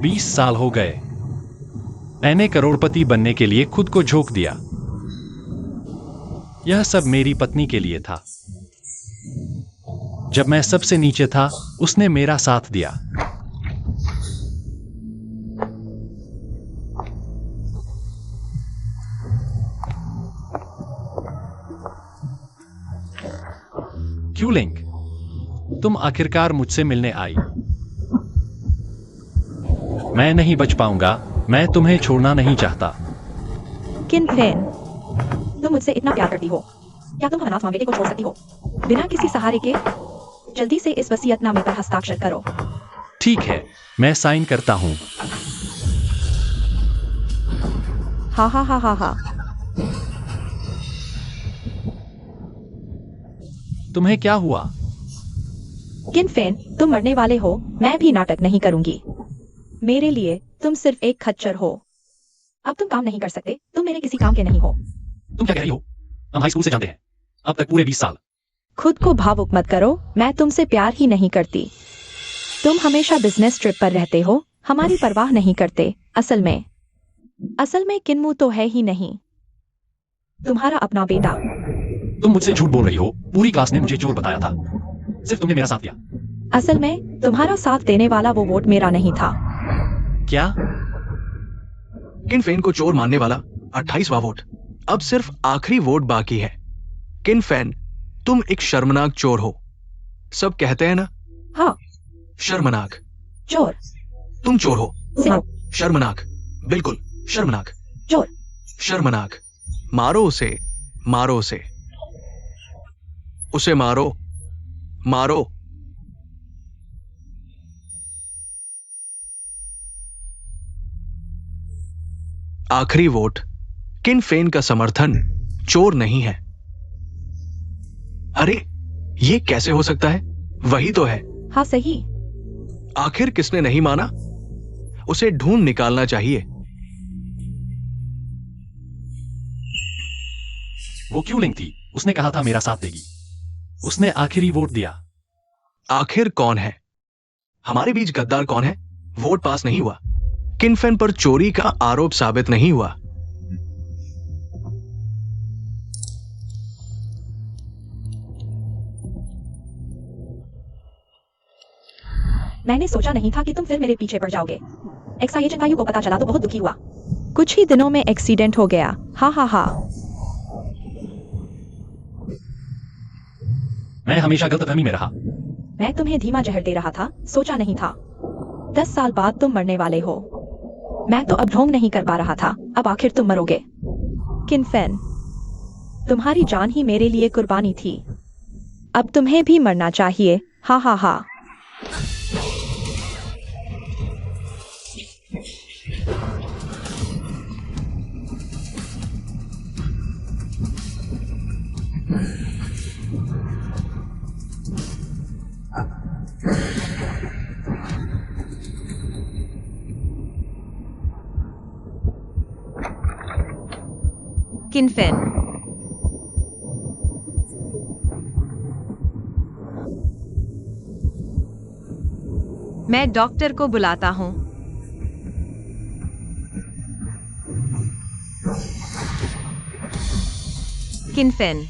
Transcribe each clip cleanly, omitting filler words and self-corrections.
20 साल हो गए। मैंने करोड़पति बनने के लिए खुद को झोंक दिया। यह सब मेरी पत्नी के लिए था। जब मैं सबसे नीचे था, उसने मेरा साथ दिया। क्यों लिंक, तुम आखिरकार मुझसे मिलने आई। मैं नहीं बच पाऊंगा, मैं तुम्हें छोड़ना नहीं चाहता। किन फेन, तुम मुझसे इतना प्यार करती हो, क्या तुम अनाथ माँ बेटे को छोड़ सकती हो बिना किसी सहारे के? जल्दी से इस वसीयतनामे पर हस्ताक्षर करो। ठीक है, मैं साइन करता हूँ। हा हा हा हा हा। तुम्हें क्या हुआ? किन फेन, तुम मरने वाले हो। मैं भी नाटक नहीं करूंगी। मेरे लिए तुम सिर्फ एक खच्चर हो। अब तुम काम नहीं कर सकते, तुम मेरे किसी काम के नहीं हो। तुम क्या कह रही हो? हम हाई स्कूल से जानते हैं, अब तक पूरे 20 साल। खुद को भावुक मत करो, मैं तुमसे प्यार ही नहीं करती। तुम हमेशा बिजनेस ट्रिप पर रहते हो, हमारी परवाह नहीं करते। असल में किन्मू तो है ही नहीं तुम्हारा अपना बेटा। तुम मुझसे झूठ बोल रही हो। पूरी क्लास ने मुझे चोर बताया था, सिर्फ तुमने मेरा साथ दिया। असल में तुम्हारा साथ देने वाला वो वोट मेरा नहीं था। क्या? किन फेन को चोर मानने वाला 28वां वोट। अब सिर्फ आखिरी वोट बाकी है। किन फेन, तुम एक शर्मनाक चोर हो। सब कहते हैं ना? हाँ, शर्मनाक। चोर। तुम चोर हो। सिनो, शर्मनाक, बिल्कुल शर्मनाक। चोर। शर्मनाक। मारो उसे, मारो उसे, उसे मारो, मारो। आखिरी वोट। किन फेन का समर्थन चोर नहीं है। अरे, ये कैसे हो सकता है? वही तो है। हाँ सही। आखिर किसने नहीं माना? उसे ढूंढ निकालना चाहिए। वो क्यों लिंक थी? उसने कहा था मेरा साथ देगी। उसने आखिरी वोट दिया। आखिर कौन है? हमारे बीच गद्दार कौन है? वोट पास नहीं हुआ। किनफेन पर चोरी का आरोप साबित नहीं हुआ। मैंने सोचा नहीं था कि तुम फिर मेरे पीछे पड़ जाओगे। एक्साइजेंट वायु को पता चला तो बहुत दुखी हुआ। कुछ ही दिनों में एक्सीडेंट हो गया। हा हा हा। मैं हमेशा गलतफहमी में रहा। मैं तुम्हें धीमा जहर दे रहा था, सोचा नहीं था 10 साल बाद तुम मरने वाले हो। मैं तो अब ढोंग नहीं कर पा रहा था, अब आखिर तुम मरोगे। किनफेन, तुम्हारी जान ही मेरे लिए कुर्बानी थी, अब तुम्हें भी मरना चाहिए। हा हा हा। किनफेन, मैं डॉक्टर को बुलाता हूँ। किनफेन,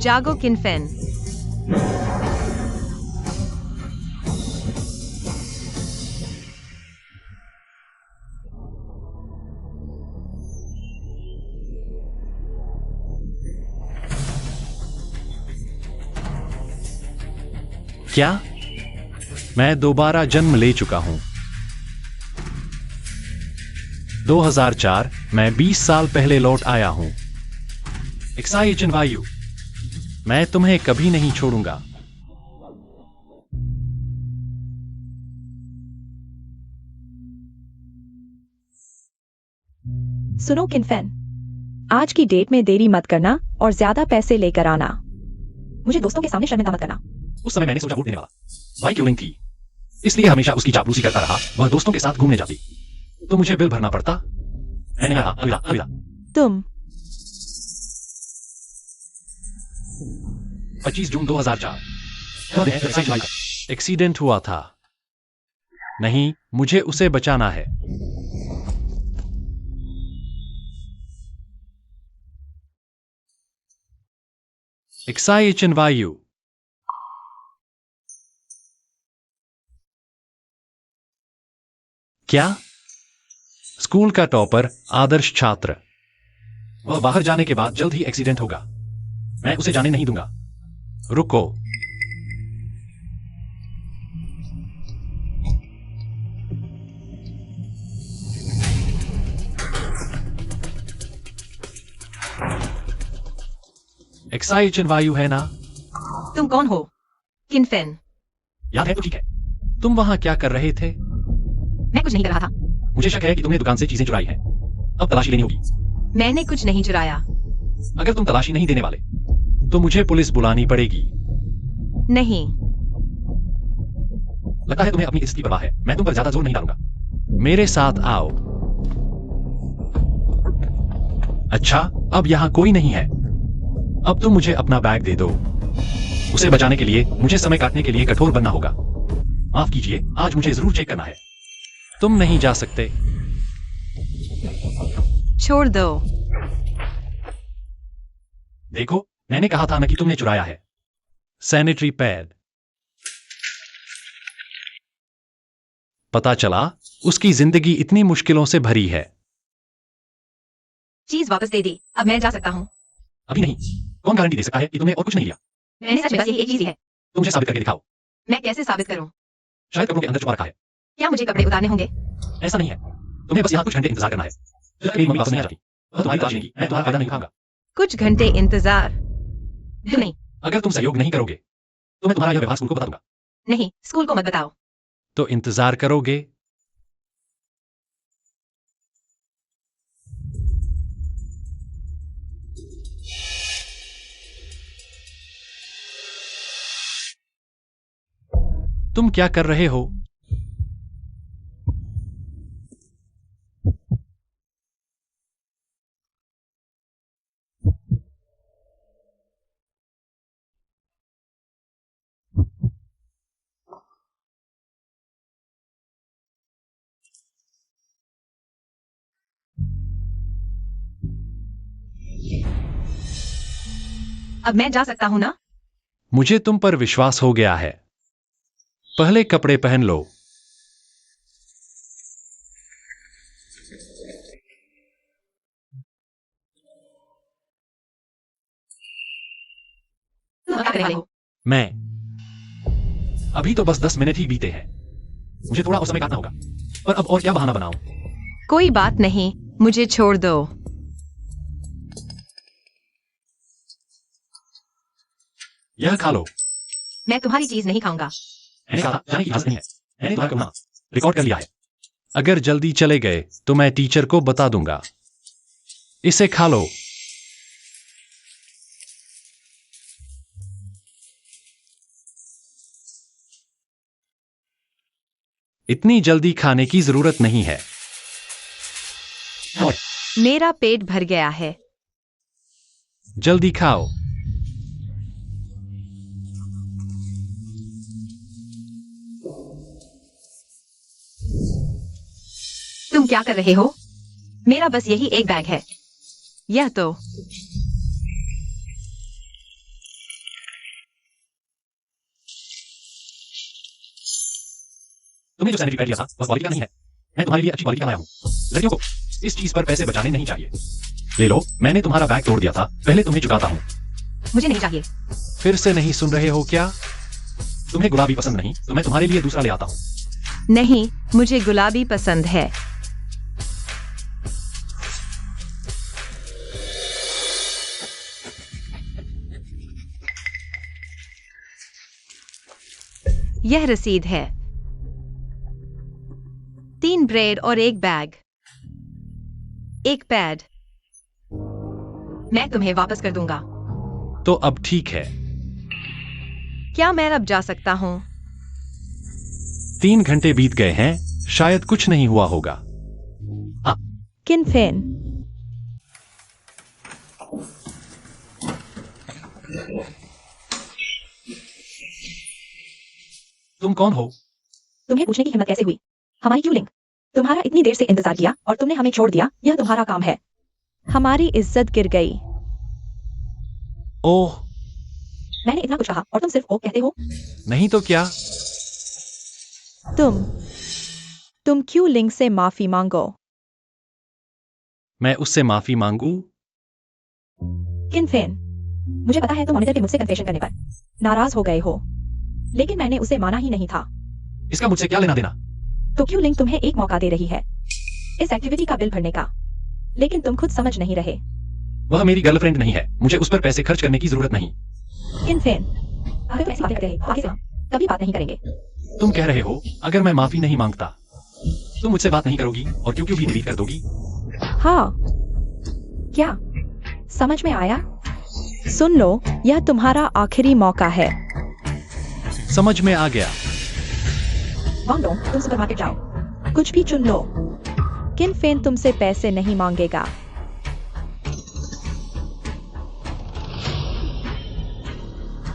जागो किनफेन। क्या? मैं दोबारा जन्म ले चुका हूं। 2004, मैं 20 साल पहले लौट आया हूं। एक्साइजेंट वायु, मैं तुम्हें कभी नहीं छोड़ूंगा। सुनो किनफेन, आज की डेट में देरी मत करना और ज्यादा पैसे लेकर आना। मुझे दोस्तों के सामने शर्मिंदा मत करना। उस समय मैंने सोचा वोट देने वाला भाई क्यों लिंक थी, इसलिए हमेशा उसकी चापलूसी करता रहा। वह दोस्तों के साथ घूमने जाती तो मुझे बिल भरना पड़ता। मैंने कहा अलविदा अलविदा। तुम 25 जून 2004 एक्सीडेंट हुआ था। नहीं, मुझे उसे बचाना है। एक्साइचन वायु। क्या? स्कूल का टॉपर, आदर्श छात्र। वह बाहर जाने के बाद जल्द ही एक्सीडेंट होगा। मैं उसे जाने नहीं दूंगा। रुको। एक्साइचन वायु है ना? तुम कौन हो? किनफेन। याद है तो ठीक है। तुम वहां क्या कर रहे थे? मैं कुछ नहीं कर रहा था। मुझे शक है कि तुमने दुकान से चीजें चुराई हैं। अब तलाशी लेनी होगी। मैंने कुछ नहीं चुराया। अगर तुम तलाशी नहीं देने वाले तो मुझे पुलिस बुलानी पड़ेगी। नहीं। लगता है तुम्हें अपनी इज्जत की परवाह है। मैं तुम पर ज्यादा जोर नहीं डालूंगा। मेरे साथ आओ। अच्छा, अब यहां कोई नहीं है। अब तुम मुझे अपना बैग दे दो। उसे बचाने के लिए मुझे समय काटने के लिए कठोर बनना होगा। माफ कीजिए, आज मुझे जरूर चेक करना है। तुम नहीं जा सकते। छोड़ दो। देखो, मैंने कहा था ना कि तुमने चुराया है। Sanitary pad. पता चला उसकी जिंदगी इतनी मुश्किलों से भरी है। चीज वापस दे दी। अब मैं जा सकता हूँ। अभी नहीं। कौन गारंटी दे सकता है कि तुमने और कुछ नहीं लिया? मैंने सच में बस यही एक चीज ही है। तुम मुझे साबित करके दिखाओ। मैं कैसे साबित करूं? शायद कपड़ों के अंदर छुपा रखा है। क्या मुझे कपड़े उतारने होंगे? ऐसा नहीं है। तुम्हें बस यहाँ कुछ घंटे इंतजार करना है। जब तक मेरी मम्मी वापस नहीं आ जाती, वह तुम्हारी तलाश लेंगी। मैं तुम्हारा फायदा नहीं उठाऊंगा। कुछ घंटे इंतजार? नहीं। अगर तुम सहयोग नहीं करोगे तो मैं तुम्हारा यह व्यवहार स्कूल को बता दूंगा। नहीं, स्कूल को मत बताओ। तो इंतजार करोगे? तुम क्या कर रहे हो? अब मैं जा सकता हूँ ना? मुझे तुम पर विश्वास हो गया है। पहले कपड़े पहन लो। तुम क्या करने वाले हो? मैं अभी तो बस 10 मिनट ही बीते हैं। मुझे थोड़ा और समय काटना होगा। पर अब और क्या बहाना बनाऊं? कोई बात नहीं, मुझे छोड़ दो। यह खा लो। मैं तुम्हारी चीज नहीं खाऊंगा। मैंने कहा था, जाने की इजाजत नहीं है। मैंने तुम्हारा कहना रिकॉर्ड कर लिया है। अगर जल्दी चले गए तो मैं टीचर को बता दूंगा। इसे खा लो। इतनी जल्दी खाने की जरूरत नहीं है। मेरा पेट भर गया है। जल्दी खाओ। तुम क्या कर रहे हो? मेरा बस यही एक बैग है। यह तो तुमने जो सैनिटरी पैड लिया था वह क्वालिटी का नहीं है। मैं तुम्हारे लिए अच्छी क्वालिटी का लाया हूं। लड़कियों को इस चीज पर पैसे बचाने नहीं चाहिए। ले लो, मैंने तुम्हारा बैग तोड़ दिया था। पहले तुम्हें चुकाता हूं। मुझे नहीं चाहिए। फिर से नहीं सुन रहे हो क्या? तुम्हें गुलाबी पसंद नहीं तो मैं तुम्हारे लिए दूसरा ले आता हूं। नहीं, मुझे गुलाबी पसंद है। यह रसीद है। 3 ब्रेड और 1 बैग। 1 पैड। मैं तुम्हें वापस कर दूंगा। तो अब ठीक है। क्या मैं अब जा सकता हूँ? 3 घंटे बीत गए हैं। शायद कुछ नहीं हुआ होगा। किनफेन। तुम कौन हो? तुम्हें पूछने की हिम्मत कैसे हुई? हमारी क्यों लिंक? तुम्हारा इतनी देर से इंतजार किया और तुमने हमें छोड़ दिया, यह तुम्हारा काम है। हमारी इज्जत गिर गई। ओह, मैंने इतना कुछ कहा और तुम सिर्फ ओ कहते हो। नहीं तो क्या? तुम क्यों लिंक से माफी मांगो? मैं उससे माफी मांगू? किनफेन, मुझे पता है तुम मॉनिटर के मुझसे कन्फेशन करने पर नाराज हो गए हो, लेकिन मैंने उसे माना ही नहीं था। इसका मुझसे क्या लेना देना? तो क्यों लिंक तुम्हें एक मौका दे रही है इस एक्टिविटी का बिल भरने का, लेकिन तुम खुद समझ नहीं रहे। वह मेरी गर्लफ्रेंड नहीं है, मुझे उस पर पैसे खर्च करने की जरूरत नहीं। किनफेन, अगर तुम ऐसी बातें करते रहे तो आगे से हम कभी बात नहीं करेंगे। तुम कह रहे हो अगर मैं माफी नहीं मांगता तुम मुझसे बात नहीं करोगी और क्यों क्यों भी डिलीट कर दोगी? हाँ, क्या समझ में आया? सुन लो, यह तुम्हारा आखिरी मौका है। समझ में आ गया। वांगडोंग, तुम सुपरमार्केट जाओ, कुछ भी चुन लो। किनफेन तुमसे पैसे नहीं मांगेगा।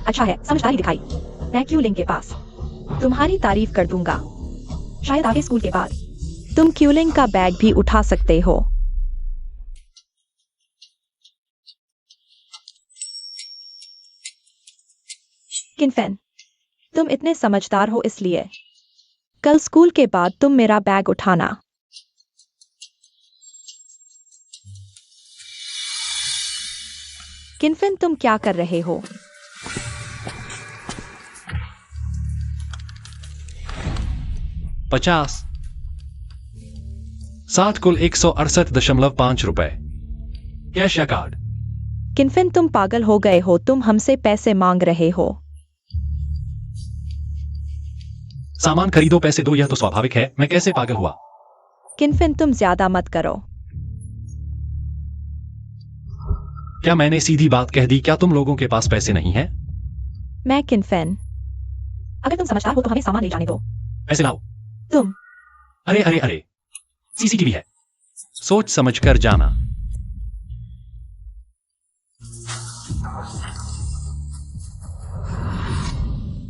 अच्छा है, समझदारी दिखाई। मैं क्यों लिंक के पास तुम्हारी तारीफ कर दूंगा। शायद आगे स्कूल के बाद तुम क्यूलिंग का बैग भी उठा सकते हो। किनफेन, तुम इतने समझदार हो इसलिए कल स्कूल के बाद तुम मेरा बैग उठाना। किनफेन, तुम क्या कर रहे हो? ₹50 60 कुल 168.5 रुपए। कैश या कार्ड? किनफेन, तुम पागल हो गए हो, तुम हमसे पैसे मांग रहे हो। सामान खरीदो पैसे दो, यह तो स्वाभाविक है, मैं कैसे पागल हुआ? किनफेन, तुम ज्यादा मत करो। क्या मैंने सीधी बात कह दी? क्या तुम लोगों के पास पैसे नहीं हैं? मैं किनफेन, अगर तुम समझदार हो तो हमें सामान ले जाने दो। पैसे लाओ। तुम अरे अरे अरे, सीसीटीवी है, सोच समझ कर जाना।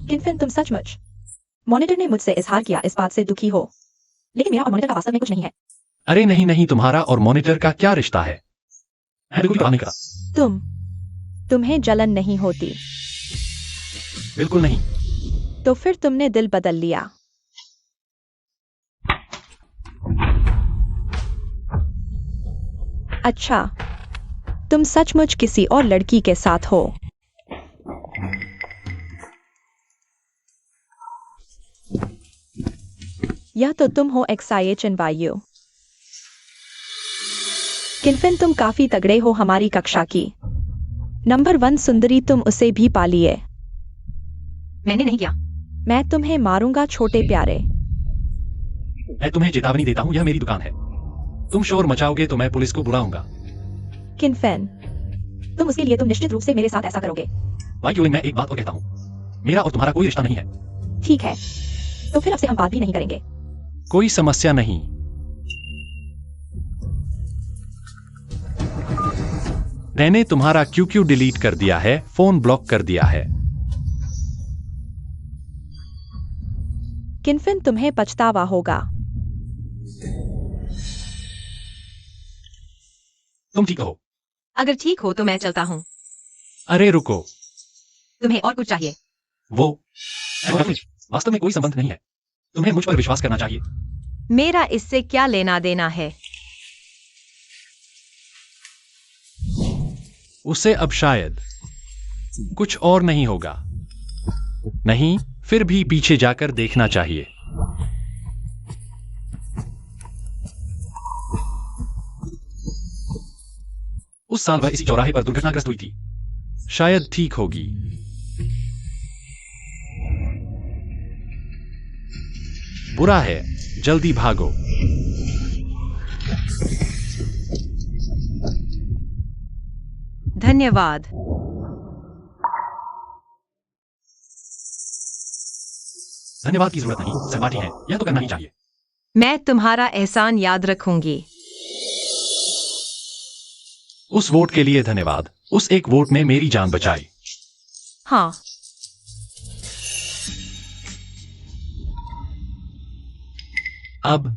किनफेन, तुम सचमुच मॉनिटर ने मुझसे इजहार किया इस बात से दुखी हो, लेकिन मेरा और मॉनिटर का वास्तव में कुछ नहीं है। अरे नहीं नहीं, तुम्हारा और मॉनिटर का क्या रिश्ता है? मैं बिल्कुल नहीं करा। तुम्हें जलन नहीं होती? बिल्कुल नहीं। तो फिर तुमने दिल बदल लिया। अच्छा, तुम सचमुच किसी और लड़की के साथ हो? या तो तुम हो XIHNYU। किनफेन, तुम काफी तगड़े हो हमारी कक्षा की नंबर 1 सुंदरी, तुम उसे भी पालिए। मैंने नहीं किया। मैं तुम्हें मारूंगा छोटे प्यारे। मैं तुम्हें चेतावनी देता हूं, यह मेरी दुकान है। तुम शोर मचाओगे तो मैं पुलिस को बुलाऊंगा। किनफेन, तुम उसके लिए तुम निश्चित रूप से मेरे साथ ऐसा करोगे। भाई क्यों, मैं एक बात और कहता हूं, मेरा और तुम्हारा कोई रिश्ता नहीं है। ठीक है, तो फिर अब से हम बात भी नहीं करेंगे। कोई समस्या नहीं। मैंने तुम्हारा क्यू डिलीट कर दिया है, फोन ब्लॉक कर दिया है। किनफेन, तुम्हें पछतावा होगा। तुम ठीक हो? अगर ठीक हो तो मैं चलता हूँ। अरे रुको, तुम्हें और कुछ चाहिए? वो वास्तव में कोई संबंध नहीं है, तुम्हें मुझ पर विश्वास करना चाहिए। मेरा इससे क्या लेना देना है? उसे अब शायद कुछ और नहीं होगा। नहीं, फिर भी पीछे जाकर देखना चाहिए। उस साल वह इसी चौराहे पर दुर्घटनाग्रस्त हुई थी, शायद ठीक होगी। बुरा है, जल्दी भागो। धन्यवाद। धन्यवाद की जरूरत नहीं, सहपाठी है, यह तो करना ही चाहिए। मैं तुम्हारा एहसान याद रखूंगी। उस वोट के लिए धन्यवाद, उस एक वोट ने मेरी जान बचाई। हाँ, अब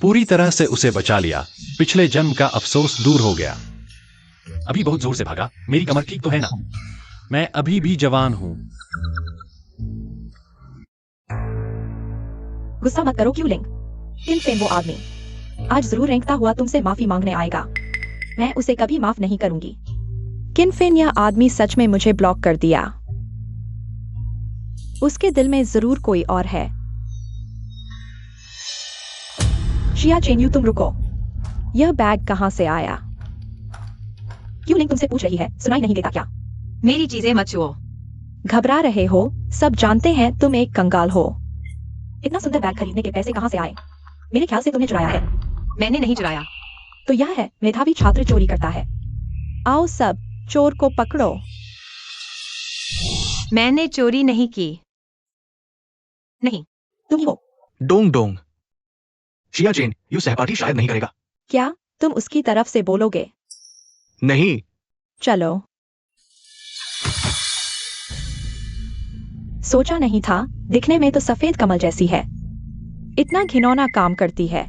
पूरी तरह से उसे बचा लिया। पिछले जन्म का अफसोस दूर हो गया। अभी बहुत जोर से भागा। मेरी कमर ठीक तो है ना? मैं अभी भी जवान हूं। गुस्सा मत करो क्यूलिंग। किन फेन वो आदमी आज जरूर रेंगता हुआ तुमसे माफी मांगने आएगा। मैं उसे कभी माफ नहीं करूंगी। किन फेन, यह आदमी सच में मुझे ब्लॉक कर दिया। उसके दिल में जरूर कोई और है। शिया चेन्यू, तुम रुको। यह बैग कहां से आया? क्यूलिंग तुमसे पूछ रही है, सुनाई नहीं देता क्या? मेरी चीजें मत छुओ। घबरा रहे हो? सब जानते हैं तुम एक कंगाल हो। इतना सुंदर बैग खरीदने के पैसे कहां से आए? मेरे ख्याल से तुमने चुराया है। मैंने नहीं चुराया। तो यह है, मेधावी छात्र चोरी करता है। आओ सब, चोर को पकड़ो। मैंने चोरी नहीं की। नहीं। तुम ही हो। Dong Dong. शिया चेन, यू सहपाठी शायद नहीं करेगा। क्या तुम उसकी तरफ से बोलोगे? नहीं। चलो। सोचा नहीं था, दिखने में तो सफेद कमल जैसी है। इतना घिनौना काम करती है।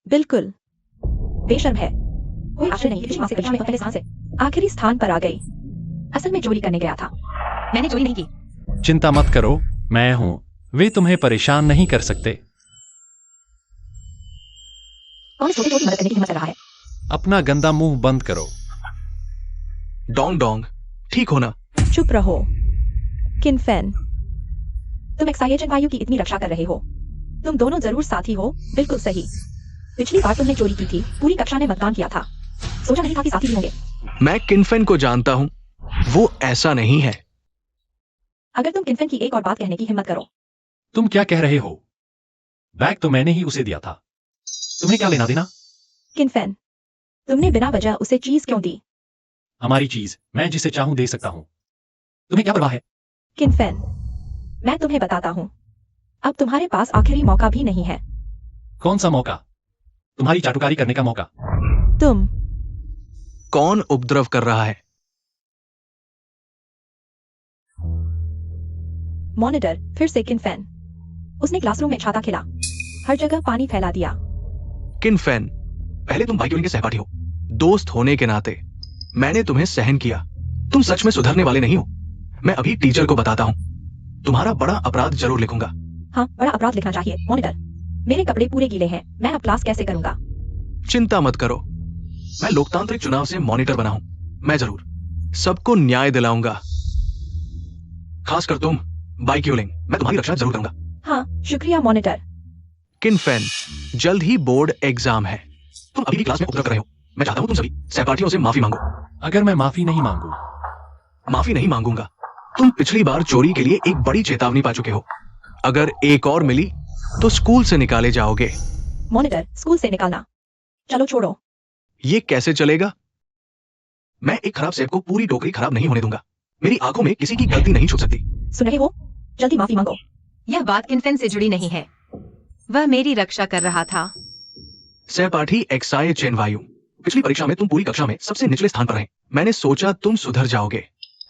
बिल्कुल बेशर्म है। कोई आश्चर्य नहीं, पिछली माह से परीक्षा में पहले स्थान से आखिरी स्थान पर आ गई। असल में चोरी करने गया था। मैंने चोरी नहीं की। चिंता मत करो, मैं हूं। वे तुम्हें परेशान नहीं कर सकते। कौन इस छोटे छोटी मदद करने की हिम्मत कर रहा है? अपना गंदा मुंह बंद करो। डोंग डोंग, ठीक हो ना? चुप रहो। किनफेन, तुम एक्साइएशन वायु की इतनी रक्षा कर रहे हो। तुम दोनों जरूर साथी हो। बिल्कुल सही। पिछली बार तुमने चोरी की थी, पूरी कक्षा ने मतदान किया था। सोचा नहीं था कि साथी भी होंगे। मैं किनफेन को जानता हूं, वो ऐसा नहीं है। अगर तुम किनफेन की एक और बात कहने की हिम्मत करो। तुम क्या कह रहे हो? बैग तो मैंने ही उसे दिया था। तुम्हें क्या लेना देना? किनफेन, तुमने बिना वजह उसे चीज क्यों दी? हमारी चीज मैं जिसे चाहूं दे सकता हूं। तुम्हें क्या परवाह है? किनफेन, मैं तुम्हें बताता हूं, अब तुम्हारे पास आखिरी मौका भी नहीं है। कौन सा मौका? तुम्हारी चाटुकारी करने का मौका। तुम कौन उपद्रव कर रहा है? मॉनिटर, फिर से किनफेन। उसने क्लासरूम में छाता खिला, हर जगह पानी फैला दिया। किनफेन, पहले तुम बाइक्यूलिंग के सहपाठी हो। दोस्त होने के नाते मैंने तुम्हें सहन किया। तुम सच में सुधरने वाले नहीं हो। मैं अभी टीचर को बताता हूं। तुम्हारा बड़ा अपराध जरूर लिखूंगा। हाँ, बड़ा अपराध लिखना चाहिए। मॉनिटर, मेरे कपड़े पूरे गीले हैं। मैं अब क्लास कैसे करूंगा? चिंता मत करो, मैं लोकतांत्रिक चुनाव से मॉनिटर बना हूं। मैं जरूर सबको न्याय दिलाऊंगा, खासकर तुम बाइक्यूलिंग। मैं तुम्हारी रक्षा जरूर करूंगा। हाँ, शुक्रिया मॉनिटर। किनफेन, जल्द ही बोर्ड एग्जाम है। तुम अभी भी क्लास में उपद्रव कर रहे हो। मैं चाहता हूं तुम सभी सहपाठियों से माफी मांगो। अगर मैं माफी नहीं मांगू? माफी नहीं मांगूंगा। तुम पिछली बार चोरी के लिए एक बड़ी चेतावनी पा चुके हो। अगर एक और मिली तो स्कूल से निकाले जाओगे। मॉनिटर, स्कूल से निकालना? चलो छोड़ो। ये कैसे चलेगा? मैं एक खराब सेब को पूरी टोकरी खराब नहीं होने दूंगा। मेरी आंखों में किसी की गलती नहीं छुप सकती। सुन रहे हो? जल्दी माफी मांगो। यह बात किनफेन से जुड़ी नहीं है। वह मेरी रक्षा कर रहा था। सहपाठी एक्साई चेनवायु, पिछली परीक्षा में तुम पूरी कक्षा में सबसे निचले स्थान पर रहे। मैंने सोचा तुम सुधर जाओगे,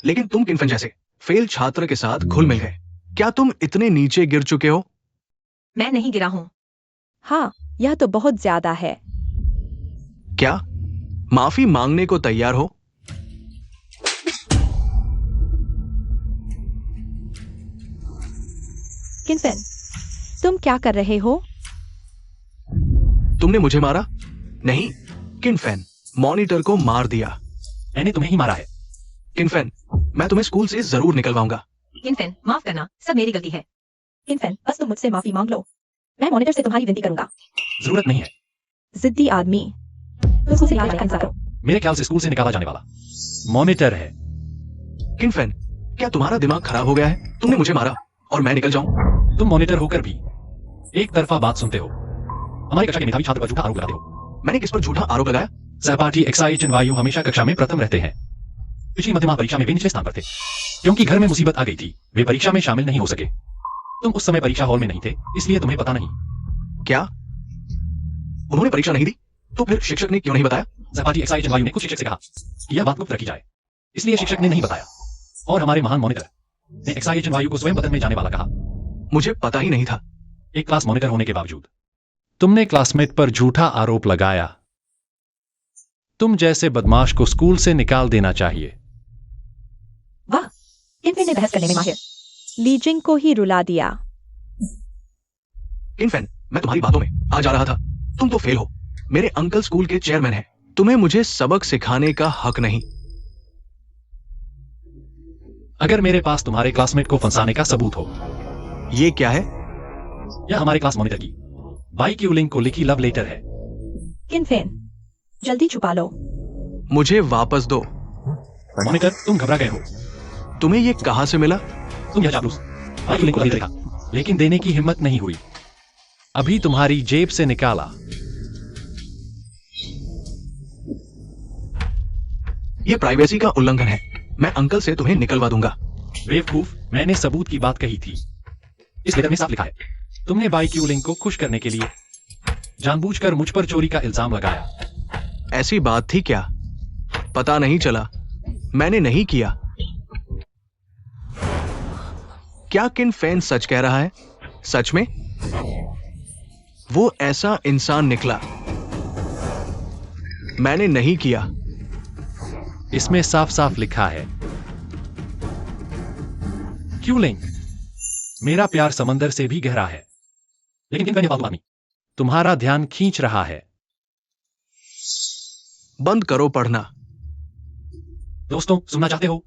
लेकिन तुम किनफेन जैसे फेल छात्र के साथ घुल मिल गए। क्या तुम इतने नीचे गिर चुके हो? मैं नहीं गिरा हूं। हाँ, यह तो बहुत ज्यादा है। क्या माफी मांगने को तैयार हो? किनफेन, तुम क्या कर रहे हो? तुमने मुझे मारा? नहीं, किनफेन, मॉनिटर को मार दिया। मैंने तुम्हें ही मारा है। किनफेन, मैं तुम्हें स्कूल से जरूर निकलवाऊंगा। किनफेन, माफ करना, सब मेरी गलती है। किनफेन, बस तुम मुझसे माफी मांग लो। मैं मॉनिटर से तुम्हारी विनती करूंगा। जरूरत नहीं है। जिद्दी आदमी। तुम स्कूल से निकाला जाने का इंतजार करो। मेरे ख्याल से स्कूल से निकाला जाने वाला मॉनिटर है। किनफेन, क्या तुम्हारा दिमाग खराब हो गया है? तुमने मुझे मारा और मैं निकल जाऊं? तुम मॉनिटर होकर भी एक तरफा बात सुनते हो। हमारी कक्षा के मेधावी छात्र पर झूठा आरोप लगाते हो। मैंने किस पर झूठा आरोप लगाया? सहपाठी एक्साई चेनवायु हमेशा कक्षा में प्रथम रहते हैं। पिछली मध्यमा परीक्षा में वे निचले स्थान पर थे। क्योंकि घर में मुसीबत आ गई थी, वे परीक्षा में शामिल नहीं हो सके। तुम उस समय परीक्षा हॉल में नहीं थे, इसलिए तुम्हें पता नहीं। क्या उन्होंने परीक्षा नहीं दी? तो फिर शिक्षक ने क्यों नहीं बताया? सहपाठी एक्साई चेनवायु ने कुछ शिक्षक से कहा कि यह बात गुप्त रखी जाए, इसलिए शिक्षक ने नहीं बताया। और हमारे महान मॉनिटर ने एक्साई चेनवायु को स्वयं बदन में जाने वाला कहा। मुझे पता ही नहीं था। एक क्लास मॉनिटर होने के बावजूद तुमने क्लासमेट पर झूठा आरोप लगाया। तुम जैसे बदमाश को स्कूल से निकाल देना चाहिए। वाह, किनफेन ने बहस करने में माहिर। लीजिंग को ही रुला दिया। किनफेन, मैं तुम्हारी बातों में आ जा रहा था। तुम तो फेल हो। मेरे अंकल स्कूल के चेयरमैन हैं। तुम्हें मुझे सबक सिखाने का हक नहीं। अगर मेरे पास तुम्हारे क्लासमेट को फंसाने का सबूत हो। ये क्या है? यह हमारे क्लास मॉनिटर की बाई क्यूलिंग को लिखी लव लेटर है। किनफेन, जल्दी छुपा लो। मुझे वापस दो। मॉनिटर, तुम घबरा गए हो। तुम्हें ये कहां से मिला? तुम यह चापलूस बाई क्यूलिंग को देखा, लेकिन देने की हिम्मत नहीं हुई। अभी तुम्हारी जेब से निकाला। ये प्राइवेसी का उल्लंघन है। मैं अंकल से तुम्हें निकलवा दूंगा। बेवकूफ, मैंने सबूत की बात कही थी। इस लेटर में साफ लिखा है, तुमने बाई क्यूलिंग को खुश करने के लिए जानबूझकर मुझ पर चोरी का इल्जाम लगाया। ऐसी बात थी क्या? पता नहीं चला। मैंने नहीं किया। क्या किनफेन सच कह रहा है? सच में? वो ऐसा इंसान निकला। मैंने नहीं किया। इसमें साफ साफ लिखा है, क्यूलिंग, मेरा प्यार समंदर से भी गहरा है। लेकिन किनफेन ये फालतू आदमी तुम्हारा ध्यान खींच रहा है। बंद करो पढ़ना। दोस्तों, सुनना चाहते हो?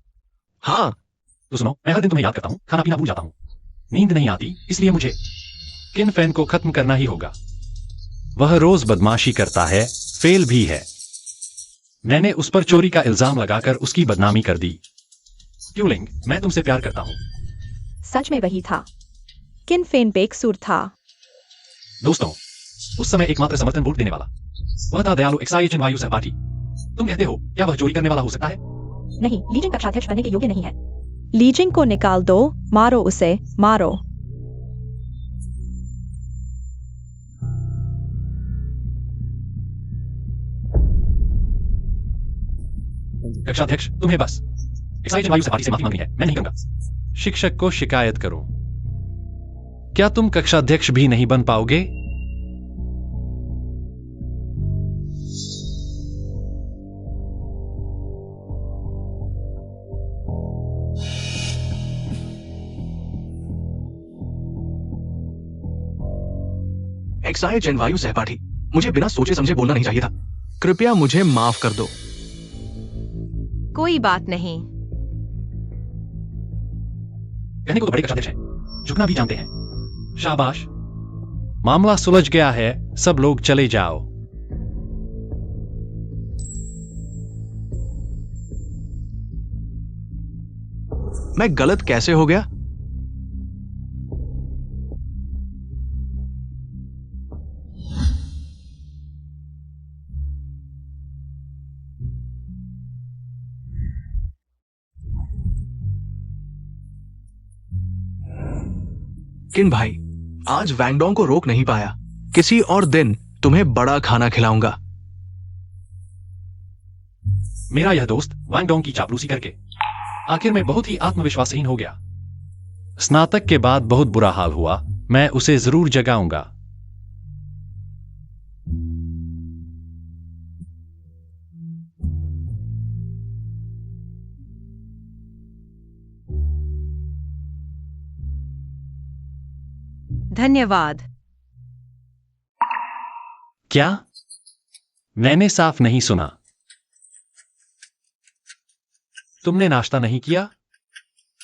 हाँ। तो सुनो, मैं हर दिन तुम्हें याद करता हूं, खाना पीना भूल जाता हूं, नींद नहीं आती, इसलिए मुझे किनफेन को खत्म करना ही होगा। वह रोज बदमाशी करता है, फेल भी है। मैंने उस पर चोरी का इल्जाम लगाकर उसकी बदनामी कर दी। क्यूलिंग, मैं तुमसे प्यार करता हूं। सच में वही था। किनफेन बेकसूर था। दोस्तों, उस समय एकमात्र समर्थन वोट देने वाला वह था दयालु एक्साइएशन वायु सहपाठी। तुम कहते हो, क्या वह चोरी करने वाला हो सकता है? नहीं, लीजिंग कक्षाध्यक्ष बनने के योग्य नहीं है। लीजिंग को निकाल दो, मारो उसे, मारो। कक्षाध्यक्ष, तुम्हें बस एक्साइएशन वायु सहपाठी से माफी मांगनी है, मैं नहीं करूंगा। शिक्षक को शिकायत करो। क्या तुम कक्षाध्यक्ष भी नहीं बन पाओगे? एक्साइएशन वायु सहपाठी, मुझे बिना सोचे समझे बोलना नहीं चाहिए था। कृपया मुझे माफ कर दो। कोई बात नहीं। कहने को तो बड़े कक्षाध्यक्ष हैं, झुकना भी जानते हैं। शाबाश। मामला सुलझ गया है, सब लोग चले जाओ। मैं गलत कैसे हो गया? किन भाई, आज वैंगडोंग को रोक नहीं पाया। किसी और दिन तुम्हें बड़ा खाना खिलाऊंगा। मेरा यह दोस्त वांगडोंग की चापलूसी करके आखिर में बहुत ही आत्मविश्वासहीन हो गया। स्नातक के बाद बहुत बुरा हाल हुआ। मैं उसे जरूर जगाऊंगा। धन्यवाद। क्या? मैंने साफ नहीं सुना। तुमने नाश्ता नहीं किया?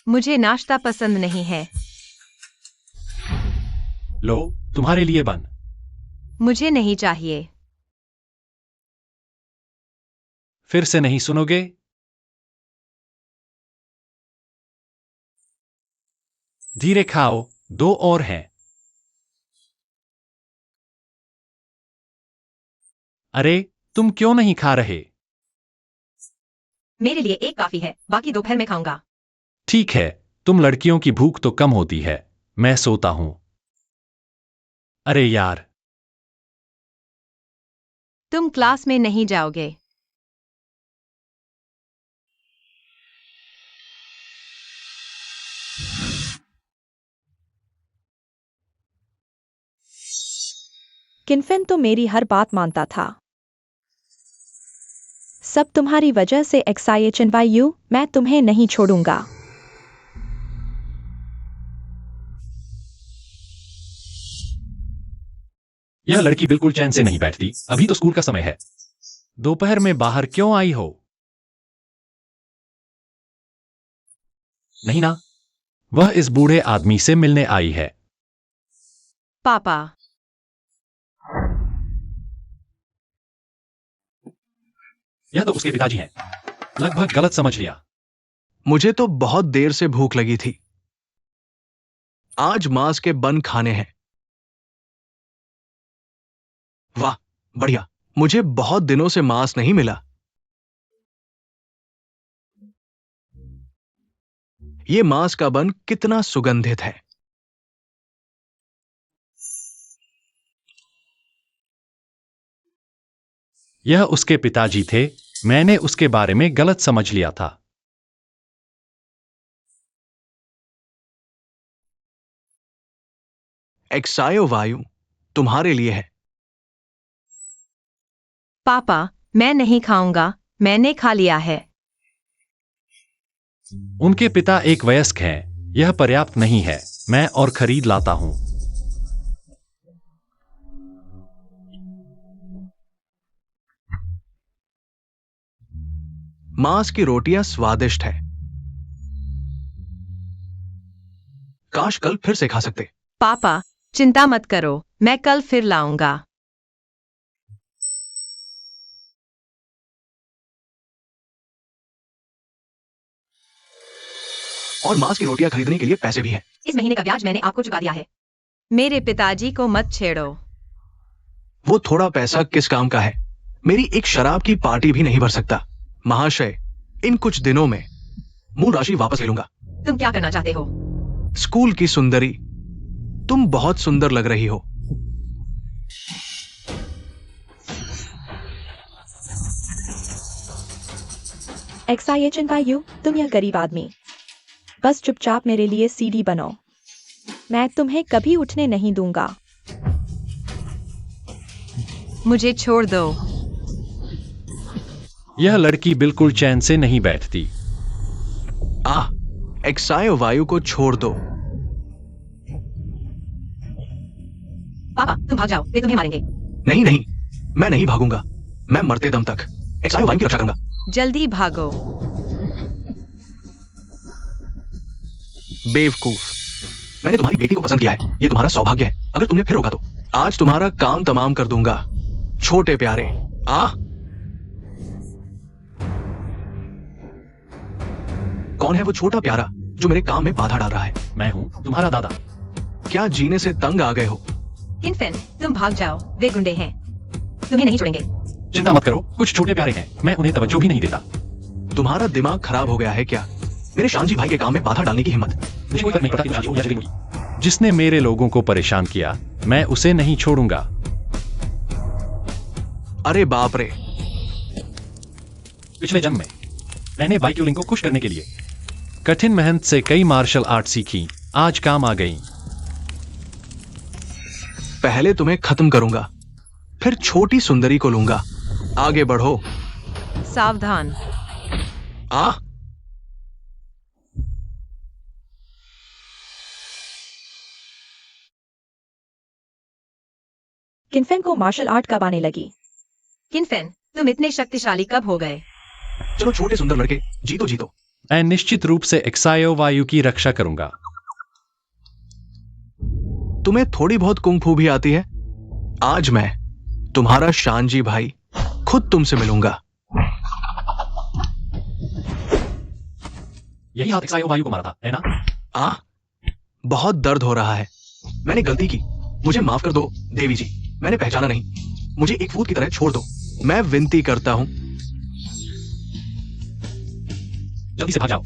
मुझे नाश्ता पसंद नहीं है। लो, तुम्हारे लिए बन। मुझे नहीं चाहिए। फिर से नहीं सुनोगे? धीरे खाओ, दो और हैं। अरे, तुम क्यों नहीं खा रहे? मेरे लिए एक काफी है, बाकी दोपहर में खाऊंगा। ठीक है, तुम लड़कियों की भूख तो कम होती है। मैं सोता हूं। अरे यार, तुम क्लास में नहीं जाओगे। किनफेन तो मेरी हर बात मानता था। सब तुम्हारी वजह से XIHNYU, मैं तुम्हें नहीं छोड़ूंगा। यह लड़की बिल्कुल चैन से नहीं बैठती। अभी तो स्कूल का समय है। दोपहर में बाहर क्यों आई हो? नहीं ना, वह इस बूढ़े आदमी से मिलने आई है। पापा, यह तो उसके पिताजी हैं। लगभग गलत समझ लिया। मुझे तो बहुत देर से भूख लगी थी। आज मांस के बन खाने हैं। वाह, बढ़िया। मुझे बहुत दिनों से मांस नहीं मिला। ये मांस का बन कितना सुगंधित है। यह उसके पिताजी थे। मैंने उसके बारे में गलत समझ लिया था। एक्सायो वायु तुम्हारे लिए है। पापा, मैं नहीं खाऊंगा, मैंने खा लिया है। उनके पिता एक वयस्क हैं। यह पर्याप्त नहीं है। मैं और खरीद लाता हूं। मांस की रोटियां स्वादिष्ट है। काश कल फिर से खा सकते। पापा, चिंता मत करो, मैं कल फिर लाऊंगा। और मांस की रोटियां खरीदने के लिए पैसे भी हैं। इस महीने का ब्याज मैंने आपको चुका दिया है। मेरे पिताजी को मत छेड़ो। वो थोड़ा पैसा किस काम का है? मेरी एक शराब की पार्टी भी नहीं भर सकता। महाशय, इन कुछ दिनों में मूल राशि वापस ले लूंगा। तुम क्या करना चाहते हो? स्कूल की सुंदरी, तुम बहुत सुंदर लग रही हो। XIHNYU, तुम यह गरीब आदमी, बस चुपचाप मेरे लिए सीडी बनो। मैं तुम्हें कभी उठने नहीं दूंगा। मुझे छोड़ दो। यह लड़की बिल्कुल चैन से नहीं बैठती। एक्सायो वायु को छोड़ दो। पापा, तुम भाग जाओ, वे तुम्हें मारेंगे। नहीं नहीं, मैं नहीं भागूंगा। मैं मरते दम तक एक्सायो वायु की रक्षा करूंगा। जल्दी भागो। बेवकूफ, मैंने तुम्हारी बेटी को पसंद किया है। ये तुम्हारा सौभाग्य है। अगर तुमने फिर रोका तो आज तुम्हारा काम तमाम कर दूंगा। छोटे प्यारे, कौन है वो छोटा प्यारा जो मेरे काम में बाधा डाल रहा है? मैं हूं तुम्हारा दादा। क्या जीने से तंग आ गए हो? किनफेन, तुम भाग जाओ, वे गुंडे हैं। तुम्हें नहीं छोड़ेंगे। चिंता मत करो, कुछ छोटे प्यारे हैं। मैं उन्हें तवज्जो भी नहीं देता। तुम्हारा दिमाग खराब हो गया है क्या? मेरे शानजी भाई के काम में बाधा डालने की हिम्मत। मुझे कोई फर्क नहीं पड़ता कि शादी हो या जली मुर्गी। जिसने मेरे लोगों को परेशान किया, मैं उसे नहीं छोड़ूंगा। अरे बाप रे, पिछले जन्म में मैंने बाइक्यूलिंग को खुश करने के लिए कठिन मेहनत से कई मार्शल आर्ट सीखी। आज काम आ गई। पहले तुम्हें खत्म करूंगा, फिर छोटी सुंदरी को लूंगा। आगे बढ़ो। सावधान। किनफेन को मार्शल आर्ट कब आने लगी? किनफेन, तुम इतने शक्तिशाली कब हो गए? चलो छोटे सुंदर लड़के, जीतो जीतो। मैं निश्चित रूप से एक्सायो वायु की रक्षा करूंगा। तुम्हें थोड़ी बहुत कुंग-फू भी आती है? आज मैं तुम्हारा शानजी भाई खुद तुमसे मिलूंगा। यही हाथ एक्सायो वायु को मारा था, है ना? बहुत दर्द हो रहा है। मैंने गलती की, मुझे माफ कर दो देवी जी। मैंने पहचाना नहीं। मुझे एक फूद की तरह छोड़ दो। मैं विनती करता हूं। जल्दी से भाग जाओ।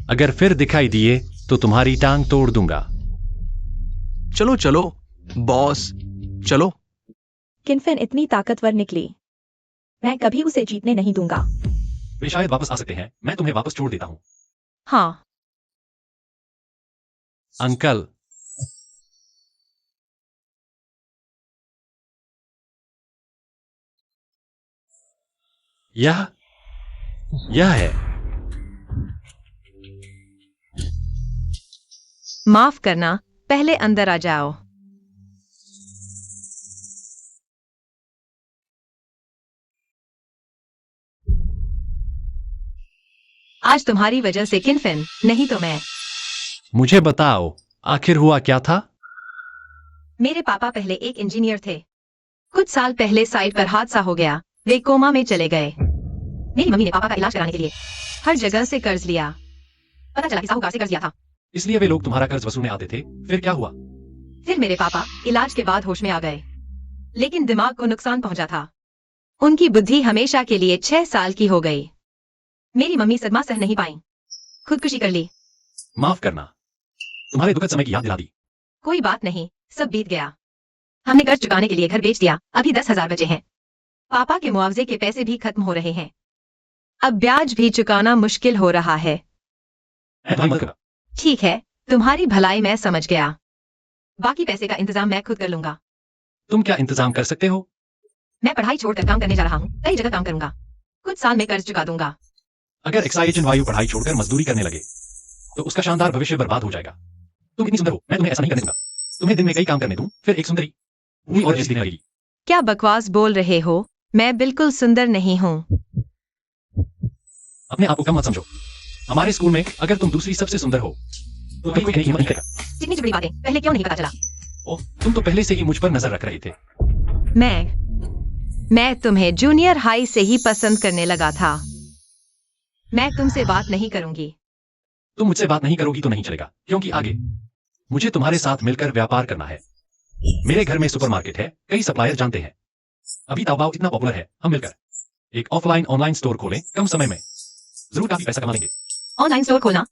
अगर फिर दिखाई दिए तो तुम्हारी टांग तोड़ दूंगा। चलो चलो बॉस, चलो। किनफेन इतनी ताकतवर निकली, मैं कभी उसे जीतने नहीं दूंगा। वे शायद वापस आ सकते हैं। मैं तुम्हें वापस छोड़ देता हूं। हाँ। अंकल, यह है। माफ करना, पहले अंदर आ जाओ। आज तुम्हारी वजह से किनफिन, नहीं तो मैं। मुझे बताओ, आखिर हुआ क्या था? मेरे पापा पहले एक इंजीनियर थे। कुछ साल पहले साइट पर हादसा हो गया, वे कोमा में चले गए। मेरी मम्मी ने पापा का इलाज कराने के लिए हर जगह से कर्ज लिया। पता चला कि साहूकार से कर्ज लिया था। इसलिए वे लोग तुम्हारा कर्ज वसूलने आते थे। फिर क्या हुआ? फिर मेरे पापा इलाज के बाद होश में आ गए, लेकिन दिमाग को नुकसान पहुंचा था। उनकी बुद्धि हमेशा के लिए 6 साल की हो गई। मेरी मम्मी सदमा सह नहीं पाई, खुदकुशी कर ली। माफ करना, तुम्हारे दुखद समय की याद दिला दी। कोई बात नहीं, सब बीत गया। हमने कर्ज चुकाने के लिए घर बेच दिया, अभी 10,000 बचे हैं। पापा के मुआवजे के पैसे भी खत्म हो रहे हैं। अब ब्याज भी चुकाना मुश्किल हो रहा है। मैं तुम्हारी मदद करूंगा। ठीक है, तुम्हारी भलाई मैं समझ गया। बाकी पैसे का इंतजाम मैं खुद कर लूंगा। तुम क्या इंतजाम कर सकते हो? मैं पढ़ाई छोड़कर काम करने जा रहा हूँ, कई जगह काम करूंगा। कुछ साल में कर्ज चुका दूंगा। अगर एक्साई एजेंट वायु पढ़ाई छोड़कर मजदूरी करने लगे तो उसका शानदार भविष्य बर्बाद हो जाएगा। तुम इतनी सुंदर हो, मैं तुम्हें ऐसा नहीं करने दूंगा। तुम्हें दिन में कई काम करने दूं, फिर एक सुंदरी पूरी और जैसी दिखने लगेगी। क्या बकवास बोल रहे हो? मैं बिल्कुल सुंदर नहीं हूँ। अपने आप को कम मत समझो। हमारे स्कूल में अगर तुम दूसरी सबसे सुंदर हो तो कहीं कोई कहने की हिम्मत नहीं करेगा। जितनी बड़ी बातें पहले क्यों नहीं पता चला? ओह, तुम तो पहले से ही मुझ पर नजर रख रहे थे। मैं तुम्हें जूनियर हाई से ही पसंद करने लगा था। मैं तुमसे बात नहीं करूंगी। तुम मुझसे बात नहीं करोगी तो नहीं चलेगा, क्योंकि आगे मुझे तुम्हारे साथ मिलकर व्यापार करना है। मेरे घर में सुपरमार्केट है, कई सप्लायर जानते हैं। अभी ताओबाओ इतना पॉपुलर है, हम मिलकर एक ऑफलाइन ऑनलाइन स्टोर खोलें। कम समय में जरूर काफी पैसा कमा लेंगे। ऑनलाइन स्टोर खोलना?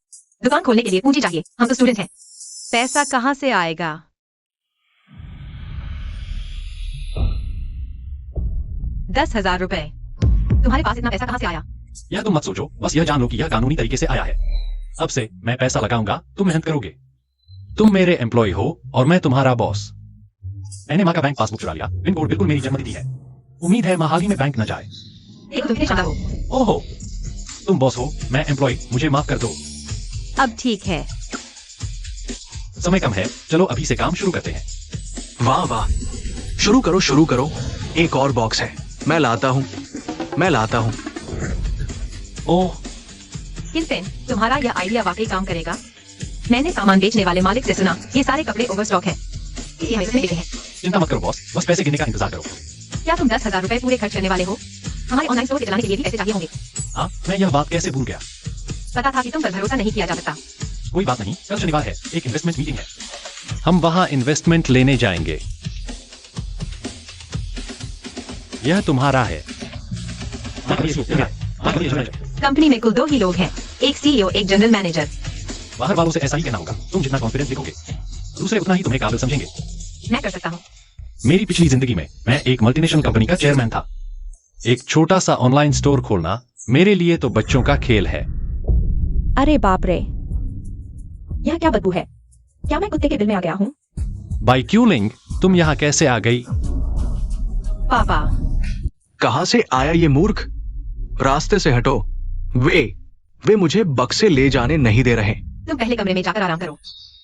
दुकान खोलने के लिए पूंजी चाहिए, हम तो स्टूडेंट हैं। पैसा कहाँ से आएगा? 10,000 रुपए। तुम्हारे पास इतना पैसा कहाँ से आया? यह तुम मत सोचो, बस यह जान लो कि यह कानूनी तरीके से आया है। अब से मैं पैसा लगाऊंगा, तुम मेहनत करोगे। तुम मेरे एम्प्लॉय हो और मैं तुम्हारा बॉस। मैंने माँ का बैंक पासबुक चुरा लिया, पिन कोड बिल्कुल मेरी जन्मतिथि है। उम्मीद है माँ हाल ही में बैंक न जाए। एक तुम कितने शानदार हो। ओहो, तुम बॉस हो, मैं एम्प्लॉय, मुझे माफ कर दो। अब ठीक है। समय कम है, चलो अभी से काम शुरू करते हैं। वाह वाह, शुरू करो शुरू करो। एक और बॉक्स है, मैं लाता हूँ। ओह, किनफिन, तुम्हारा यह आइडिया वाकई काम करेगा। मैंने सामान बेचने वाले मालिक से सुना, ये सारे कपड़े ओवरस्टॉक हैं, इसलिए हम इसमें बेचे हैं। चिंता मत करो बॉस, बस पैसे गिनने का इंतजार करो। क्या तुम 10,000 रुपए पूरे खर्च करने वाले हो? हमारे ऑनलाइन स्टोर के चलाने के लिए भी पैसे चाहिए होंगे। हाँ, मैं यह बात कैसे भूल गया। पता था कि तुम पर भरोसा नहीं किया जा सकता। कोई बात नहीं, कल शनिवार है, एक इन्वेस्टमेंट मीटिंग है। हम वहां इन्वेस्टमेंट लेने जाएंगे। यह तुम्हारा है। कंपनी में कुल 2 ही लोग हैं, एक सीईओ, एक जनरल मैनेजर। बाहर वालों से ऐसा ही कहना होगा। तुम जितना कॉन्फिडेंस दिखोगे, दूसरे उतना ही तुम्हें काबिल समझेंगे। मैं कर सकता हूँ। मेरी पिछली जिंदगी में मैं एक मल्टीनेशनल कंपनी का चेयरमैन था। एक छोटा सा ऑनलाइन स्टोर खोलना मेरे लिए तो बच्चों का खेल है। अरे बाप रे, यह क्या बदबू है? क्या मैं कुत्ते के बिल में आ गया हूँ? बाई क्यूलिंग, तुम यहाँ कैसे आ गई? पापा, कहां से आया ये मूर्ख? रास्ते से हटो। वे मुझे बक्से ले जाने नहीं दे रहे। तुम पहले कमरे में जाकर आराम करो।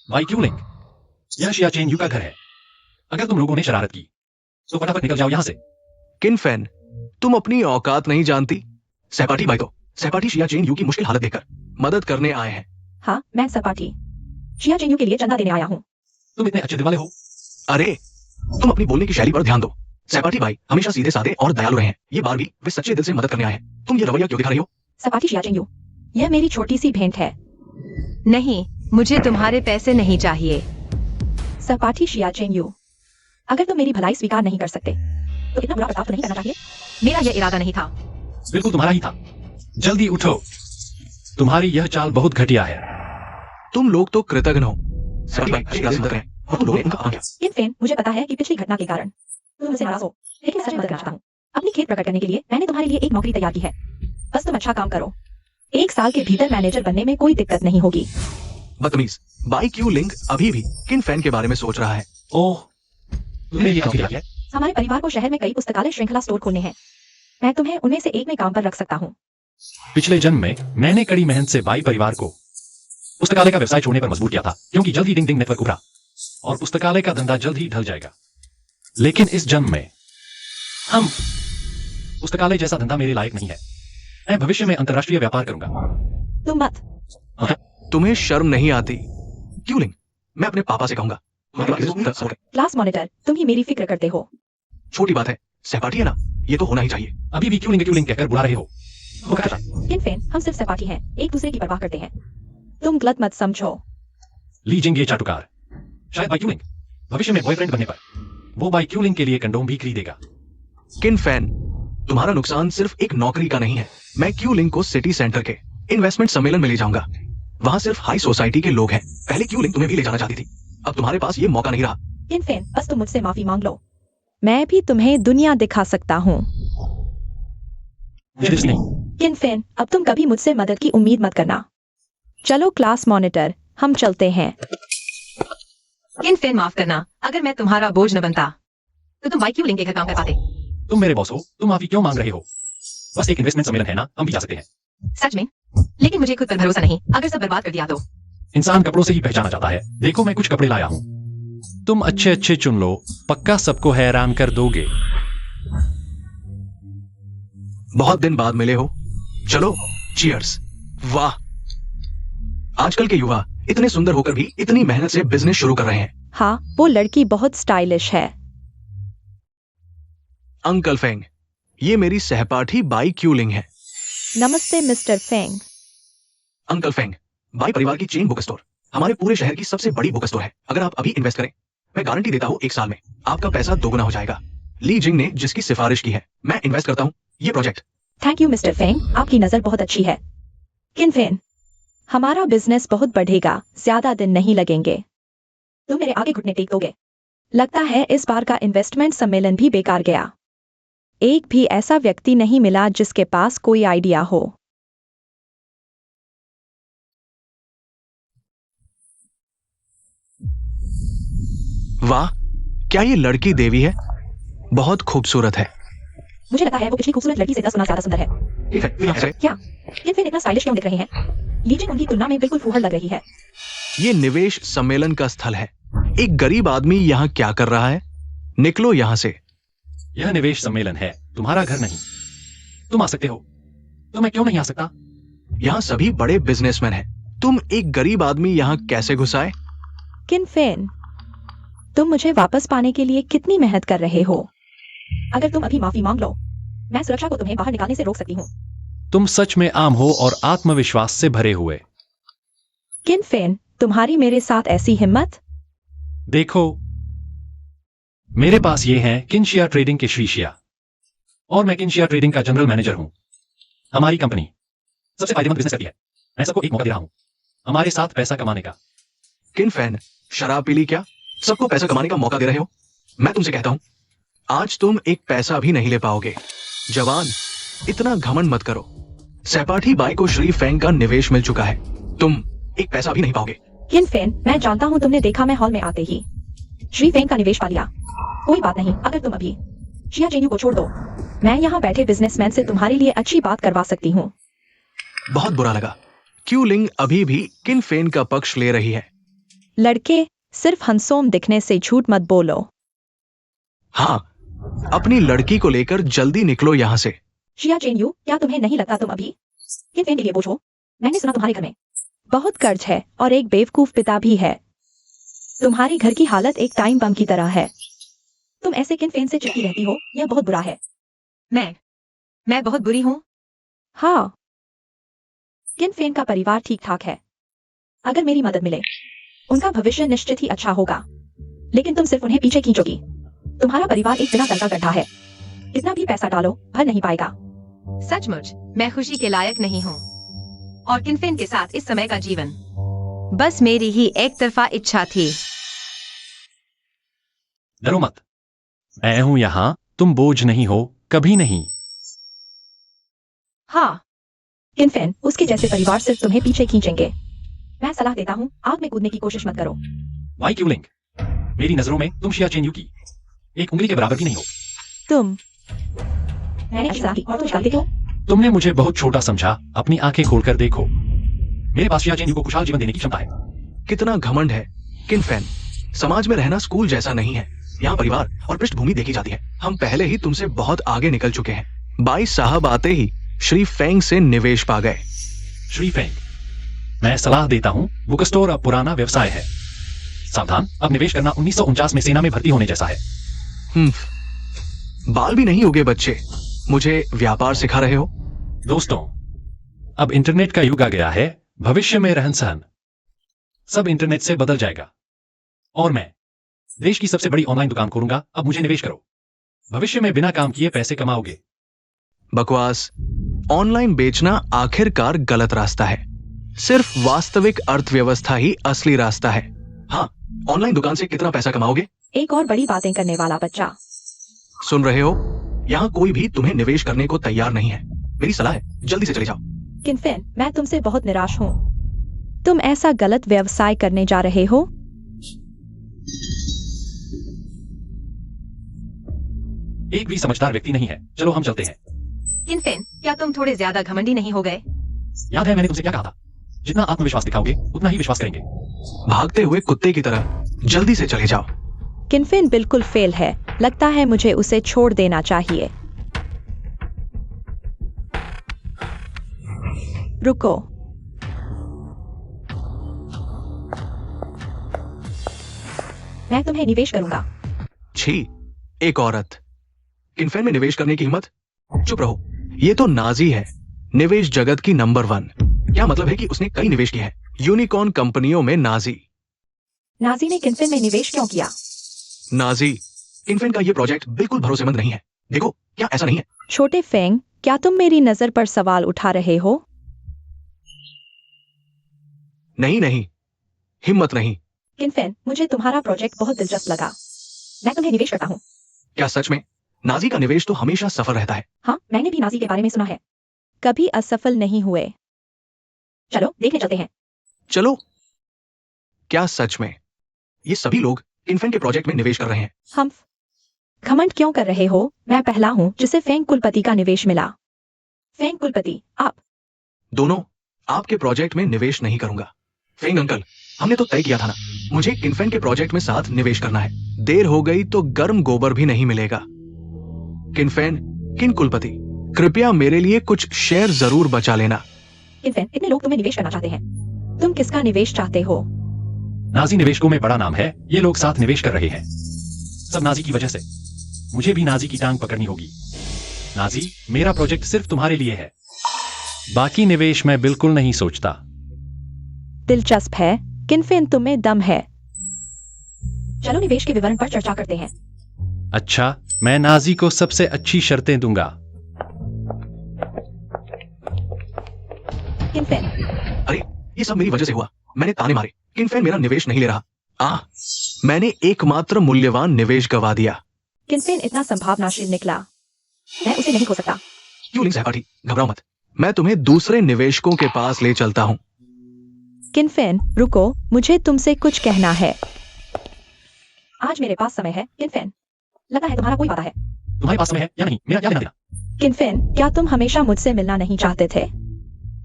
बाई क्यूलिंग, यह शियाचेन यू का घर है। अगर तुम लोगों ने शरारत की तो फटाफट निकल जाओ यहाँ से। किनफेन, तुम अपनी औकात नहीं जानती। सहपाठी भाई तो सहपाठी शियाचेन यू की मुश्किल हालत देखकर मदद करने आए हैं। हाँ, मैं सपाटी शियाचेन यू के लिए चंदा देने आया हूँ। तुम इतने अच्छे दिल वाले हो। अरे, तुम अपनी बोलने की शैली पर ध्यान दो। सहपाठी भाई हमेशा सीधे साधे और दयालु रहे हैं। ये बार भी वे सच्चे दिल से मदद करने आए हैं। तुम ये रवैया क्यों दिखा रही हो? सपाटी शियाचेन यू, यह मेरी छोटी सी भेंट है। नहीं, मुझे तुम्हारे पैसे नहीं चाहिए। सपाटी शियाचेन यू, अगर तुम मेरी भलाई स्वीकार नहीं कर सकते तो इतना बुरा बर्ताव तो नहीं करना चाहिए। मेरा यह इरादा नहीं था। बिल्कुल तुम्हारा ही था। जल्दी उठो, तुम्हारी यह चाल बहुत घटिया है। तुम लोग तो कृतज्ञ हो। सहपाठी भाई अच्छी सुंदर हैं और तुम लोगों ने उनका अपमान किया। किनफेन, मुझे पता है कि पिछली घटना के कारण तुम मुझसे नाराज हो, लेकिन मैं सच मदद करना चाहता हूँ। अपनी खेत प्रकट करने के लिए मैंने तुम्हारे लिए एक नौकरी तैयार की है। बस तुम अच्छा काम करो, 1 साल के भीतर मैनेजर बनने में कोई दिक्कत नहीं होगी। बदतमीज, बाई क्यू लिंग अभी भी किनफेन के बारे में सोच रहा है। ओह, तुमने ये काम किया है? हमारे परिवार को शहर में कई पुस्तकालय श्रृंखला स्टोर खोलने हैं। मैं तुम्हें उनमें से एक में काम पर रख सकता हूँ। पिछले जन्म में मैंने कड़ी मेहनत से बाई परिवार को पुस्तकालय का व्यवसाय छोड़ने पर मजबूर किया था, क्योंकि जल्द ही डिंग डिंग नेटवर्क उभरा और पुस्तकालय का धंधा जल्द ही ढल जाएगा। लेकिन इस जन्म में हम पुस्तकालय जैसा धंधा मेरे लायक नहीं है। मैं भविष्य में अंतर्राष्ट्रीय व्यापार करूंगा। तुम मत। तुम्हें शर्म नहीं आती? क्यों लिंग, मैं अपने पापा से कहूंगा। क्लास मॉनिटर, तुम ही मेरी फिक्र करते हो। छोटी बात है, सहपाठी है ना, ये तो होना ही चाहिए। अभी भी क्यों लिंग कहकर बुला रहे हो? किनफेन, हम सिर्फ सहपाठी हैं, एक दूसरे की परवाह करते हैं। तुम गलत मत समझो। ली जिंग ये चाटुकार शायद बाई क्यूलिंग भविष्य में बॉयफ्रेंड बनने पर वो बाई क्यूलिंग के लिए कंडोम भी खरीदेगा। किनफेन, तुम्हारा नुकसान सिर्फ एक नौकरी का नहीं है। मैं क्यू लिंक को सिटी सेंटर के इन्वेस्टमेंट सम्मेलन में ले जाऊंगा। वहां सिर्फ हाई सोसाइटी के लोग हैं। पहले क्यू लिंक तुम्हें भी ले जाना चाहती थी, अब तुम्हारे पास ये मौका नहीं रहा। किनफेन, बस तुम मुझसे माफी मांग लो। मैं भी तुम्हें दुनिया दिखा सकता हूँ। नहीं। किनफेन, अब तुम कभी मुझसे मदद की उम्मीद मत करना। चलो क्लास मॉनिटर, हम चलते हैं। किनफेन, माफ करना, अगर मैं तुम्हारा बोझ न बनता तो तुम वाईक्यू लिंक के घर काम कर पाते। तुम मेरे बॉस हो, तुम माफी क्यों मांग रहे हो? बस एक इन्वेस्टमेंट सम्मेलन है ना, हम भी जा सकते हैं। सच में? लेकिन मुझे खुद पर भरोसा नहीं, अगर सब बर्बाद कर दिया तो। इंसान कपड़ों से ही पहचाना जाता है। देखो मैं कुछ कपड़े लाया हूँ, तुम अच्छे अच्छे चुन लो, पक्का सबको हैरान कर दोगे। बहुत दिन बाद मिले हो, चलो चीयर्स। वाह, आजकल के युवा इतने सुंदर होकर भी इतनी मेहनत से बिजनेस शुरू कर रहे हैं। हाँ, वो लड़की बहुत स्टाइलिश है। अंकल फेंग, ये मेरी सहपाठी बाई क्यूलिंग है। नमस्ते mister Feng. Uncle Feng, by परिवार की चेन बुक स्टोर हमारे पूरे शहर की सबसे बड़ी बुक स्टोर है। अगर आप अभी इन्वेस्ट करें, मैं गारंटी देता हूँ 1 साल में आपका पैसा दोगुना हो जाएगा। ली जिंग ने जिसकी सिफारिश की है, मैं इन्वेस्ट करता हूँ ये project. Thank you mister Feng, आपकी नजर बहुत अच्छी है। किनफेन, हमारा बिजनेस बहुत बढ़ेगा, ज्यादा दिन नहीं लगेंगे। तुम मेरे आगे घुटने टेक दोगे। लगता है इस बार का इन्वेस्टमेंट सम्मेलन भी बेकार गया। एक भी ऐसा व्यक्ति नहीं मिला जिसके पास कोई आइडिया हो। वाह, क्या ये लड़की देवी है? बहुत खूबसूरत है। मुझे लगता है वो पिछली खूबसूरत लड़की से 10 गुना ज्यादा सुंदर है। क्या किनफेन इतना स्टाइलिश क्यों दिख रहे हैं? लीजिंग उनकी तुलना में बिल्कुल फूहड़ लग रही है। ये निवेश सम्मेलन का स्थल है। एक गरीब आदमी यहाँ क्या कर रहा है? निकलो यहाँ से। यह निवेश सम्मेलन है, तुम्हारा घर नहीं। तुम आ सकते हो, तो मैं क्यों नहीं आ सकता? यहाँ सभी बड़े बिजनेसमैन हैं। तुम एक गरीब आदमी यहाँ कैसे घुसाए? किनफेन, तुम मुझे वापस पाने के लिए कितनी मेहनत कर रहे हो? अगर तुम अभी माफी मांग लो, मैं सुरक्षा को तुम्हें बाहर निकालने से रोक सकती हूँ। तुम सच में आम हो और आत्मविश्वास से भरे हुए। किनफेन, तुम्हारी मेरे साथ ऐसी हिम्मत? देखो, मेरे पास ये हैं किनशिया ट्रेडिंग के श्रीशिया, और मैं किनशिया ट्रेडिंग का जनरल मैनेजर हूं। हमारी कंपनी सबसे फायदेमंद बिजनेस करती है। मैं सबको एक मौका दे रहा हूं हमारे साथ पैसा कमाने का। किनफेन, शराब पी ली क्या? सबको पैसा कमाने का मौका दे रहे हो? मैं तुमसे कहता हूं, आज तुम एक पैसा भी नहीं ले पाओगे। जवान, इतना घमंड मत करो। सहपाठी बाई को श्री फेंग का निवेश मिल चुका है, तुम एक पैसा भी नहीं पाओगे। किनफेन, मैं जानता हूँ तुमने देखा मैं हॉल में आते ही श्री फेंग का निवेश पा लिया। कोई बात नहीं, अगर तुम अभी शिया जेन्यू को छोड़ दो, मैं यहाँ बैठे बिजनेसमैन से तुम्हारे लिए अच्छी बात करवा सकती हूँ। बहुत बुरा लगा। क्यू लिंग अभी भी किनफेन का पक्ष ले रही है। लड़के, सिर्फ हंसोम दिखने से झूठ मत बोलो। हाँ, अपनी लड़की को लेकर जल्दी निकलो यहाँ से। शिया जेन्यू, क्या तुम्हें नहीं लगता तुम अभी किनफेन के लिए बोझ हो? मैंने सुना तुम्हारे घर में बहुत कर्ज है और एक बेवकूफ पिता भी है। तुम्हारी घर की हालत एक टाइम बम की तरह है। तुम ऐसे किनफेन से चिपकी रहती हो, यह बहुत बुरा है। मैं बहुत बुरी हूँ? हाँ, किनफेन का परिवार ठीक ठाक है। अगर मेरी मदद मिले, उनका भविष्य निश्चित ही अच्छा होगा। लेकिन तुम सिर्फ उन्हें पीछे खींचोगी। तुम्हारा परिवार एक बिना तल का गड्ढा है। कितना भी पैसा डालो, भर नहीं पाएगा। सचमुच मैं खुशी के लायक नहीं हूँ, और किनफेन के साथ इस समय का जीवन बस मेरी ही एक तरफा इच्छा थी। डरो मत, मैं हूं यहां, तुम बोझ नहीं हो, कभी नहीं। हाँ, किनफेन, उसके जैसे परिवार सिर्फ तुम्हें पीछे खींचेंगे। मैं सलाह देता हूँ, आग में कूदने की कोशिश मत करो। वाई क्यू लिंग, मेरी नजरों में तुम शिया चेन्यू की एक उंगली के बराबर भी नहीं हो। तुम मैंने ऐसी सलाह की और तुम निकालते हो। तुमने मुझे बहुत छोटा समझा। अपनी आंखें खोलकर देखो, मेरे पास शिया चेन को खुशहाल जीवन देने की क्षमता है। कितना घमंड है किनफेन। समाज में रहना स्कूल जैसा नहीं है। यहाँ परिवार और पृष्ठभूमि देखी जाती है। हम पहले ही तुमसे बहुत आगे निकल चुके हैं। बाई साहब आते ही श्री फेंग से निवेश पा गए। श्री फेंग, मैं सलाह देता हूं, बुक स्टोर अब पुराना व्यवसाय है। सावधान, अब निवेश करना 1949 में सेना में भर्ती होने जैसा है। बाल भी नहीं उगे बच्चे, मुझे व्यापार सिखा रहे हो। दोस्तों, अब इंटरनेट का युग आ गया है। भविष्य में रहन सहन सब इंटरनेट से बदल जाएगा और मैं देश की सबसे बड़ी ऑनलाइन दुकान खोलूंगा। अब मुझे निवेश करो, भविष्य में बिना काम किए पैसे कमाओगे। बकवास। ऑनलाइन बेचना आखिरकार गलत रास्ता है। सिर्फ वास्तविक अर्थव्यवस्था ही असली रास्ता है। हाँ, ऑनलाइन दुकान से कितना पैसा कमाओगे? एक और बड़ी बातें करने वाला बच्चा। सुन रहे हो? यहाँ कोई भी तुम्हें निवेश करने को तैयार नहीं है। मेरी सलाह है, जल्दी से चले जाओ। किनफेन, मैं तुमसे बहुत निराश हूँ। तुम ऐसा गलत व्यवसाय करने जा रहे हो। एक भी समझदार व्यक्ति नहीं है। चलो हम चलते हैं। किनफेन, क्या तुम थोड़े ज्यादा घमंडी नहीं हो गए? याद है मैंने तुमसे क्या कहा था? जितना आत्मविश्वास दिखाओगे उतना ही विश्वास करेंगे। भागते हुए कुत्ते की तरह जल्दी से चले जाओ। किनफेन बिल्कुल फेल है। लगता है मुझे उसे छोड़ देना चाहिए। रुको, मैं तुम्हें निवेश करूंगा। छी, एक औरत किनफेन में निवेश करने की हिम्मत? चुप रहो, ये तो नाजी है, निवेश जगत की नंबर 1। क्या मतलब है कि उसने कई निवेश किए हैं यूनिकॉर्न कंपनियों में। नाजी ने किनफेन में निवेश क्यों किया? नाजी, किनफेन का ये प्रोजेक्ट बिल्कुल भरोसेमंद नहीं है। देखो, क्या ऐसा नहीं है? छोटे फेंग, क्या तुम मेरी नजर पर सवाल उठा रहे हो? नहीं नहीं, हिम्मत नहीं। किनफेन, मुझे तुम्हारा प्रोजेक्ट बहुत दिलचस्प लगा। मैं तुम्हें निवेश करता हूँ। क्या सच में? नाजी का निवेश तो हमेशा सफल रहता है। हाँ, मैंने भी नाजी के बारे में सुना है। कभी असफल नहीं हुए। चलो देखने चलते हैं। चलो। क्या सच में ये सभी लोग किनफेन के प्रोजेक्ट में निवेश कर रहे हैं? हम घमंड क्यों कर रहे हो? मैं पहला हूँ जिसे फेंग कुलपति का निवेश मिला। फेंग कुलपति, आप दोनों आपके प्रोजेक्ट में निवेश नहीं करूंगा। फेंग अंकल, हमने तो तय किया था ना, मुझे किनफेन के प्रोजेक्ट में साथ निवेश करना है। देर हो गई तो गर्म गोबर भी नहीं मिलेगा। किनफेन, किन कुलपति, कृपया मेरे लिए कुछ शेयर जरूर बचा लेना। किनफेन, इतने लोग तुम्हें निवेश करना चाहते हैं। तुम किसका निवेश चाहते हो? नाजी निवेशकों में बड़ा नाम है। ये लोग साथ निवेश कर रहे हैं, सब नाजी की वजह से। मुझे भी नाजी की टांग पकड़नी होगी। नाजी, मेरा प्रोजेक्ट सिर्फ तुम्हारे लिए है। बाकी निवेश मैं बिल्कुल नहीं सोचता। दिलचस्प है। किनफेन, तुम्हें दम है। चलो निवेश के विवरण पर चर्चा करते हैं। अच्छा, मैं नाजी को सबसे अच्छी शर्तें दूंगा। किनफेन, अरे, ये सब मेरी वजह से हुआ। मैंने ताने मारे। किनफेन मेरा निवेश नहीं ले रहा। मैंने एकमात्र मूल्यवान निवेश गवा दिया। किनफेन इतना संभावनाशील निकला। मैं उसे नहीं खो सकता। क्यों लिंक सहपाठी, घबराओ मत, मैं तुम्हें दूसरे निवेशकों के पास ले चलता हूँ। किनफेन, रुको, मुझे तुमसे कुछ कहना है। आज मेरे पास समय है। किनफेन, लगा है तुम्हारा कोई वादा है। तुम्हारे पास समय है या नहीं, मेरा क्या लेना देना? किनफेन, क्या तुम हमेशा मुझसे मिलना नहीं चाहते थे?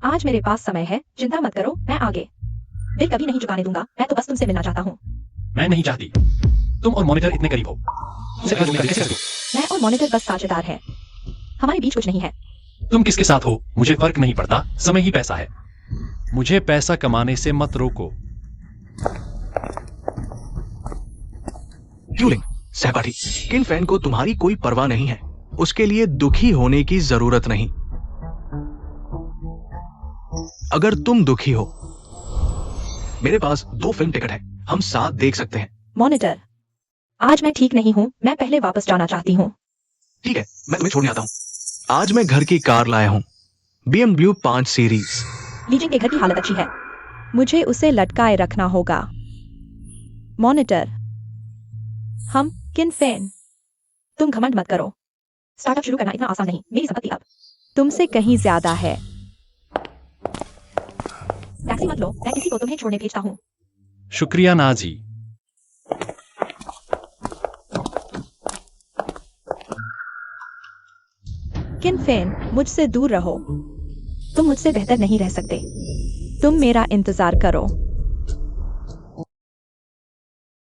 आज मेरे पास समय है, चिंता मत करो, मैं आगे बिल कभी नहीं चुकाने दूंगा। मैं तो बस तुमसे मिलना चाहता हूँ। मैं नहीं चाहती। तुम और मॉनिटर इतने करीब हो। उसे कैसे कैसे कैसे? मैं और मॉनिटर बस साझेदार हैं। हमारे बीच कुछ नहीं है। तुम किसके साथ हो मुझे फर्क नहीं पड़ता, समय ही पैसा है। मुझे पैसा कमाने से मत रोको। क्यों लिंक सहपाठी, किनफेन को तुम्हारी कोई परवाह नहीं है। उसके लिए दुखी होने की जरूरत नहीं। अगर तुम दुखी हो, मेरे पास 2 फिल्म टिकट है, हम साथ देख सकते हैं। मॉनिटर, आज मैं ठीक नहीं हूँ, मैं पहले वापस जाना चाहती हूँ। ठीक है, मैं तुम्हें छोड़ने आता हूँ। आज मैं घर की कार लाया हूँ, BMW 5 सीरीज। लीजिंग के घर की हालत अच्छी है। मुझे उसे लटकाए रखना होगा। मॉनिटर, हम किनफेन, तुम घमंड मत करो। स्टार्टअप शुरू करना इतना आसान नहीं। मेरी संपत्ति अब तुमसे कहीं ज्यादा है। टैक्सी मत लो, मैं किसी को तुम्हें छोड़ने भेजता हूँ। शुक्रिया नाजी। किनफेन, मुझसे दूर रहो। तुम मुझसे बेहतर नहीं रह सकते। तुम मेरा इंतजार करो।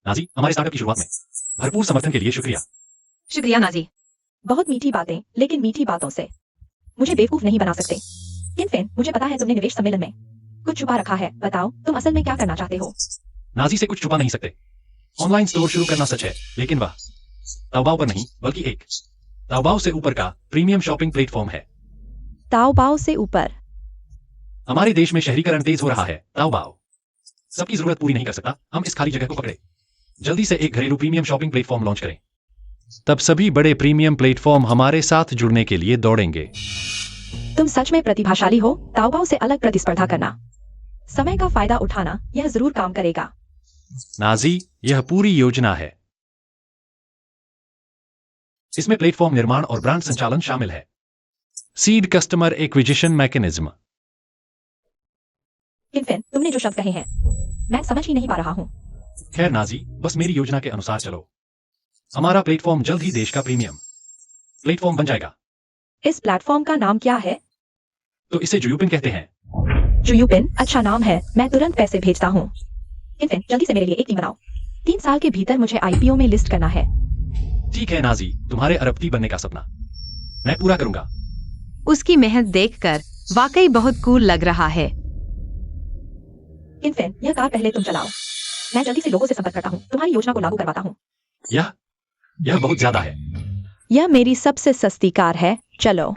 नाजी, हमारे स्टार्टअप की शुरुआत में भरपूर समर्थन के लिए शुक्रिया। शुक्रिया नाजी। बहुत मीठी बातें, लेकिन मीठी बातों से मुझे बेवकूफ नहीं बना सकते। किनफेन, मुझे पता है तुमने निवेश सम्मेलन में कुछ छुपा रखा है। बताओ, तुम असल में क्या करना चाहते हो? नाजी से कुछ छुपा नहीं सकते। ऑनलाइन स्टोर शुरू करना सच है, लेकिन वह ताओबाओ पर नहीं, बल्कि एक ताओबाओ से ऊपर का प्रीमियम शॉपिंग प्लेटफॉर्म है। ताओबाओ से ऊपर? हमारे देश में शहरीकरण तेज हो रहा है। ताओबाओ सबकी जरूरत पूरी नहीं कर सकता। हम इस खाली जगह को पकड़े, जल्दी से एक घरेलू प्रीमियम शॉपिंग प्लेटफॉर्म लॉन्च करें। तब सभी बड़े प्रीमियम प्लेटफॉर्म हमारे साथ जुड़ने के लिए दौड़ेंगे। तुम सच में प्रतिभाशाली हो। ताओबाओ से अलग प्रतिस्पर्धा करना, समय का फायदा उठाना, यह जरूर काम करेगा। नाजी, यह पूरी योजना है। इसमें प्लेटफॉर्म निर्माण और ब्रांड संचालन शामिल है। Seed customer acquisition mechanism. किनफेन, तुमने जो शब्द कहे हैं मैं समझ ही नहीं पा रहा हूँ। खैर नाजी, बस मेरी योजना के अनुसार चलो। हमारा प्लेटफॉर्म जल्द ही देश का प्रीमियम प्लेटफॉर्म बन जाएगा। इस प्लेटफॉर्म का नाम क्या है? तो इसे जुयुपिन कहते हैं। जुयुपिन, अच्छा नाम है। मैं तुरंत पैसे भेजता हूँ। किनफेन, जल्दी से मेरे लिए एक टीम बनाओ। 3 साल के भीतर मुझे आईपीओ में लिस्ट करना है। ठीक है नाजी, तुम्हारे अरबपति बनने का सपना मैं पूरा करूंगा। उसकी मेहनत देखकर वाकई बहुत कूल लग रहा है। किनफेन, यह कार पहले तुम चलाओ। मैं जल्दी से लोगों से संपर्क करता हूँ, तुम्हारी योजना को लागू करवाता हूँ। यह बहुत ज्यादा है। यह मेरी सबसे सस्ती कार है। चलो।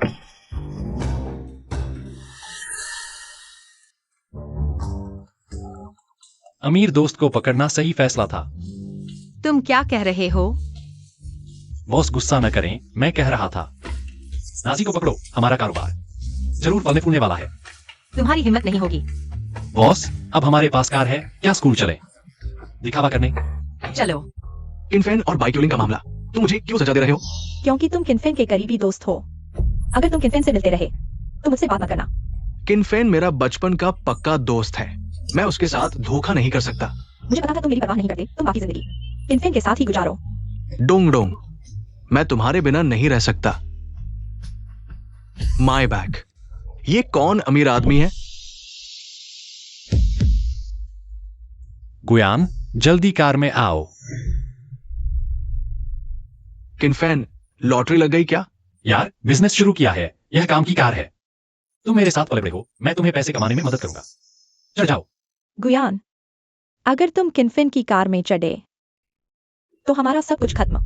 अमीर दोस्त को पकड़ना सही फैसला था। तुम क्या कह रहे हो? बॉस गुस्सा न करें, मैं कह रहा था नाजी को पकड़ो। हमारा कारोबार जरूर फलने फूलने वाला है। तुम्हारी हिम्मत नहीं होगी। बॉस, अब हमारे पास कार है, क्या स्कूल चले दिखावा करने? चलो। किनफेन और बाइक्यूलिंग का मामला, तुम मुझे क्यों सजा दे रहे हो? क्योंकि तुम किनफेन के करीबी दोस्त हो। अगर तुम किनफेन से मिलते रहे तो मुझसे बात मत करना। किनफेन मेरा बचपन का पक्का दोस्त है। मैं उसके साथ धोखा नहीं कर सकता। मुझे पता था तुम मेरी परवाह नहीं करते। तुम बाकी जिंदगी किनफेन के साथ ही गुजारो। डोंग डोंग, मैं तुम्हारे बिना नहीं रह सकता। My bag. ये कौन अमीर आदमी है? गुयान, जल्दी कार में आओ। किनफेन, लॉटरी लग गई क्या? यार, बिजनेस शुरू किया है, यह काम की कार है। तुम मेरे साथ पले बड़े हो, मैं तुम्हें पैसे कमाने में मदद करूंगा। चल जाओ। गुयान, अगर तुम किनफेन की कार में चढ़े तो हमारा सब कुछ खत्म।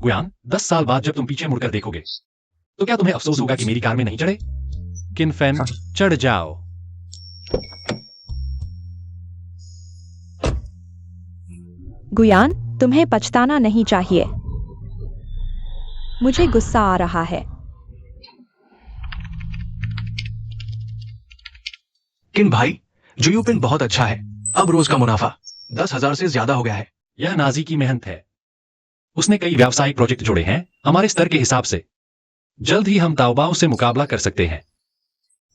गुयान, 10 साल बाद जब तुम पीछे मुड़कर देखोगे तो क्या तुम्हें अफसोस होगा कि मेरी कार में नहीं चढ़े? किनफेन, चढ़ जाओ। गुयान, तुम्हें पछताना नहीं चाहिए। मुझे गुस्सा आ रहा है। किन भाई, जुयूपिन बहुत अच्छा है। अब रोज का मुनाफा 10,000 से ज्यादा हो गया है। यह नाजी की मेहनत है। उसने कई व्यावसायिक प्रोजेक्ट जोड़े हैं हमारे स्तर के हिसाब से। जल्द ही हम ताओबाओ से मुकाबला कर सकते हैं।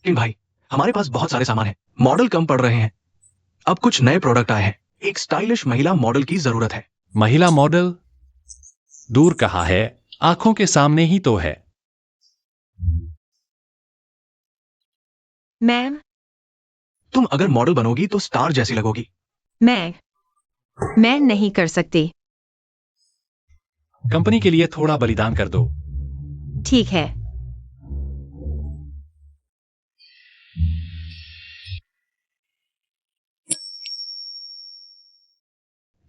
किन भाई, हमारे पास बहुत सारे सामान हैं, मॉडल कम पड़ रहे हैं। अब कुछ नए प्रोडक्ट आए हैं। एक स्टाइलिश महिला मॉडल की जरूरत है। महिला मॉडल? दूर कहाँ है, आंखों के सामने ही तो है। मैम, तुम अगर मॉडल बनोगी तो स्टार जैसी लगोगी। मैं नहीं कर सकती। कंपनी के लिए थोड़ा बलिदान कर दो। ठीक है।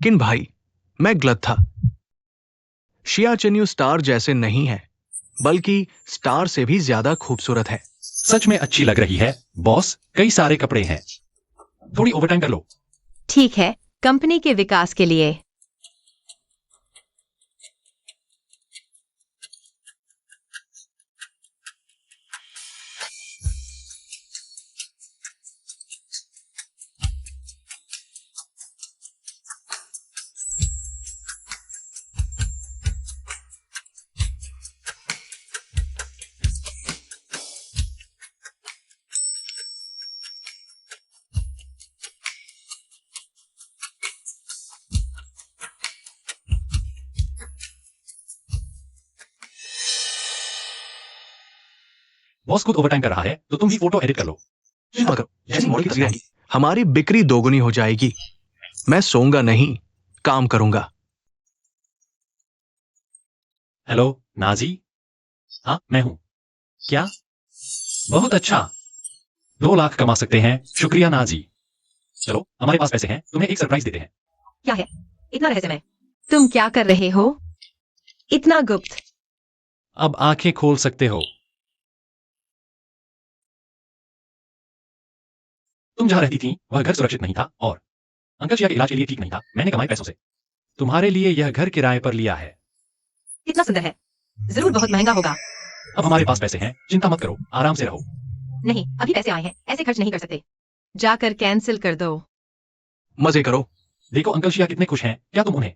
किन भाई, मैं गलत था। शिया चेन्यू स्टार जैसे नहीं है, बल्कि स्टार से भी ज्यादा खूबसूरत है। सच में अच्छी लग रही है बॉस, कई सारे कपड़े हैं। थोड़ी ओवरटाइम कर लो। ठीक है, कंपनी के विकास के लिए। बॉस खुद ओवरटाइम कर रहा है तो तुम भी फोटो एडिट कर लो। चिंता मत करो, जैसी मॉडल की तस्वीर आएगी हमारी बिक्री दोगुनी हो जाएगी। मैं सोऊंगा नहीं, काम करूंगा। Hello Nazi. हाँ मैं हूं। क्या? बहुत अच्छा, 2 लाख कमा सकते हैं। शुक्रिया नाजी। चलो हमारे पास पैसे हैं, तुम्हें एक सरप्राइज देते हैं। क्या है इतना रहस्यमय? तुम क्या कर रहे हो? इतना गुप्त। अब आंखें खोल सकते हो। तुम जहां रहती थी वह घर सुरक्षित नहीं था और अंकल शिया के इलाज के लिए ठीक नहीं था। मैंने कमाए पैसों से तुम्हारे लिए यह घर किराए पर लिया है। कितना सुंदर है। जरूर बहुत महंगा होगा। अब हमारे पास पैसे हैं, चिंता मत करो, आराम से रहो। नहीं, अभी पैसे आए हैं, ऐसे खर्च नहीं कर सकते। जाकर कैंसिल कर दो। मजे करो। देखो अंकल शिया कितने खुश हैं। क्या तुम उन्हें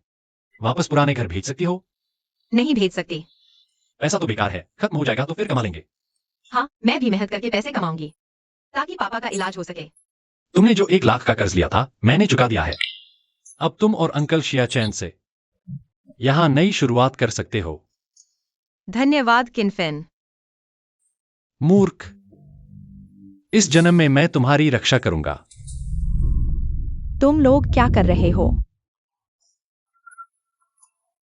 वापस पुराने घर भेज सकती हो? नहीं भेज सकती। पैसा तो बेकार है, खत्म हो जाएगा तो फिर कमा लेंगे। हाँ, मैं भी मेहनत करके पैसे कमाऊंगी ताकि पापा का इलाज हो सके। तुमने जो 1 लाख का कर्ज लिया था मैंने चुका दिया है। अब तुम और अंकल शिया चैन से यहां नई शुरुआत कर सकते हो। धन्यवाद किनफेन। मूर्ख, इस जन्म में मैं तुम्हारी रक्षा करूंगा। तुम लोग क्या कर रहे हो?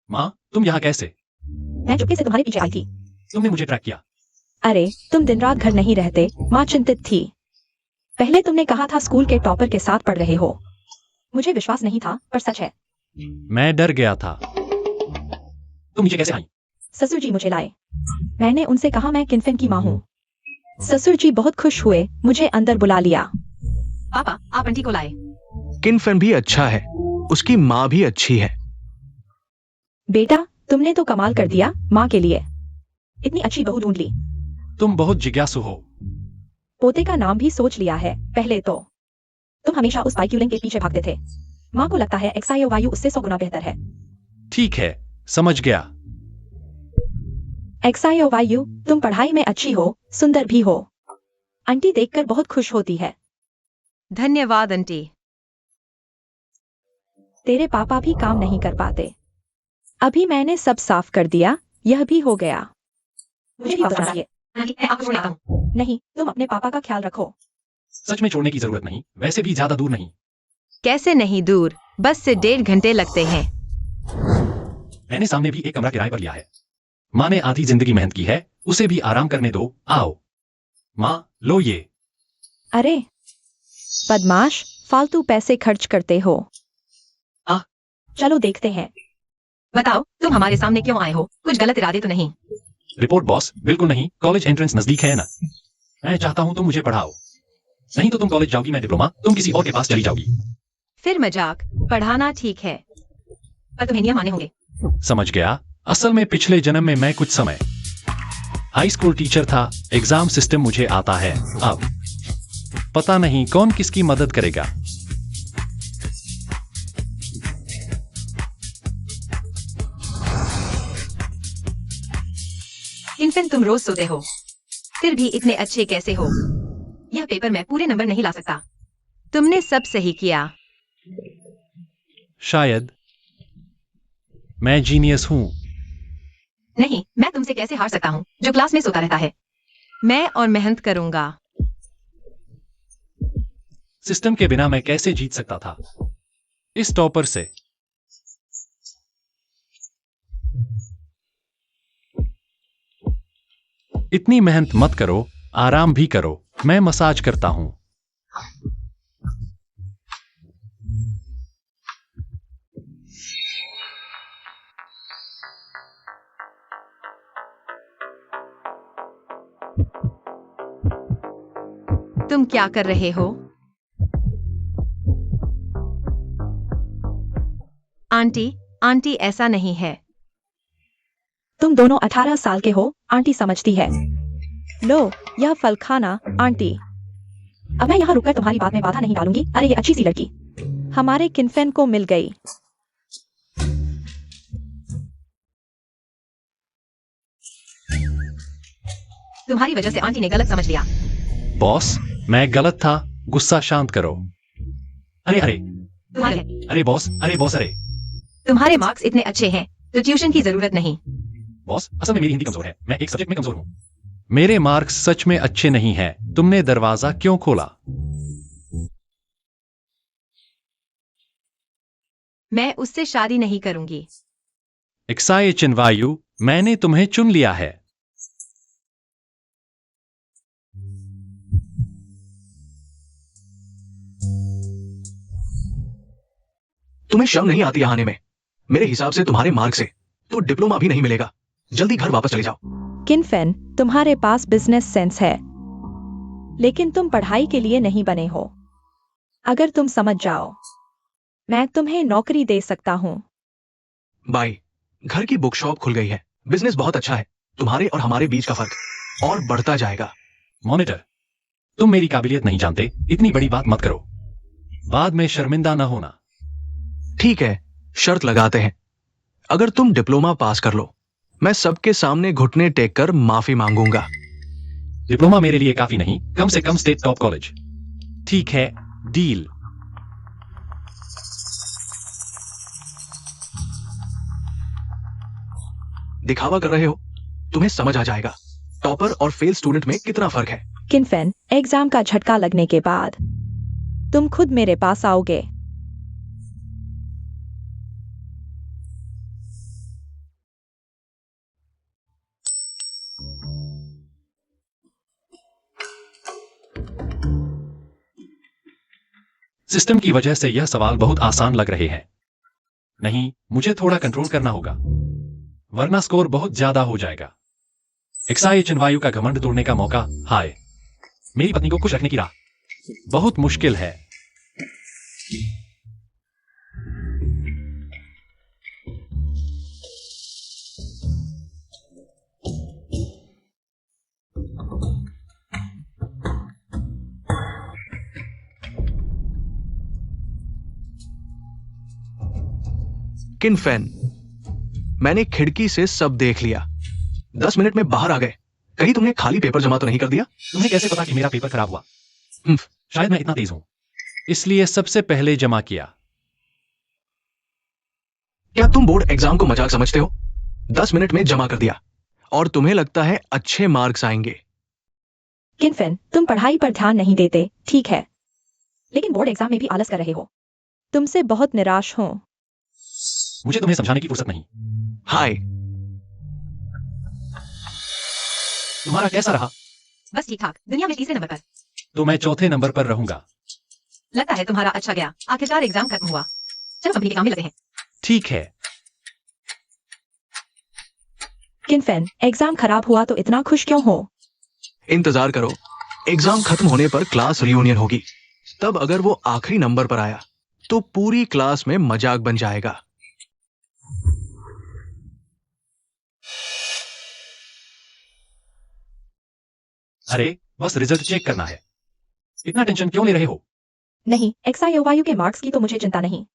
माँ तुम यहाँ कैसे? मैं चुपके से तुम्हारे पीछे आई थी। तुमने मुझे ट्रैक किया। अरे तुम दिन रात घर नहीं रहते। माँ चिंतित थी। पहले तुमने कहा था स्कूल के टॉपर के साथ पढ़ रहे हो। मुझे विश्वास नहीं था पर सच है। मैं डर गया था। तुम नीचे कैसे आई? ससुर जी मुझे लाए। मैंने उनसे कहा मैं किनफेन की माँ हूँ। ससुर जी बहुत खुश हुए, मुझे अंदर बुला लिया। पापा आप आंटी को लाए। किनफेन भी अच्छा है, उसकी माँ भी अच्छी है। बेटा तुमने तो कमाल कर दिया। माँ के लिए इतनी अच्छी बहू ढूंढ ली। तुम बहुत जिज्ञासु हो। पोते का नाम भी सोच लिया है। पहले तो तुम हमेशा उस वायुलिंग के पीछे भागते थे। माँ को लगता है एक्सायो वायु उससे 100 गुना बेहतर है। ठीक है, समझ गया। एक्सायो वायु तुम पढ़ाई में अच्छी हो, सुंदर भी हो। आंटी देखकर बहुत खुश होती है। धन्यवाद आंटी। तेरे पापा भी काम नहीं कर पाते। अभी मैंने सब साफ कर दिया, यह भी हो गया। मुझे भी वापस चाहिए। आंटी मैं आपको छोड़ आता हूँ। नहीं, तुम अपने पापा का ख्याल रखो। सच में छोड़ने की जरूरत नहीं, वैसे भी ज्यादा दूर नहीं। कैसे नहीं दूर, बस से 1.5 घंटे लगते हैं। मैंने सामने भी एक कमरा किराए पर लिया है। माँ ने आधी जिंदगी मेहनत की है, उसे भी आराम करने दो। आओ माँ, लो ये। अरे बदमाश, फालतू पैसे खर्च करते हो। चलो देखते हैं। बताओ तुम हमारे सामने क्यों आए हो? कुछ गलत इरादे तो नहीं? रिपोर्ट बॉस, बिल्कुल नहीं। कॉलेज एंट्रेंस नजदीक है ना। मैं चाहता हूँ तुम मुझे पढ़ाओ। नहीं तो तुम कॉलेज जाओगी, मैं डिप्लोमा, तुम किसी और के पास चली जाओगी। फिर मजाक। पढ़ाना ठीक है पर तुम्हें नियम माने होंगे। समझ गया। असल में पिछले जन्म में मैं कुछ समय हाई स्कूल टीचर था। एग्जाम सिस्टम मुझे आता है। अब पता नहीं कौन किसकी मदद करेगा। किनफेन तुम रोज सोते हो, फिर भी इतने अच्छे कैसे हो? यह पेपर में पूरे नंबर नहीं ला सकता। तुमने सब सही किया। शायद मैं जीनियस हूं। नहीं, मैं तुमसे कैसे हार सकता हूँ जो क्लास में सोता रहता है। मैं और मेहनत करूंगा। सिस्टम के बिना मैं कैसे जीत सकता था इस टॉपर से? इतनी मेहनत मत करो, आराम भी करो। मैं मसाज करता हूं। तुम क्या कर रहे हो? आंटी, आंटी ऐसा नहीं है। तुम दोनों 18 साल के हो, आंटी समझती है। लो यह फल खाना आंटी। अब मैं यहाँ रुककर तुम्हारी बात में बाधा नहीं डालूंगी। अरे ये अच्छी सी लड़की हमारे किनफेन को मिल गई। तुम्हारी वजह से आंटी ने गलत समझ लिया। बॉस, मैं गलत था। गुस्सा शांत करो। अरे अरे तुम्हारे अरे बॉस, अरे बॉस, अरे तुम्हारे मार्क्स इतने अच्छे हैं तो ट्यूशन की जरूरत नहीं। बॉस, असल में मेरी हिंदी कमजोर है। मैं एक सब्जेक्ट में कमजोर हूं। मेरे मार्क्स सच में अच्छे नहीं हैं। तुमने दरवाजा क्यों खोला? मैं उससे शादी नहीं करूंगी। एक्साई चिनवायु, मैंने तुम्हें चुन लिया है। तुम्हें शर्म नहीं आती यहाँ आने में? मेरे हिसाब से तुम्हारे मार्क से तो डिप्लोमा भी नहीं मिलेगा। जल्दी घर वापस चले जाओ। किनफेन, तुम्हारे पास बिजनेस सेंस है, लेकिन तुम पढ़ाई के लिए नहीं बने हो। अगर तुम समझ जाओ, मैं तुम्हें नौकरी दे सकता हूँ। बाय। घर की बुक शॉप खुल गई है। बिजनेस बहुत अच्छा है। तुम्हारे और हमारे बीच का फर्क और बढ़ता जाएगा। मॉनिटर, तुम मेरी काबिलियत नहीं जानते। इतनी बड़ी बात मत करो, बाद में शर्मिंदा न होना। ठीक है, शर्त लगाते हैं। अगर तुम डिप्लोमा पास कर लो, मैं सबके सामने घुटने टेक कर माफी मांगूंगा। डिप्लोमा मेरे लिए काफी नहीं, कम से कम स्टेट टॉप कॉलेज। ठीक है, डील। दिखावा कर रहे हो? तुम्हें समझ आ जाएगा टॉपर और फेल स्टूडेंट में कितना फर्क है। किनफेन, एग्जाम का झटका लगने के बाद तुम खुद मेरे पास आओगे। सिस्टम की वजह से यह सवाल बहुत आसान लग रहे हैं। नहीं, मुझे थोड़ा कंट्रोल करना होगा, वरना स्कोर बहुत ज्यादा हो जाएगा। एक्साई चिनवायु का घमंड तोड़ने का मौका। हाय, मेरी पत्नी को खुश रखने की राह बहुत मुश्किल है। किनफेन, मैंने खिड़की से सब देख लिया। 10 मिनट में बाहर आ गए। कहीं तुमने खाली पेपर जमा तो नहीं कर दिया? तुम्हें कैसे पता कि मेरा पेपर खराब हुआ? हम्म। शायद मैं इतना तेज हूं, इसलिए सबसे पहले जमा किया। क्या तुम बोर्ड एग्जाम को मजाक समझते हो? 10 मिनट में जमा कर दिया और तुम्हें लगता है अच्छे मार्क्स आएंगे। किनफेन, तुम पढ़ाई पर ध्यान नहीं देते, ठीक है, लेकिन बोर्ड एग्जाम में भी आलस कर रहे हो। तुमसे बहुत निराश हूं। मुझे तुम्हें समझाने की फुर्सत नहीं। हाय। तुम्हारा कैसा रहा? बस ठीक ठाक, दुनिया में तीसरे नंबर पर। तो मैं चौथे नंबर पर रहूंगा। लगता है तुम्हारा अच्छा गया, आखिरकार एग्जाम खत्म हुआ। चलो कंपनी के काम में लगे हैं। ठीक है। किनफेन, एग्जाम खराब हुआ तो इतना खुश क्यों हो? इंतजार करो, एग्जाम खत्म होने पर क्लास रियूनियन होगी। तब अगर वो आखिरी नंबर पर आया तो पूरी क्लास में मजाक बन जाएगा। अरे, बस रिजल्ट चेक करना है। इतना टेंशन क्यों ले रहे हो? नहीं, एक्साई के मार्क्स की तो मुझे चिंता नहीं।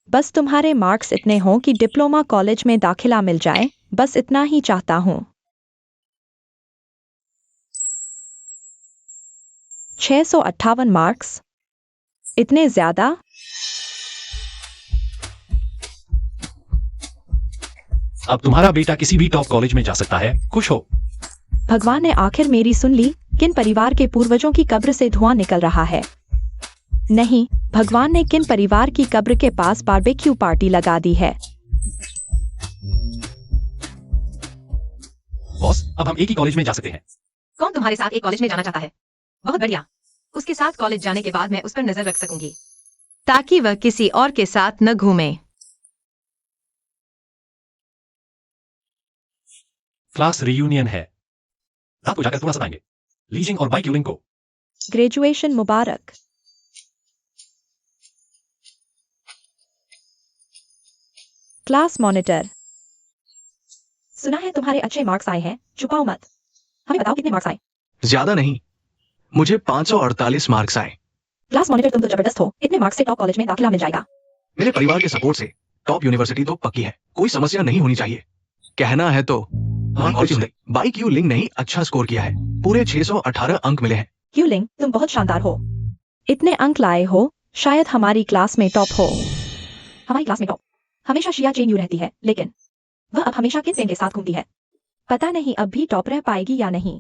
बस तुम्हारे मार्क्स इतने हों कि डिप्लोमा कॉलेज में दाखिला मिल जाए, बस इतना ही चाहता हूं। 658 मार्क्स, इतने ज्यादा? अब तुम्हारा बेटा किसी भी टॉप कॉलेज में जा सकता है। खुश हो? भगवान ने आखिर मेरी सुन ली। किन परिवार के पूर्वजों की कब्र से धुआं निकल रहा है? नहीं, भगवान ने किन परिवार की कब्र के पास बारबेक्यू पार्टी लगा दी है। बॉस, अब हम एक ही कॉलेज में जा सकते हैं। कौन तुम्हारे साथ एक कॉलेज में जाना चाहता है? बहुत बढ़िया। उसके साथ कॉलेज जाने के बाद मैं उस पर नजर रख सकूंगी, ताकि वह किसी और के साथ न घूमे। क्लास रियूनियन है, रात को जाकर थोड़ा सताएंगे लीजिंग और बाइक यूलिंग को। ग्रेजुएशन मुबारक। क्लास मॉनिटर, सुना है तुम्हारे अच्छे मार्क्स आए हैं, छुपाओ मत। हमें बताओ कितने मार्क्स आए। ज्यादा नहीं, मुझे 548 मार्क्स आए। क्लास मॉनिटर, तुम तो जबरदस्त हो। इतने मार्क्स से टॉप कॉलेज में दाखिला मिल जाएगा। मेरे परिवार के सपोर्ट से टॉप यूनिवर्सिटी तो पक्की है, कोई समस्या नहीं होनी चाहिए। कहना है तो हाँ, और सुन ले, बाइक यू लिंग ने ही अच्छा स्कोर किया है। पूरे 618 अंक मिले हैं। यूलिंग, तुम बहुत शानदार हो। इतने अंक लाए हो, शायद हमारी क्लास में टॉप हो। हमारी क्लास में टॉप हमेशा शिया चेन यू रहती है, लेकिन वह अब हमेशा किन पेन के साथ घूमती है। पता नहीं अब भी टॉप रह पाएगी या नहीं।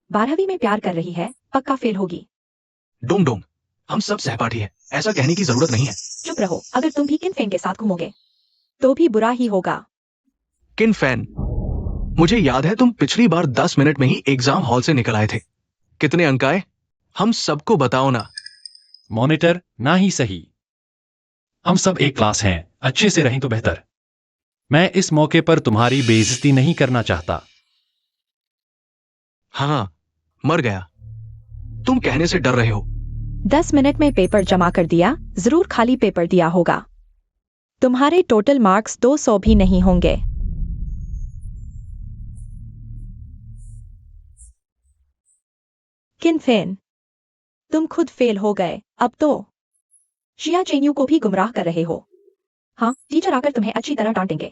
12वीं में प्यार कर रही है, पक्का फेल होगी। डोंग डोंग, हम सब सहपाठी हैं, ऐसा कहने की जरूरत नहीं है। चुप रहो, अगर तुम भी किन फेन के साथ घूमोगे तो भी बुरा ही होगा। किन फैन, मुझे याद है तुम पिछली बार 10 मिनट में ही एग्जाम हॉल से निकल आए थे। कितने अंक आए? हम सबको बताओ ना। मॉनिटर, ना ही सही। हम सब एक क्लास हैं, अच्छे से रहें तो बेहतर। मैं इस मौके पर तुम्हारी बेइज्जती नहीं करना चाहता। हाँ, मर गया। तुम कहने से डर रहे हो। 10 मिनट में पेपर जमा कर दिया, जरूर खाली पेपर दिया होगा। तुम्हारे टोटल मार्क्स 200 भी नहीं होंगे। किन फेन, तुम खुद फेल हो गए, अब तो शिया चेन्यू को भी गुमराह कर रहे हो। हाँ, टीचर आकर तुम्हें अच्छी तरह डांटेंगे।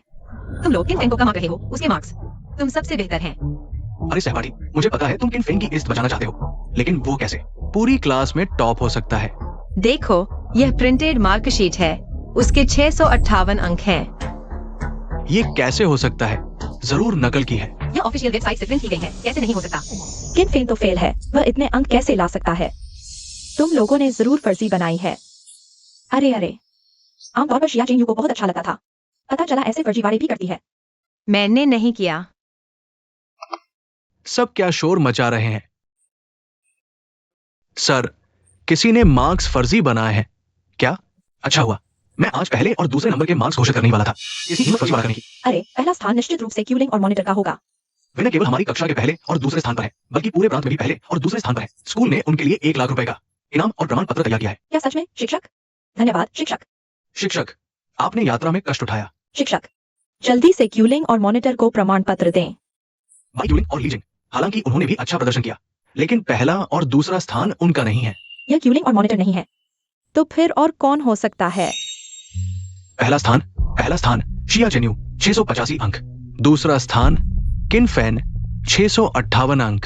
तुम लोग किन फेन को कमा रहे हो, उसके मार्क्स तुम सबसे बेहतर हैं। अरे सहपाठी, मुझे पता है तुम किन फैन की इज्जत बचाना चाहते हो, लेकिन वो कैसे? पूरी क्लास में टॉप हो सकता है। देखो, यह प्रिंटेड मार्कशीट है, उसके 658 अंक हैं। ये कैसे हो सकता है? जरूर नकल की है। यह ऑफिशियल वेबसाइट से प्रिंट की गई है, कैसे नहीं हो सकता? किन फेन तो फेल है, वह इतने अंक कैसे ला सकता है? तुम लोगों ने जरूर फर्जी बनाई है। अरे, आमतौर पर शिया चेन्यू को बहुत अच्छा लगता था, पता चला ऐसे फर्जीवाड़े भी करती है। मैंने नहीं किया। सब क्या शोर मचा रहे हैं? सर, किसी ने मार्क्स फर्जी बनाए हैं क्या? अच्छा हुआ, मैं आज पहले और दूसरे नंबर के मार्क्स घोषित करने वाला था। इसकी हिम्मत फर्जीवाड़ा करने की। अरे, पहला स्थान निश्चित रूप से क्यूलिंग और मॉनिटर का होगा। वे न केवल हमारी कक्षा के पहले और दूसरे स्थान पर है, बल्कि पूरे प्रांत में भी पहले और दूसरे स्थान पर है। स्कूल ने उनके लिए 1 लाख रुपए का इनाम और प्रमाण पत्र तैयार किया है। क्या सच में, शिक्षक? धन्यवाद शिक्षक। शिक्षक, आपने यात्रा में कष्ट उठाया। शिक्षक, जल्दी से क्यूलिंग और मॉनिटर को प्रमाण पत्र दें। बाई क्यूलिंग और लीजिंग, हालांकि उन्होंने भी अच्छा प्रदर्शन किया, लेकिन पहला और दूसरा स्थान उनका नहीं है। यह क्यूलिंग और मॉनिटर नहीं है, तो फिर और कौन हो सकता है? पहला स्थान शिया चेन्यू 685 अंक, दूसरा स्थान किन फैन 658 अंक।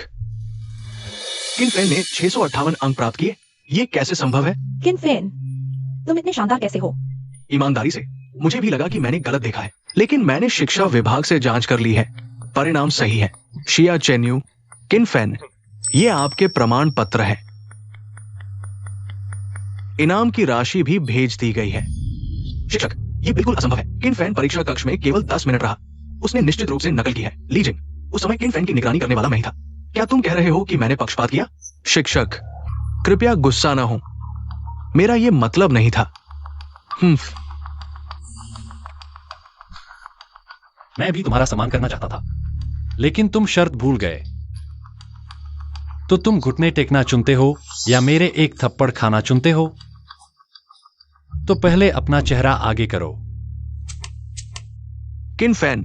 किन फैन ने 658 अंक प्राप्त किए, ये कैसे संभव है? किन फेन, तुम इतने शानदार कैसे हो? ईमानदारी से, मुझे भी लगा कि मैंने गलत देखा है, लेकिन मैंने शिक्षा विभाग से जांच कर ली है, परिणाम सही है। शिया चेन्यू, किन फैन, ये आपके प्रमाण पत्र है। इनाम की राशि भी भेज दी गई है। शिक्षक, ये बिल्कुल असंभव है। किन फैन परीक्षा कक्ष में केवल 10 मिनट रहा, उसने निश्चित रूप से नकल की है। लीजिंग, उस समय किन फैन की निगरानी करने वाला मैं ही था। क्या तुम कह रहे हो कि मैंने पक्षपात किया? शिक्षक, कृपया गुस्सा ना हो, मेरा ये मतलब नहीं था। मैं भी तुम्हारा सम्मान करना चाहता था, लेकिन तुम शर्त भूल गए। तो तुम घुटने टेकना चुनते हो या मेरे एक थप्पड़ खाना चुनते हो? तो पहले अपना चेहरा आगे करो। किन फैन,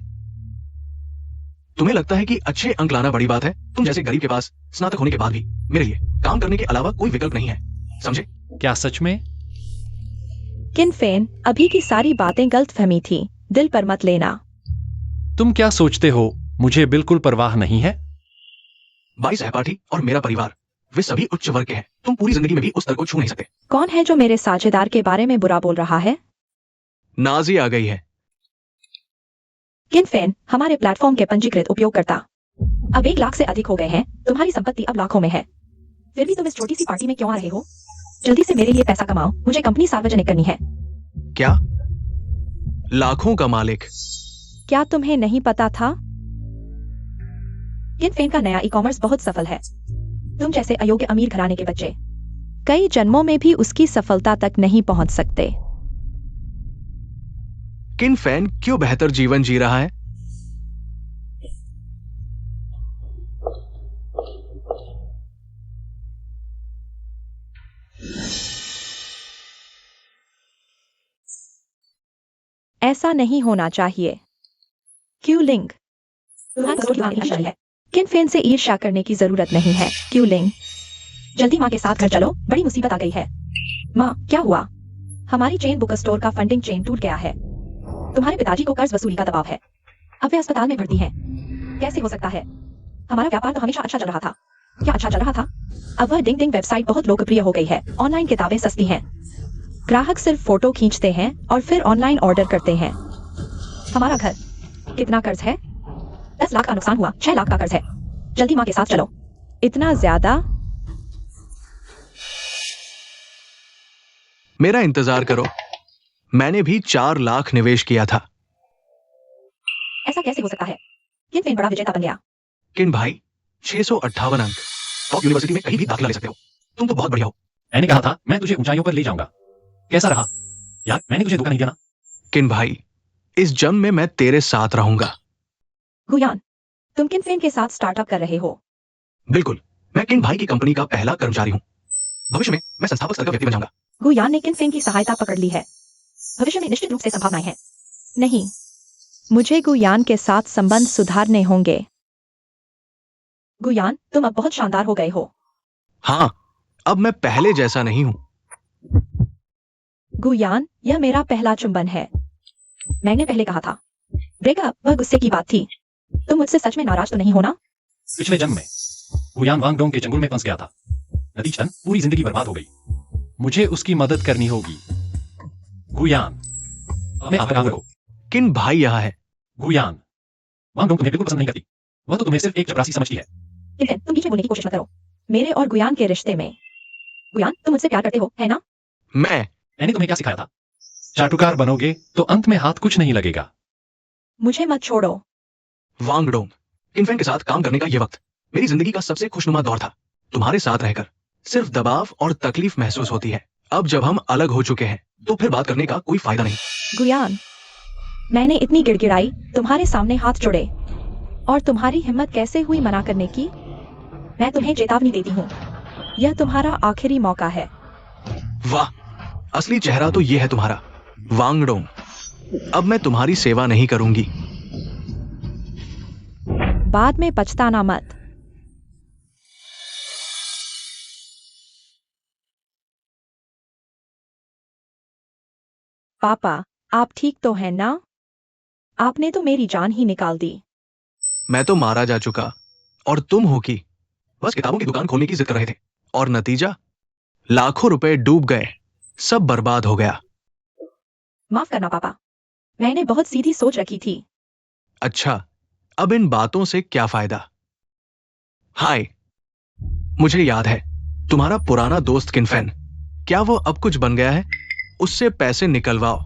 तुम्हें लगता है कि अच्छे अंक लाना बड़ी बात है? तुम जैसे गरीब के पास स्नातक होने के बाद भी मेरे लिए काम करने के अलावा कोई विकल्प नहीं है, समझे? क्या सच में? किन फेन, अभी की सारी बातें गलतफहमी थी, दिल पर मत लेना। तुम क्या सोचते हो, मुझे बिल्कुल परवाह नहीं है? बाई सहपाठी और मेरा परिवार, वे सभी उच्च वर्ग के हैं। तुम पूरी जिंदगी में भी उस स्तर को छू नहीं सकते। कौन है जो मेरे साझेदार के बारे में बुरा बोल रहा है? नाजी आ गई है। किन फेन, हमारे प्लेटफॉर्म के पंजीकृत उपयोगकर्ता अब 1 लाख से अधिक हो गए हैं। तुम्हारी संपत्ति अब लाखों में है, फिर भी तुम इस छोटी सी पार्टी में क्यों आ रहे हो? जल्दी से मेरे लिए पैसा कमाओ, मुझे कंपनी सार्वजनिक करनी है। क्या? लाखों का मालिक? क्या तुम्हें नहीं पता था? किन फेन का नया ई-कॉमर्स बहुत सफल है। तुम जैसे अयोग्य अमीर घराने के बच्चे कई जन्मों में भी उसकी सफलता तक नहीं पहुंच सकते। किन फैन क्यों बेहतर जीवन जी रहा है? ऐसा नहीं होना चाहिए। क्यूलिंग, है। किन फेन से ईर्ष्या करने की जरूरत नहीं है। क्यूलिंग, जल्दी माँ के साथ घर चलो, बड़ी मुसीबत आ गई है। माँ, क्या हुआ? हमारी चेन बुक स्टोर का फंडिंग चेन टूट गया है। तुम्हारे पिताजी को कर्ज वसूली का दबाव है, अब वे अस्पताल में भर्ती हैं। कैसे हो सकता है? हमारा व्यापार तो हमेशा अच्छा चल रहा था। क्या अच्छा चल रहा था? अब वह डिंग डिंग वेबसाइट बहुत लोकप्रिय हो गई है। ऑनलाइन किताबें सस्ती हैं, ग्राहक सिर्फ फोटो खींचते हैं और फिर ऑनलाइन ऑर्डर करते हैं। हमारा घर, कितना कर्ज है? 10 लाख का नुकसान हुआ, 6 लाख का कर्ज है। जल्दी माँ के साथ चलो। इतना ज्यादा? मेरा इंतजार करो, मैंने भी 4 लाख निवेश किया था। ऐसा कैसे हो सकता है? किन फेन बड़ा विजेता बन गया? किन भाई, 658 अंक, टॉप यूनिवर्सिटी में कहीं भी दाखिला ले सकते हो। तुम तो बहुत बढ़िया हो। मैंने कहा था मैं तुझे ऊंचाइयों पर ले जाऊंगा। कैसा रहा? यार मैंने तुझे धोखा नहीं दिया ना? किन भाई, इस जंग में मैं तेरे साथ रहूंगा। गुयान, तुम किन फेन के साथ स्टार्टअप कर रहे हो? बिल्कुल, मैं किन भाई की कंपनी का पहला कर्मचारी हूँ। भविष्य में मैं संस्थापक स्तर का व्यक्ति बन जाऊंगा। गुयान ने किन फेन की सहायता पकड़ ली है। भविष्य में निश्चित रूप से संभावनाएं हैं। नहीं, मुझे गुयान के साथ संबंध सुधारने होंगे। गुयान, तुम अब बहुत शानदार हो गए हो। हाँ, अब मैं पहले जैसा नहीं हूँ। गुयान, यह मेरा पहला चुंबन है। मैंने पहले कहा था, ब्रेकअप वह गुस्से की बात थी। तुम मुझसे सच में नाराज तो नहीं हो ना? पिछले जंग में गुयान वांगडोंग के चंगुल में फंस गया था। नतीजतन पूरी जिंदगी बर्बाद हो गई। मुझे उसकी मदद करनी होगी। गुयान, हमें आप हो। किन भाई यहाँ है? गुयान, वांगडोंग तुम्हें बिल्कुल पसंद नहीं करती। वह तो तुम्हें सिर्फ एक चपरासी समझती है। किन, तुम बीच में बोलने की कोशिश मत करो। मेरे और गुयान के रिश्ते में। गुयान, तुम मुझसे प्यार करते हो, है ना? मैंने तुम्हें क्या सिखाया था? चाटुकार बनोगे तो अंत में हाथ कुछ नहीं लगेगा। मुझे मत छोड़ो। वांगडोंग, किनफेन के साथ काम करने का यह वक्त मेरी जिंदगी का सबसे खुशनुमा दौर था। तुम्हारे साथ रहकर सिर्फ दबाव और तकलीफ महसूस होती है। अब जब हम अलग हो चुके हैं तो फिर बात करने का कोई फायदा नहीं। गुयान, मैंने इतनी गिड़गिड़ाई, तुम्हारे सामने हाथ जोड़े, और तुम्हारी हिम्मत कैसे हुई मना करने की? मैं तुम्हें चेतावनी देती हूँ, यह तुम्हारा आखिरी मौका है। वाह, असली चेहरा तो ये है तुम्हारा, वांगडोंग। अब मैं तुम्हारी सेवा नहीं करूंगी। बाद में पछताना मत। पापा, आप ठीक तो हैं ना? आपने तो मेरी जान ही निकाल दी। मैं तो मारा जा चुका और तुम हो कि बस किताबों की दुकान खोलने की जिद कर रहे थे, और नतीजा लाखों रुपए डूब गए, सब बर्बाद हो गया। माफ करना पापा, मैंने बहुत सीधी सोच रखी थी। अच्छा, अब इन बातों से क्या फायदा? हाय, मुझे याद है तुम्हारा पुराना दोस्त किनफेन, क्या वो अब कुछ बन गया है? उससे पैसे निकलवाओ,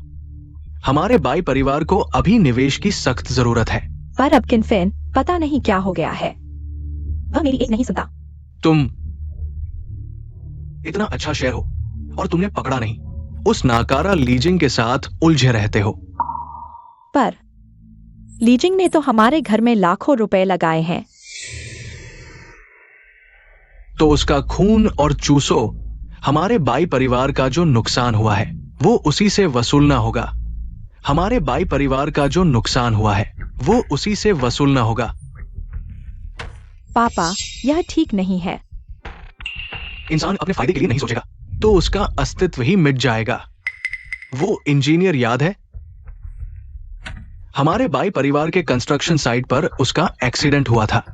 हमारे बाई परिवार को अभी निवेश की सख्त जरूरत है। पर अब किनफेन पता नहीं क्या हो गया है। वह मेरी एक नहीं सुनता। तुम इतना अच्छा शेयर हो और तुमने पकड़ा नहीं। उस नाकारा लीजिंग के साथ उलझे रहते हो। पर लीजिंग ने तो हमारे घर में लाखों रुपए लगाए हैं। तो उसका खून और चूसो, हमारे बाई परिवार का जो नुकसान हुआ है वो उसी से वसूलना होगा। हमारे बाई परिवार का जो नुकसान हुआ है वो उसी से वसूलना होगा। पापा, यह ठीक नहीं है। इंसान अपने फायदे के लिए नहीं सोचेगा तो उसका अस्तित्व ही मिट जाएगा। वो इंजीनियर याद है? हमारे बाई परिवार के कंस्ट्रक्शन साइट पर उसका एक्सीडेंट हुआ था।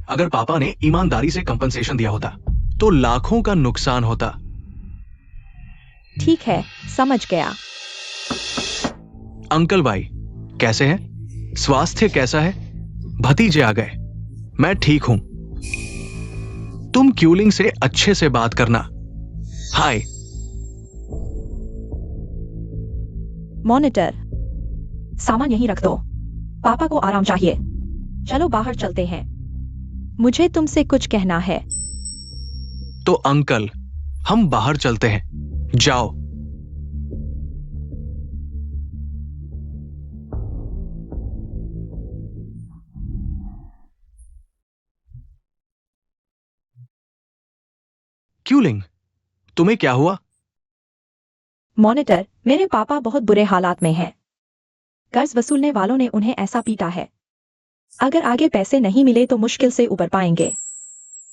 अगर पापा ने ईमानदारी से कंपनसेशन दिया होता तो लाखों का नुकसान होता। ठीक है, समझ गया। अंकल भाई कैसे हैं? स्वास्थ्य कैसा है? भतीजे आ गए। मैं ठीक हूं। तुम क्यूलिंग से अच्छे से बात करना। हाय। मॉनिटर, सामान यहीं रख दो। पापा को आराम चाहिए। चलो बाहर चलते हैं। मुझे तुमसे कुछ कहना है। तो अंकल, हम बाहर चलते हैं। जाओ। क्यूलिंग, तुम्हें क्या हुआ? मॉनिटर, मेरे पापा बहुत बुरे हालात में हैं। कर्ज वसूलने वालों ने उन्हें ऐसा पीटा है। अगर आगे पैसे नहीं मिले तो मुश्किल से उबर पाएंगे।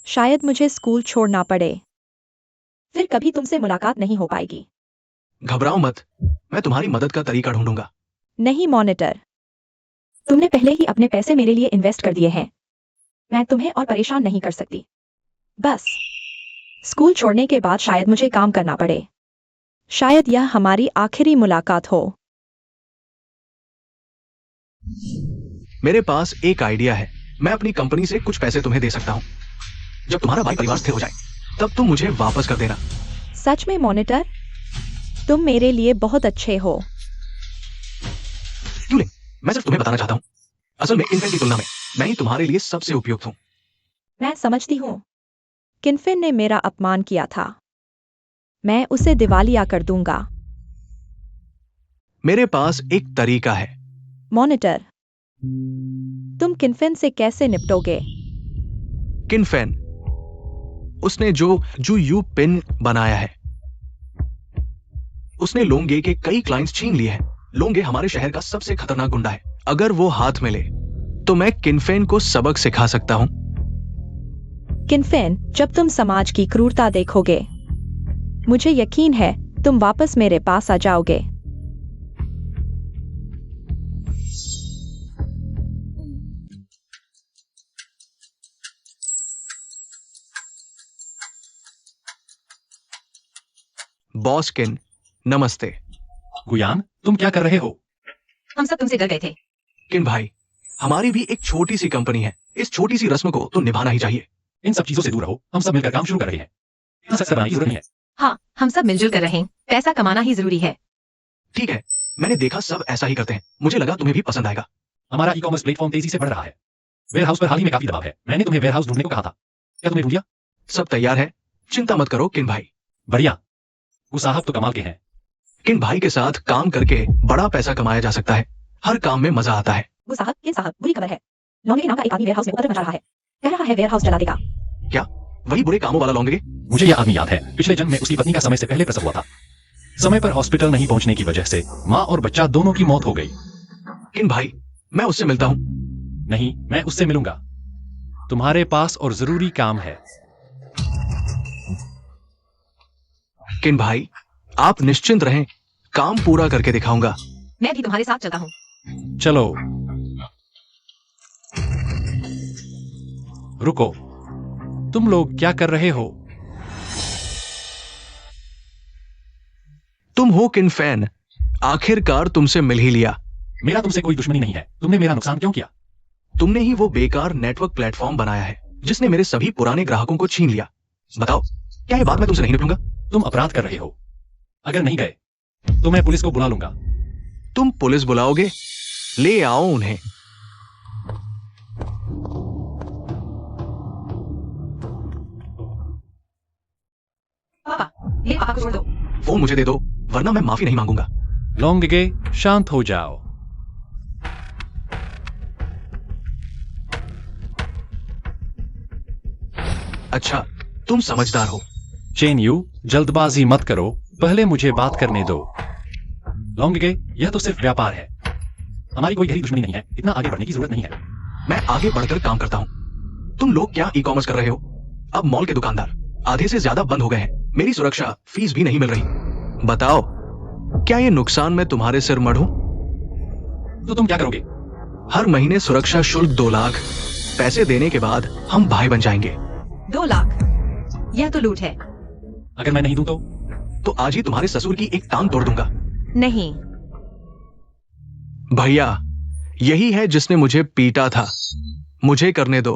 शायद मुझे स्कूल छोड़ना पड़े। फिर कभी तुमसे मुलाकात नहीं हो पाएगी। घबराओ मत, मैं तुम्हारी मदद का तरीका ढूंढूंगा। नहीं मॉनिटर, तुमने पहले ही अपने पैसे मेरे लिए इन्वेस्ट कर दिए हैं। मैं तुम्हें और परेशान नहीं कर सकती। बस स्कूल छोड़ने के बाद शायद मुझे काम करना पड़े। शायद यह हमारी आखिरी मुलाकात हो। मेरे पास एक आइडिया है। मैं अपनी कंपनी से कुछ पैसे तुम्हें दे सकता हूं। जब तुम्हारा भाई परिवार स्थिर हो जाए तब तुम मुझे वापस कर देना। सच में मॉनिटर, तुम मेरे लिए बहुत अच्छे हो। क्यों नहीं, मैं सिर्फ तुम्हें बताना चाहता हूँ, असल में किनफेन की तुलना में मैं ही तुम्हारे लिए सबसे उपयुक्त हूँ। मैं समझती हूँ। किनफिन ने मेरा अपमान किया था। मैं उसे दिवालिया कर दूंगा। मेरे पास एक तरीका है। मॉनिटर, तुम किनफिन से कैसे निपटोगे? किनफेन, उसने जो यू पिन बनाया है, उसने लोंगे के कई क्लाइंट्स छीन लिए हैं। लोंगे हमारे शहर का सबसे खतरनाक गुंडा है। अगर वो हाथ में ले तो मैं किनफेन को सबक सिखा सकता हूं। किनफिन, जब तुम समाज की क्रूरता देखोगे, मुझे यकीन है तुम वापस मेरे पास आ जाओगे। बॉस किन, नमस्ते। गुयान, तुम क्या कर रहे हो? हम सब तुमसे डर गए थे। किन भाई, हमारी भी एक छोटी सी कंपनी है। इस छोटी सी रस्म को तो निभाना ही चाहिए। इन सब चीजों से दूर रहो। हम सब मिलकर काम शुरू कर रहे हैं। इतना सख्त बनाने की जरूरत नहीं है। हाँ, हम सब मिलजुल कर रहे हैं। पैसा कमाना ही जरूरी है। ठीक है, मैंने देखा सब ऐसा ही करते हैं। मुझे लगा तुम्हें भी पसंद आएगा। हमारा ई कॉमर्स प्लेटफॉर्म तेजी से बढ़ रहा है। वेयरहाउस पर हाल ही में काफी दबाव है। मैंने तुम्हें वेयरहाउस ढूंढने को कहा था, क्या तुमने ढूंढ लिया? सब तैयार है, चिंता मत करो किन भाई। बढ़िया। वो साहब तो कमाल के हैं। किन भाई के साथ काम करके बड़ा पैसा कमाया जा सकता है। हर काम में मजा आता है। वो साहब, किन साहब, बुरी खबर है। लॉन्गे के नाम का एक आदमी वेयरहाउस में उपद्रव मचा रहा है। कह रहा है वेयरहाउस जला देगा। क्या वही बुरे कामों वाला लोंगे? मुझे यह आदमी याद है। पिछले जन्म में उसकी पत्नी का समय से पहले प्रसव हुआ था। समय पर हॉस्पिटल नहीं पहुंचने की वजह से माँ और बच्चा दोनों की मौत हो गई। किन भाई, मैं उससे मिलता हूँ। नहीं, मैं उससे मिलूंगा। तुम्हारे पास और जरूरी काम है। किन भाई, आप निश्चिंत रहें, काम पूरा करके दिखाऊंगा। मैं भी तुम्हारे साथ चलता हूँ। चलो। रुको, तुम लोग क्या कर रहे हो? तुम हो किनफेन, आखिरकार तुमसे मिल ही लिया। मेरा तुमसे कोई दुश्मनी नहीं है। तुमने मेरा नुकसान क्यों किया? तुमने ही वो बेकार नेटवर्क प्लेटफॉर्म बनाया है जिसने मेरे सभी पुराने ग्राहकों को छीन लिया। बताओ, क्या ये बात मैं तुमसे नहीं निपटूंगा? तुम अपराध कर रहे हो। अगर नहीं गए तो मैं पुलिस को बुला लूंगा। तुम पुलिस बुलाओगे? ले आओ उन्हें। पापा, ये पापा को छोड़ दो। फोन मुझे दे दो, वरना मैं माफी नहीं मांगूंगा। लोंगे, शांत हो जाओ। अच्छा, तुम समझदार हो। चेन यू, जल्दबाजी मत करो, पहले मुझे बात करने दो। लोंगे, यह तो सिर्फ व्यापार है। हमारी कोई गहरी दुश्मनी नहीं है। इतना आगे बढ़ने की जरूरत नहीं है। मैं आगे बढ़कर काम करता हूँ। तुम लोग क्या ई कॉमर्स कर रहे हो? अब मॉल के दुकानदार आधे से ज्यादा बंद हो गए हैं। मेरी सुरक्षा फीस भी नहीं मिल रही। बताओ, क्या ये नुकसान मैं तुम्हारे सिर मढ़ूं? तो तुम क्या करोगे? हर महीने सुरक्षा शुल्क 2 लाख। पैसे देने के बाद हम भाई बन जाएंगे। 2 लाख? यह तो लूट है। अगर मैं नहीं दूं तो आज ही तुम्हारे ससुर की एक टांग तोड़ दूंगा। नहीं। भैया, यही है जिसने मुझे पीटा था। मुझे करने दो।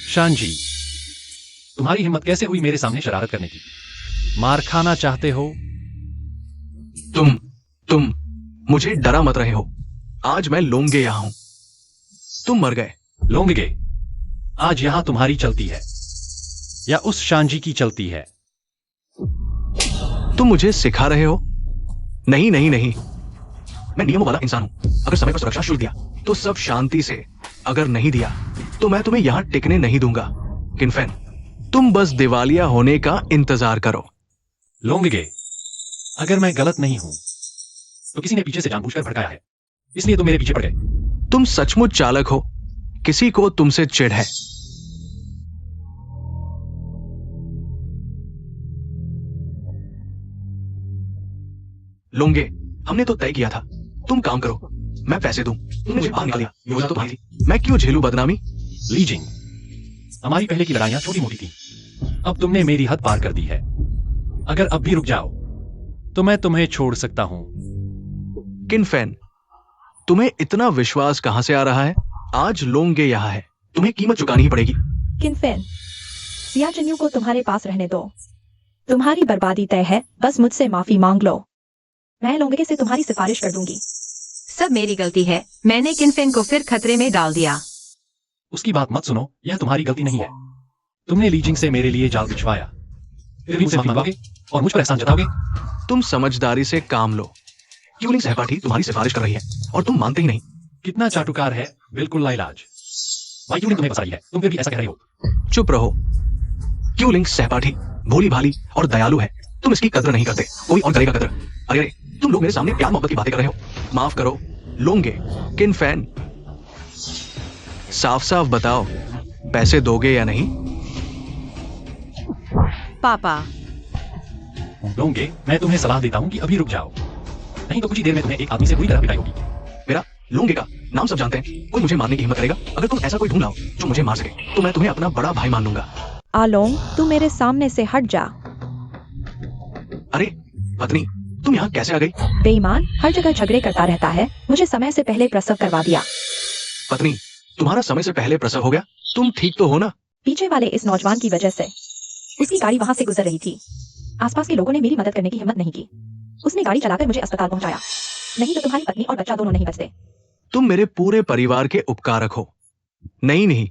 शानजी, तुम्हारी हिम्मत कैसे हुई मेरे सामने शरारत करने की? मार खाना चाहते हो? तुम मुझे डरा मत रहे हो। आज मैं लोंगे यहां हूं। तुम मर गए। लोंगे, आज यहां तुम्हारी चलती है या उस शानजी की चलती है? तुम मुझे सिखा रहे हो? नहीं नहीं नहीं, मैं नियमों वाला इंसान हूं। अगर समय पर सुरक्षा शुल्क दिया तो सब शांति से, अगर नहीं दिया तो मैं तुम्हें यहां टिकने नहीं दूंगा। किनफेन, तुम बस दिवालिया होने का इंतजार करो। लोंगे, अगर मैं गलत नहीं हूं तो किसी ने पीछे से जानबूझकर भड़काया है, इसलिए तुम मेरे पीछे पड़ गए। तुम सचमुच चालक हो। किसी को तुमसे चिढ़ है। लोंगे, हमने तो तय किया था। तुम काम करो, मैं पैसे दूं। तुमने मुझे बाहर निकाल दिया। योजना तो तुम्हारी थी। मैं क्यों झेलूं बदनामी? लीजिंग, हमारी पहले की लड़ाइयां छोटी मोटी थी। अब तुमने मेरी हद पार कर दी है। अगर अब भी रुक जाओ तो मैं तुम्हें छोड़ सकता हूं। किनफेन, तुम्हें इतना विश्वास कहां से आ रहा है? आज लोंगे यहां है, तुम्हें कीमत चुकानी ही पड़ेगी। किनफिन, सियाचिन्यू को तुम्हारे पास रहने दो। तुम्हारी बर्बादी तय है, बस मुझसे माफी मांग लो। मैं लोंगे से तुम्हारी सिफारिश कर दूंगी। सब मेरी गलती है, मैंने किनफेन को फिर खतरे में डाल दिया। उसकी बात मत सुनो, यह तुम्हारी गलती नहीं है। तुमने लीजिंग से मेरे लिए जाल बिछवाया, फिर भी मुझसे माफी मांगोगे और मुझ पर एहसान जताओगे? तुम समझदारी से काम लो। क्यूलिंग सहपाठी तुम्हारी सिफारिश कर रही है और तुम मानते ही नहीं। कितना चाटुकार है, बिल्कुल लाइलाज। भाई क्यों तुम्हें फंसाई है, तुम फिर भी ऐसा कह रहे हो? चुप रहो। क्यूलिंग सहपाठी भोली भाली और दयालु है, तुम इसकी कदर नहीं करते, कोई और करेगा कदर। अरे तुम लोग मेरे सामने प्यार मोहब्बत की बातें कर रहे हो। माफ करो लोंगे, किनफेन साफ साफ बताओ, पैसे दोगे या नहीं? पापा, लोगे, मैं तुम्हें सलाह देता हूँ कि अभी रुक जाओ, नहीं तो कुछ ही देर में तुम्हें एक आदमी से बुरी तरह पिटाई होगी। मेरा लोंगे का नाम सब जानते हैं, कोई मुझे मारने की हिम्मत करेगा? अगर तुम ऐसा कोई ढूंढ लाओ जो मुझे मार सके तो मैं तुम्हें अपना बड़ा भाई मान लूंगा। आलोंग, तू मेरे सामने से हट जा। अरे पत्नी, तुम यहाँ कैसे आ गई? बेईमान हर जगह झगड़े करता रहता है, मुझे समय से पहले प्रसव करवा दिया। पत्नी, तुम्हारा समय से पहले प्रसव हो गया? तुम ठीक तो हो ना? पीछे वाले इस नौजवान की वजह से। उसकी गाड़ी वहां से गुजर रही थी, आसपास के लोगों ने मेरी मदद करने की हिम्मत नहीं की। उसने गाड़ी चलाकर मुझे अस्पताल पहुंचाया, नहीं तो तुम्हारी पत्नी और बच्चा दोनों नहीं बचते। तुम मेरे पूरे परिवार के उपकारक हो। नहीं,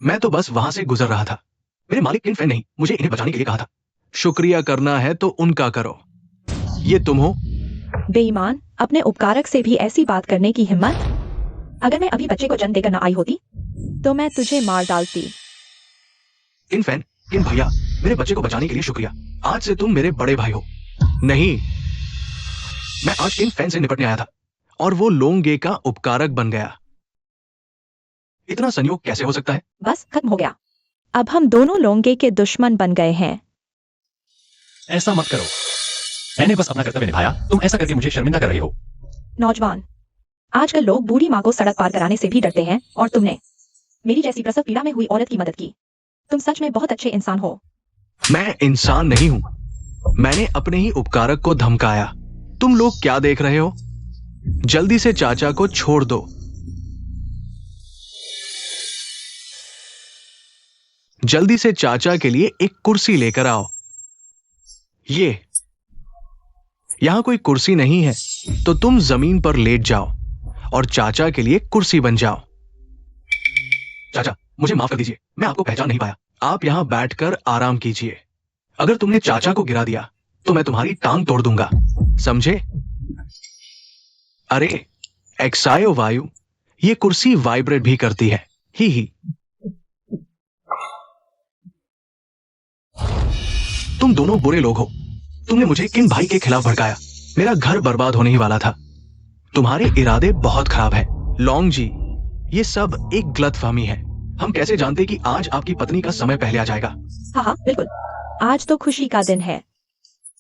मैं तो बस वहां से गुजर रहा था। मेरे मालिक किनफेन नहीं मुझे इन्हें बचाने के लिए कहा था। शुक्रिया करना है तो उनका करो। ये तुम हो? बेईमान, अपने उपकारक से भी ऐसी बात करने की हिम्मत? अगर मैं अभी बच्चे को जन्म देकर न आई होती तो मैं तुझे मार डालती। किनफेन, किन भैया, मेरे बच्चे को बचाने के लिए शुक्रिया। आज से तुम मेरे बड़े भाई हो। नहीं, मैं आज किनफेन से निपटने आया था और वो लोंगे का उपकारक बन गया। इतना संयोग कैसे हो सकता है? बस खत्म हो गया, अब हम दोनों लोंगे के दुश्मन बन गए हैं। ऐसा मत करो, मैंने बस अपना कर्तव्य निभाया, तुम ऐसा करके मुझे शर्मिंदा कर रहे हो। नौजवान, आजकल लोग बूढ़ी माँ को सड़क पार कराने से भी डरते हैं और तुमने मेरी जैसी प्रसव पीड़ा में हुई औरत की मदद की। तुम सच में बहुत अच्छे इंसान हो। मैं इंसान नहीं हूं, मैंने अपने ही उपकारक को धमकाया। तुम लोग क्या देख रहे हो? जल्दी से चाचा को छोड़ दो। जल्दी से चाचा के लिए एक कुर्सी लेकर आओ। ये यहां कोई कुर्सी नहीं है तो तुम जमीन पर लेट जाओ और चाचा के लिए कुर्सी बन जाओ। चाचा, मुझे माफ कर दीजिए, मैं आपको पहचान नहीं पाया। आप यहां बैठकर आराम कीजिए। अगर तुमने चाचा को गिरा दिया तो मैं तुम्हारी टांग तोड़ दूंगा, समझे? अरे एक्सायो वायु, ये कुर्सी वाइब्रेट भी करती है। ही तुम दोनों बुरे लोग हो। तुमने मुझे किन भाई के खिलाफ भड़काया। मेरा घर बर्बाद होने ही वाला था। तुम्हारे इरादे बहुत खराब है लोंग जी। ये सब एक गलतफहमी है। हम कैसे जानते कि आज आपकी पत्नी का समय पहले आ जाएगा? हाँ, बिल्कुल, आज तो खुशी का दिन है।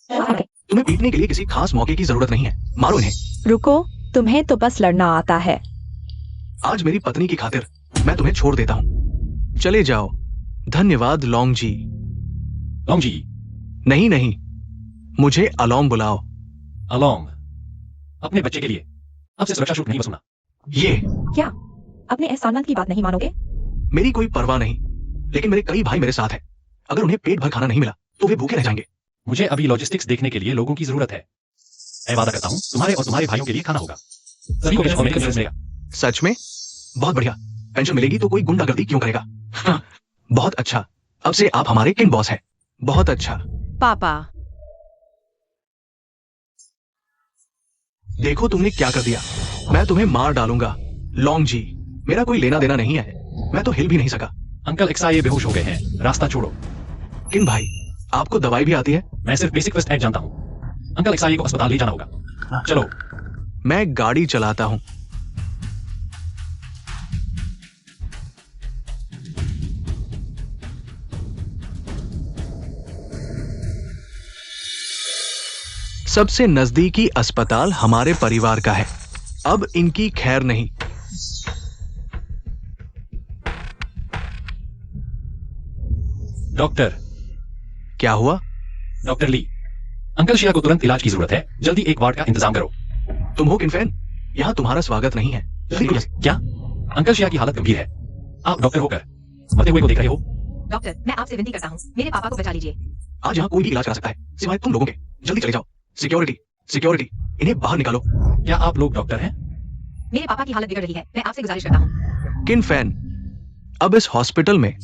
तुम्हें पीटने के लिए किसी खास मौके की जरूरत नहीं है, मारो इन्हें। रुको, तुम्हें तो बस लड़ना आता है। आज मेरी पत्नी की खातिर मैं तुम्हें छोड़ देता हूं। चले जाओ। धन्यवाद लोंग जी। लोंग जी? नहीं, मुझे अलोंग बुलाओ। अलोंग? अपने बच्चे के लिए अब से सुरक्षा शुल्क नहीं वसूलना। ये क्या अपने एहसानात की बात नहीं मानोगे? मेरी कोई परवाह नहीं, लेकिन मेरे कई भाई मेरे साथ हैं। अगर उन्हें पेट भर खाना नहीं मिला तो वे भूखे रह जाएंगे। मुझे अभी लॉजिस्टिक्स देखने के लिए लोगों की जरूरत है। मैं वादा करता हूँ तुम्हारे और तुम्हारे भाइयों के लिए खाना होगा। सभी को अमेरिकन ड्रेस मिलेगा। सच में? बहुत बढ़िया। पेंशन मिलेगी तो कोई गुंडागर्दी क्यों करेगा? हाँ, बहुत अच्छा। अब से आप हमारे किन बॉस हैं। बहुत अच्छा। पापा, देखो तुमने क्या कर दिया। मैं तुम्हें मार डालूंगा लोंग जी। मेरा कोई लेना देना नहीं है, मैं तो हिल भी नहीं सका। अंकल एक्साये बेहोश हो गए हैं, रास्ता छोड़ो। किन भाई, आपको दवाई भी आती है? मैं सिर्फ बेसिक फर्स्ट एड जानता हूँ। अंकल एक्साये को अस्पताल ले जाना होगा। चलो। मैं गाड़ी चलाता हूं। सबसे नजदीकी अस्पताल हमारे परिवार का है। अब इनकी खैर नहीं। डॉक्टर? क्या हुआ? डॉक्टर ली, अंकल शिया को तुरंत इलाज की जरूरत है, जल्दी एक वार्ड का इंतजाम करो। तुम हो किनफेन? यहाँ तुम्हारा स्वागत नहीं है। क्या? अंकल शिया की हालत गंभीर है। आप डॉक्टर होकर मरते हुए को देख रहे हो? डॉक्टर, मैं आपसे विनती करता हूँ, मेरे पापा को बचा लीजिए। आज यहाँ कोई भी इलाज करा सकता है सिवाय तुम लोगों के। जल्दी चले जाओ। सिक्योरिटी, सिक्योरिटी, इन्हें बाहर निकालो। क्या आप लोग डॉक्टर हैं? मेरे पापा की हालत बिगड़ रही है, मैं आपसे गुजारिश करता हूँ। किन फैन, अब इस हॉस्पिटल में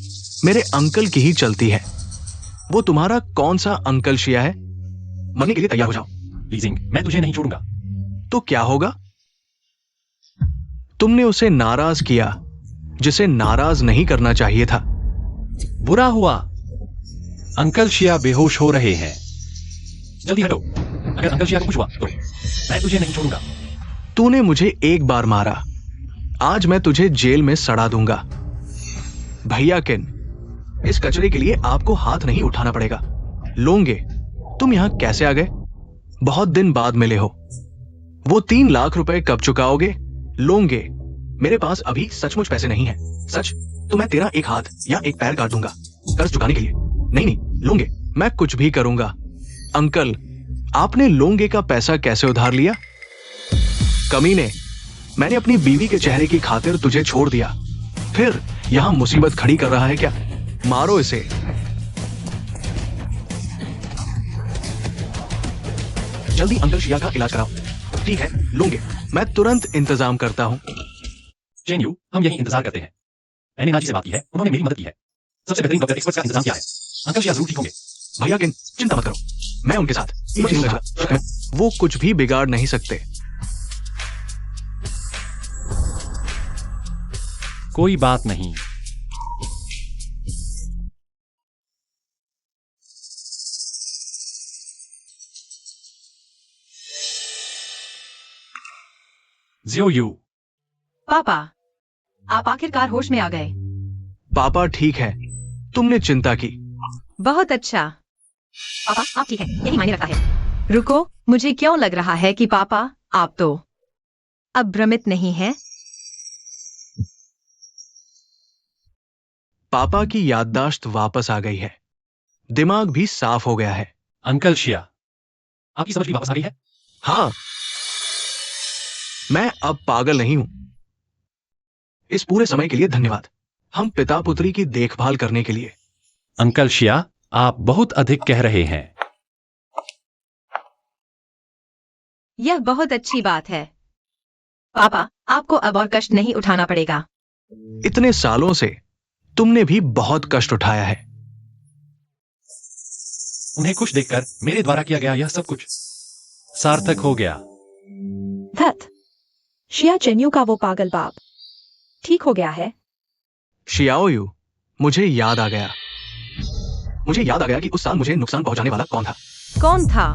मेरे अंकल की ही चलती है। वो तुम्हारा कौन सा अंकल शिया है? मरने के लिए तैयार हो जाओ। लीजिंग, मैं तुझे नहीं छोड़ूंगा। तो क्या होगा? तुमने उसे नाराज किया जिसे नाराज नहीं करना चाहिए था। बुरा हुआ। अंकल शिया बेहोश हो रहे हैं। जल्दी हटो। अगर अंकल शिया को कुछ हुआ तो मैं तुझे नहीं छोड़ूंगा। तूने मुझे एक बार मारा, आज मैं तुझे जेल में सड़ा दूंगा। भैया किन, इस कचरे के लिए आपको हाथ नहीं उठाना पड़ेगा। लोंगे, तुम यहां कैसे आ गए? बहुत दिन बाद मिले हो। वो 3 लाख रुपए कब चुकाओगे? लोंगे, मेरे पास अभी सचमुच पैसे नहीं है। सच तो मैं तेरा एक हाथ या एक पैर काट दूंगा कर्ज चुकाने के लिए। नहीं नहीं, लोंगे, मैं कुछ भी करूंगा। अंकल, आपने लोंगे का पैसा कैसे उधार लिया? कमीने, मैंने अपनी बीवी के चेहरे की खातिर तुझे छोड़ दिया, फिर यहां मुसीबत खड़ी कर रहा है क्या? मारो इसे। जल्दी अंकल शिया का इलाज कराओ। ठीक है, लोंगे, मैं तुरंत इंतजाम करता हूं। चेन्यू, हम यही इंतजार करते हैं। मैंने नाजी से बात की है, उन्होंने मेरी मदद की है। सबसे बेहतरीन डॉक्टर एक्सपर्ट्स का इंतजाम किया है। अंकल शिया जरूर ठीक होंगे। भैया किन, चिंता मत करो, मैं उनके साथ। वो कुछ भी बिगाड़ नहीं सकते। कोई बात नहीं। जियो यू। पापा, आप आखिरकार होश में आ गए। पापा ठीक है, तुमने चिंता की। बहुत अच्छा। पापा, आप ठीक है, यही मायने रखता है। रुको, मुझे क्यों लग रहा है कि पापा आप तो अब भ्रमित नहीं हैं? पापा की याददाश्त वापस आ गई है, दिमाग भी साफ हो गया है। अंकल शिया, आपकी समझ भी वापस आ गई है? हाँ, मैं अब पागल नहीं हूं। इस पूरे समय के लिए धन्यवाद, हम पिता पुत्री की देखभाल करने के लिए। अंकल शिया, आप बहुत अधिक कह रहे हैं। यह बहुत अच्छी बात है। पापा, आपको अब और कष्ट नहीं उठाना पड़ेगा। इतने सालों से तुमने भी बहुत कष्ट उठाया है। उन्हें खुश देखकर मेरे द्वारा किया गया यह सब कुछ सार्थक हो गया। धत, शिया चेन्यू का वो पागल बाप ठीक हो गया है। शियाओयू, मुझे याद आ गया कि उस साल मुझे नुकसान पहुंचाने वाला कौन था। कौन था?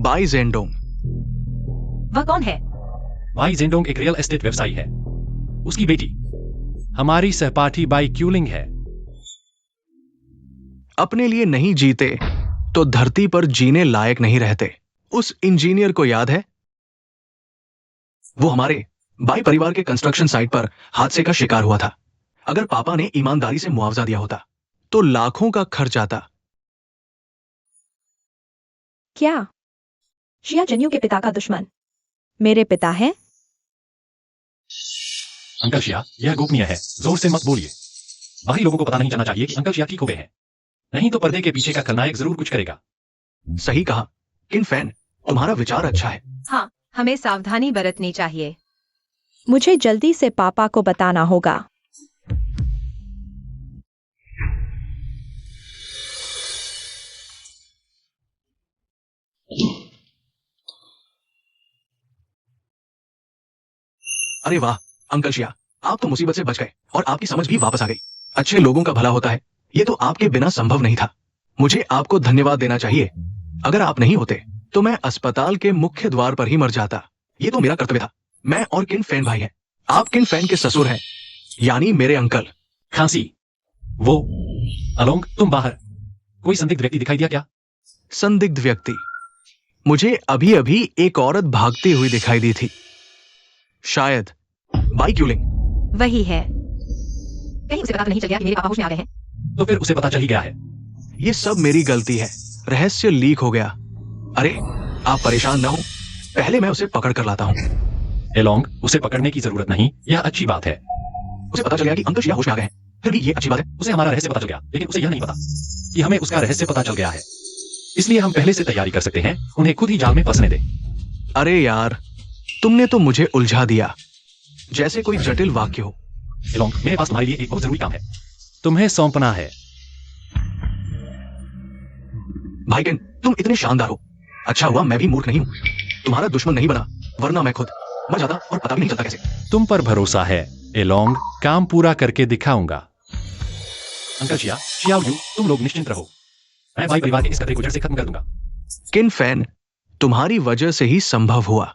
बाई जेंडोंग। वह कौन है? बाई जेंडोंग एक रियल एस्टेट व्यवसायी है। उसकी बेटी हमारी सहपाठी बाई क्यूलिंग है। अपने लिए नहीं जीते तो धरती पर जीने लायक नहीं रहते। उस इंजीनियर को याद है? वो हमारे बाई परिवार के कंस्ट्रक्शन साइट पर हादसे का शिकार हुआ था। अगर पापा ने ईमानदारी से मुआवजा दिया होता तो लाखों का खर्च आता। क्या शिया चेन्यू के पिता का दुश्मन मेरे पिता हैं? अंकल शिया, यह गोपनीय है, जोर से मत बोलिए। बाकी लोगों को पता नहीं चलना चाहिए कि अंकल शिया ठीक हो गए हैं। नहीं तो पर्दे के पीछे का खलनायक जरूर कुछ करेगा। सही कहा किन फैन, तुम्हारा विचार अच्छा है। हाँ, हमें सावधानी बरतनी चाहिए। मुझे जल्दी से पापा को बताना होगा। अरे वाह अंकल शिया, आप तो मुसीबत से बच गए और आपकी समझ भी वापस आ गई। अच्छे लोगों का भला होता है, ये तो आपके बिना संभव नहीं था। मुझे आपको धन्यवाद देना चाहिए। अगर आप नहीं होते तो मैं अस्पताल के मुख्य द्वार पर ही मर जाता। ये तो मेरा कर्तव्य था। मैं और किन फैन भाई हैं। आप किन फैन के ससुर हैं, यानी मेरे अंकल। खांसी, वो अलोंग, तुम बाहर। कोई संदिग्ध व्यक्ति दिखाई दिया क्या? संदिग्ध व्यक्ति? मुझे अभी अभी एक औरत भागती हुई दिखाई दी थी। शायद बाई क्यूलिंग। वही है। कहीं उसे पता तो नहीं चल गया कि मेरे पापा होश में आ गए हैं? तो फिर उसे पता चल ही गया है। ये सब मेरी गलती है, रहस्य लीक हो गया। अरे आप परेशान न हो, पहले मैं उसे पकड़ कर लाता हूं। एलोंग, उसे पकड़ने की जरूरत नहीं, यह अच्छी बात है। उसे पता चल गया कि अंकल शिया होश में आ गए हैं। फिर भी ये अच्छी बात है। उसे हमारा रहस्य पता चल गया, लेकिन उसे यह नहीं पता कि हमें उसका रहस्य पता चल गया है। इसलिए हम पहले से तैयारी कर सकते हैं, उन्हें खुद ही जाल में फंसने दे। अरे यार, तुमने तो मुझे उलझा दिया, जैसे कोई जटिल वाक्य हो। एलोंग, मेरे पास तुम्हारे लिए एक बहुत जरूरी काम है, तुम्हें सौंपना है। भाई केन, तुम इतने शानदार हो। अच्छा हुआ मैं भी मूर्ख नहीं हूं, तुम्हारा दुश्मन नहीं बना, वरना मैं खुद मर जाता और पता भी नहीं चलता कैसे। तुम पर भरोसा है एलोंग, काम पूरा करके दिखाऊंगा। अंकल शिया, शियाओ यू, तुम लोग निश्चिंत रहो, मैं भाई परिवार के इस खतरे को जड़ से खत्म कर दूंगा। किन फैन, तुम्हारी वजह से ही संभव हुआ।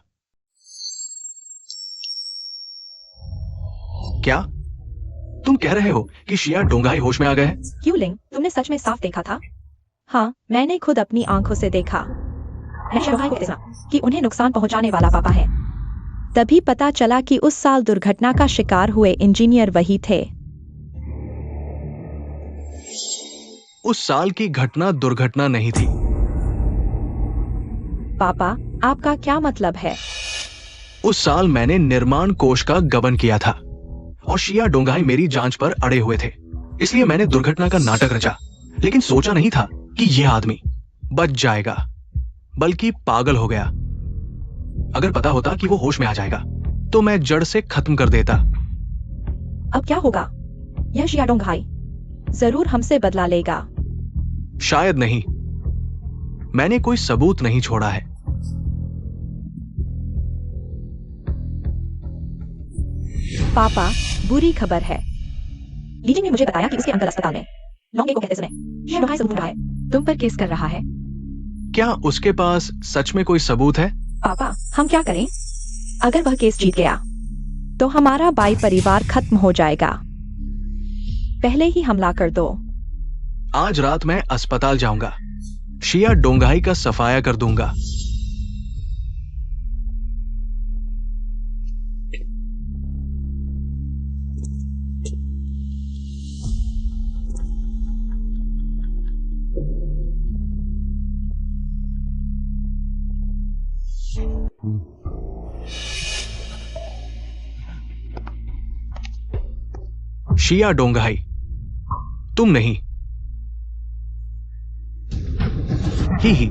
क्या तुम कह रहे हो कि शिया डोंगाई होश में आ गए हैं? क्यों लिंग, तुमने सच में साफ देखा था? हाँ, मैंने खुद अपनी आंखों से देखा। मैं शंघाई को इतना कि उन्हें नुकसान पहुंचाने वाला पापा है। तभी पता चला कि उस साल दुर्घटना का शिकार हुए इंजीनियर वही थे। उस साल की घटना दुर्घटना नहीं थी। पापा, आपका क्या मतलब है? उस साल मैंने निर्माण कोष का गबन किया था और शिया डोंगाई मेरी जांच पर अड़े हुए थे, इसलिए मैंने दुर्घटना का नाटक रचा। लेकिन सोचा नहीं था कि यह आदमी बच जाएगा, बल्कि पागल हो गया। अगर पता होता कि वो होश में आ जाएगा तो मैं जड़ से खत्म कर देता। अब क्या होगा? यह शियाडोंग भाई जरूर हमसे बदला लेगा। शायद नहीं, मैंने कोई सबूत नहीं छोड़ा है। पापा, बुरी खबर है। लीजिंग ने मुझे बताया कि उसके अंकल अस्पताल में लॉन्गे को कहते सुने शियाडोंग भाई सबूत ढूंढ रहा है, तुम पर केस कर रहा है। क्या उसके पास सच में कोई सबूत है? पापा, हम क्या करें? अगर वह केस जीत गया तो हमारा बाई परिवार खत्म हो जाएगा। पहले ही हमला कर दो। आज रात मैं अस्पताल जाऊंगा, शिया डोंगाई का सफाया कर दूंगा। शिया डोंगाई, तुम नहीं। ही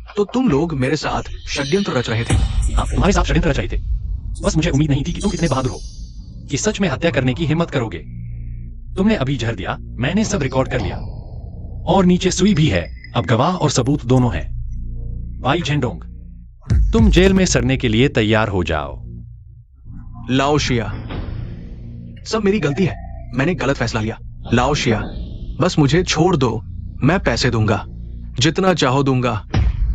तो तुम लोग मेरे साथ षड्यंत्र रच रहे थे। हाँ, तुम्हारे साथ षड्यंत्र रच रहे थे। बस मुझे उम्मीद नहीं थी कि तुम इतने बहादुर हो कि सच में हत्या करने की हिम्मत करोगे। तुमने अभी जहर दिया, मैंने सब रिकॉर्ड कर लिया और नीचे सुई भी है। अब गवाह और सबूत दोनों हैं। भाई झेंडोंग, तुम जेल में सड़ने के लिए तैयार हो जाओ। लाओ शिया, सब मेरी गलती है, मैंने गलत फैसला लिया। लाओ शिया, बस मुझे छोड़ दो, मैं पैसे दूंगा, जितना चाहो दूंगा।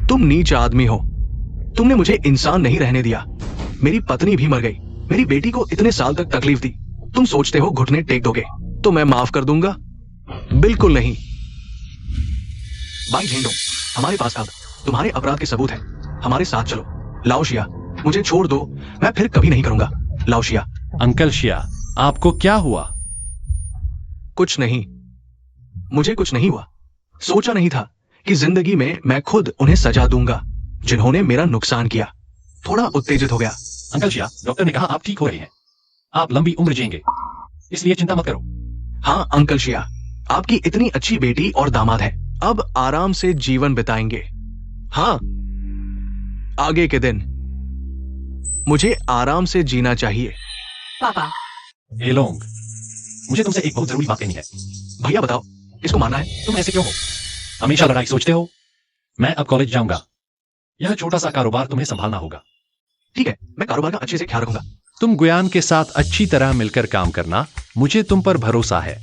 तुम नीच आदमी हो, तुमने मुझे इंसान नहीं रहने दिया। मेरी पत्नी भी मर गई, मेरी बेटी को इतने साल तक तकलीफ दी। तुम सोचते हो घुटने टेक दोगे तो मैं माफ कर दूंगा? बिल्कुल नहीं। भाई झेंडोंग, हमारे पास अब तुम्हारे अपराध के सबूत हैं, हमारे साथ चलो। लाओ शिया, मुझे छोड़ दो, मैं फिर कभी नहीं करूंगा। लाओ शिया। अंकल शिया, आपको क्या हुआ? कुछ नहीं, मुझे कुछ नहीं हुआ। सोचा नहीं था कि जिंदगी में मैं खुद उन्हें सजा दूंगा जिन्होंने मेरा नुकसान किया। थोड़ा उत्तेजित हो गया। अंकल शिया, डॉक्टर ने कहा आप ठीक हो रहे हैं, आप लंबी उम्र जिएंगे, इसलिए चिंता मत करो। हाँ अंकल शिया, आपकी इतनी अच्छी बेटी और दामाद है, अब आराम से जीवन बिताएंगे। हाँ, आगे के दिन मुझे आराम से जीना चाहिए। पापा, एलोंग, मुझे तुमसे एक बहुत जरूरी बात कहनी है। भैया बताओ, इसको मारना है? तुम ऐसे क्यों हो? हमेशा लड़ाई सोचते हो। मैं अब कॉलेज जाऊंगा, यह छोटा सा कारोबार तुम्हें संभालना होगा। ठीक है, मैं कारोबार का अच्छे से ख्याल रखूंगा। तुम गुयान के साथ अच्छी तरह मिलकर काम करना, मुझे तुम पर भरोसा है।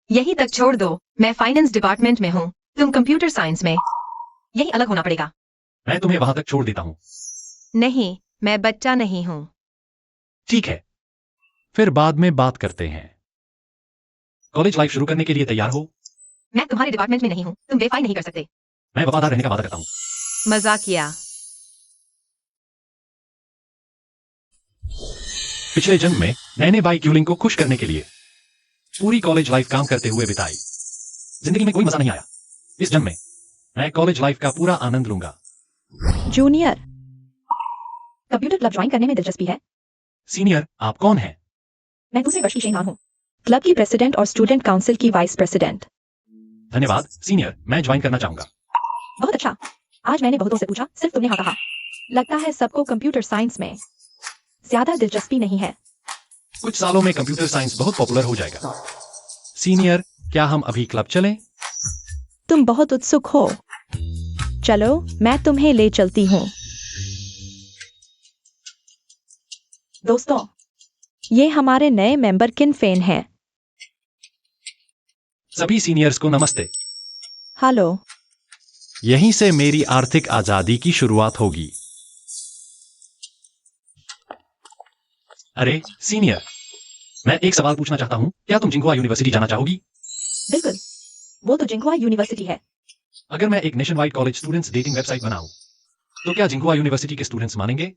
यही तक छोड़ दो, मैं फाइनेंस डिपार्टमेंट में हूँ, तुम कंप्यूटर साइंस में। यही अलग होना पड़ेगा। मैं तुम्हें वहां तक छोड़ देता हूं। नहीं, मैं बच्चा नहीं हूँ। ठीक है, फिर बाद में बात करते हैं। कॉलेज लाइफ शुरू करने के लिए तैयार हो? मैं तुम्हारे डिपार्टमेंट में नहीं हूँ, तुम बेफाई नहीं कर सकते। मैं वफादार रहने का वादा करता हूं। मजाकिया। पिछले जन्म में मैंने बाई क्यूलिंग को खुश करने के लिए पूरी कॉलेज लाइफ काम करते हुए बिताई। जिंदगी में कोई मजा नहीं आया। इस जन्म में मैं कॉलेज लाइफ का पूरा आनंद लूंगा। जूनियर, कंप्यूटर क्लब ज्वाइन करने में दिलचस्पी है? सीनियर, आप कौन हैं? मैं दूसरे वर्ष की शेनान हूँ, क्लब की प्रेसिडेंट और स्टूडेंट काउंसिल की वाइस प्रेसिडेंट। धन्यवाद सीनियर, मैं ज्वाइन करना चाहूंगा। बहुत अच्छा। आज मैंने बहुतों से पूछा, सिर्फ तुमने हाँ कहा। लगता है सबको कंप्यूटर साइंस में ज्यादा दिलचस्पी नहीं है। कुछ सालों में कंप्यूटर साइंस बहुत पॉपुलर हो जाएगा। सीनियर, क्या हम अभी क्लब चलें? तुम बहुत उत्सुक हो। चलो, मैं तुम्हें ले चलती हूँ। दोस्तों, ये हमारे नए मेंबर किन फेन हैं। सभी सीनियर्स को नमस्ते। हेलो। यहीं से मेरी आर्थिक आजादी की शुरुआत होगी। अरे सीनियर, मैं एक सवाल पूछना चाहता हूं, क्या तुम जिंगहुआ यूनिवर्सिटी जाना चाहोगी? बिल्कुल, वो तो जिंगहुआ यूनिवर्सिटी है। अगर मैं एक nation wide college students dating website बनाऊं, तो क्या जिंगहुआ यूनिवर्सिटी के स्टूडेंट्स मानेंगे?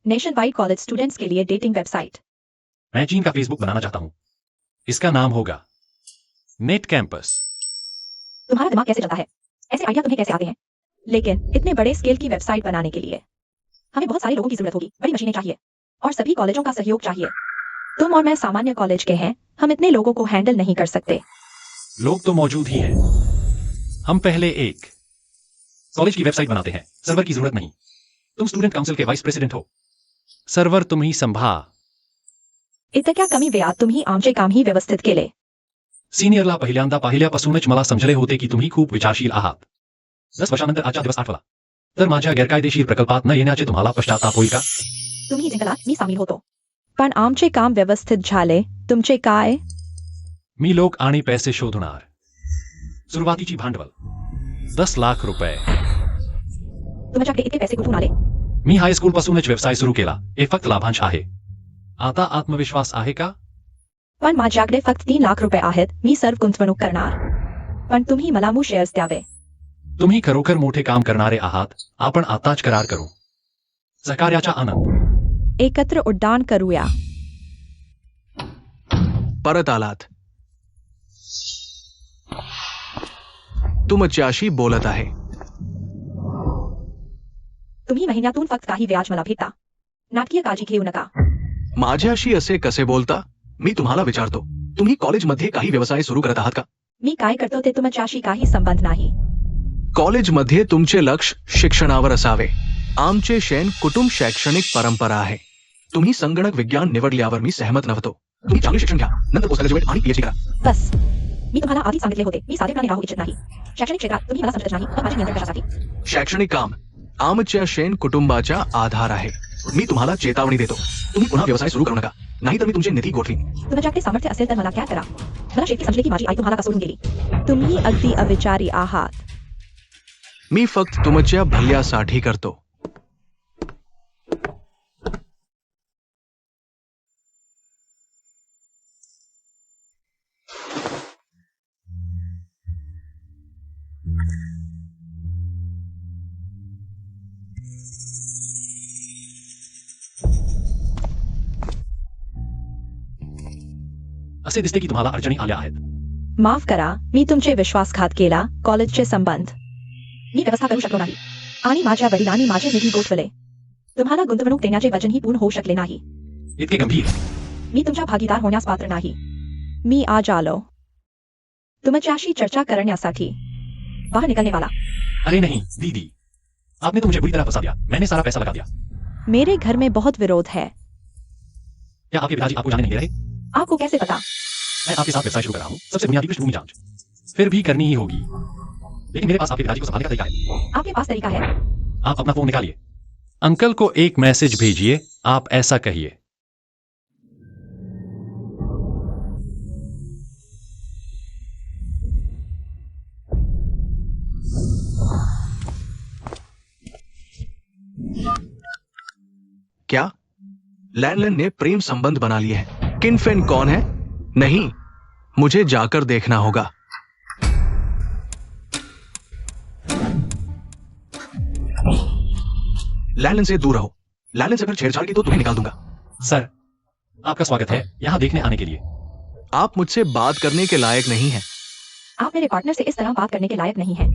नेशन वाइड कॉलेज स्टूडेंट्स के लिए डेटिंग वेबसाइट। मैं चीन का फेसबुक बनाना चाहता हूं। इसका नाम होगा नेट कैंपस। तुम्हारा दिमाग कैसे चलता है? ऐसे आइडिया तुम्हें कैसे आते हैं? लेकिन इतने बड़े स्केल की वेबसाइट बनाने के लिए हमें बहुत सारे लोगों की जरूरत होगी, बड़ी मशीनें चाहिए और सभी कॉलेजों का सहयोग चाहिए। तुम और मैं सामान्य कॉलेज के हैं, हम इतने लोगों को हैंडल नहीं कर सकते। लोग तो मौजूद ही हैं। हम पहले एक कॉलेज की वेबसाइट बनाते हैं, सर्वर की जरूरत नहीं। तुम स्टूडेंट काउंसिल के वाइस प्रेसिडेंट हो, सर्वर तुम ही संभाळ। इतक्या कमी वेळात तुम्ही आमचे काम ही व्यवस्थित केले। सीनियरला पहिल्यांदा पाहिल्यापासूनच मला समजले होते की तुम्ही खूप विचारशील आहात। 10 वर्षानंतर आजचा दिवस आठवला तर माझ्या गैरकायदेशीर प्रकल्पात न येण्याचे तुम्हाला पश्चाताप होईल का? तुम्ही जिंकलात, मी सामील होतो, पण आमचे काम व्यवस्थित झाले, तुमचे काय? मी लोक आणि पैसे शोधणार। सुरुवातीची भांडवल 10 लाख रुपये। तुमच्याकडे इतके पैसे कुठून आले? मी हायस्कूल पासूनच व्यवसाय सुरू केला, हे फक्त लाभांश आहे। आता आत्मविश्वास आहे का? पण माझ्याकडे फक्त 3 लाख रुपये आहेत, मी सर्व गुंतवणूक करणार, पण तुम्ही मला मू शेअर्स द्यावे। तुम्ही खरोखर मोठे काम करणारे आहात, आपण आताच करार करू। सहकार्याचा आनंद। एकत्र उड्डाण करूया। परत आलात। तुमच्याशी बोलत आहे। तुम्ही महिन्यातून फक्त काही व्याज मला भेटता, नाटकीय काळजी घेऊ नका। माझ्याशी असे कसे बोलता? मी तुम्हाला विचारतो, तुम्ही कॉलेजमध्ये काही व्यवसाय सुरू करत आहात का? मी काय करतो ते तुमच्याशी काही संबंध नाही। कॉलेजमध्ये तुमचे लक्ष शिक्षणावर असावे। आमचे शेन कुटुंब शैक्षणिक परंपरा आहे। तुम्ही संगणक विज्ञान निवडल्यावर मी सहमत नव्हतो। तुम्ही चांगले शिक्षण घ्या, नंतर पोस्ट ग्रॅज्युएट आणि पीएचडी करा। बस, मी तुम्हाला आधीच सांगितले होते, मी साधेपणाने राहू इच्छित नाही। शैक्षणिक क्षेत्रात तुम्ही मला समजत नाही, मग माझे नियंत्रण कशासाठी? शैक्षणिक काम आमच्या शेन कुटुंबाचा आधार आहे। मी तुम्हाला चेतावणी देतो, तुम्ही पुन्हा व्यवसाय सुरू करू नका, नाहीतर मी तुमची नीती गोठवीन। तुमच्याकडे सामर्थ्य असेल तर मला काय करा। मला शेवटी समजले की माझी आई तुम्हाला का सोडून गेली। तुम्ही अगदी अविचारी आहात। मी फक्त तुमच्या भल्यासाठी करतो। असे दिसते की तुम्हाला अडचणी आल्या आहेत। माफ करा, मी तुमचे विश्वासघात केला। कॉलेजचे संबंध मी व्यवस्था करू शकलो नाही आणि माझ्या वडिलांनी माझे निधी गोठवले। तुम्हाला गुंतवणूक देण्याचे वचनही पूर्ण होऊ शकले नाही। इतके गंभीर? मी तुमच्या भागीदार होण्यास पात्र नाही। मी आज आलो तुमच्याशी चर्चा करण्यासाठी। बाहर निकलने वाला। अरे नहीं दीदी, आपने तो मुझे बुरी तरह फंसा दिया। मैंने सारा पैसा लगा दिया। मेरे घर में बहुत विरोध है। क्या आपके पिताजी आपको जाने नहीं दे रहे? आपको कैसे पता? मैं आपके साथ व्यवसाय शुरू कर रहा हूँ, सबसे बुनियादी पृष्ठभूमि जांच फिर भी करनी ही होगी, लेकिन मेरे पास आपके पिताजी को संभालने का तरीका है। आपके पास तरीका है? आप अपना फोन निकालिए, अंकल को एक मैसेज भेजिए, आप ऐसा कहिए। क्या लैनलन ने प्रेम संबंध बना लिए हैं? किनफेन कौन है? नहीं, मुझे जाकर देखना होगा। लैनलन से दूर रहो। लैनलन से फिर छेड़छाड़ की तो तुम्हें निकाल दूंगा। सर, आपका स्वागत है यहाँ देखने आने के लिए। आप मुझसे बात करने के लायक नहीं हैं। आप मेरे पार्टनर से इस तरह बात करने के लायक नहीं हैं।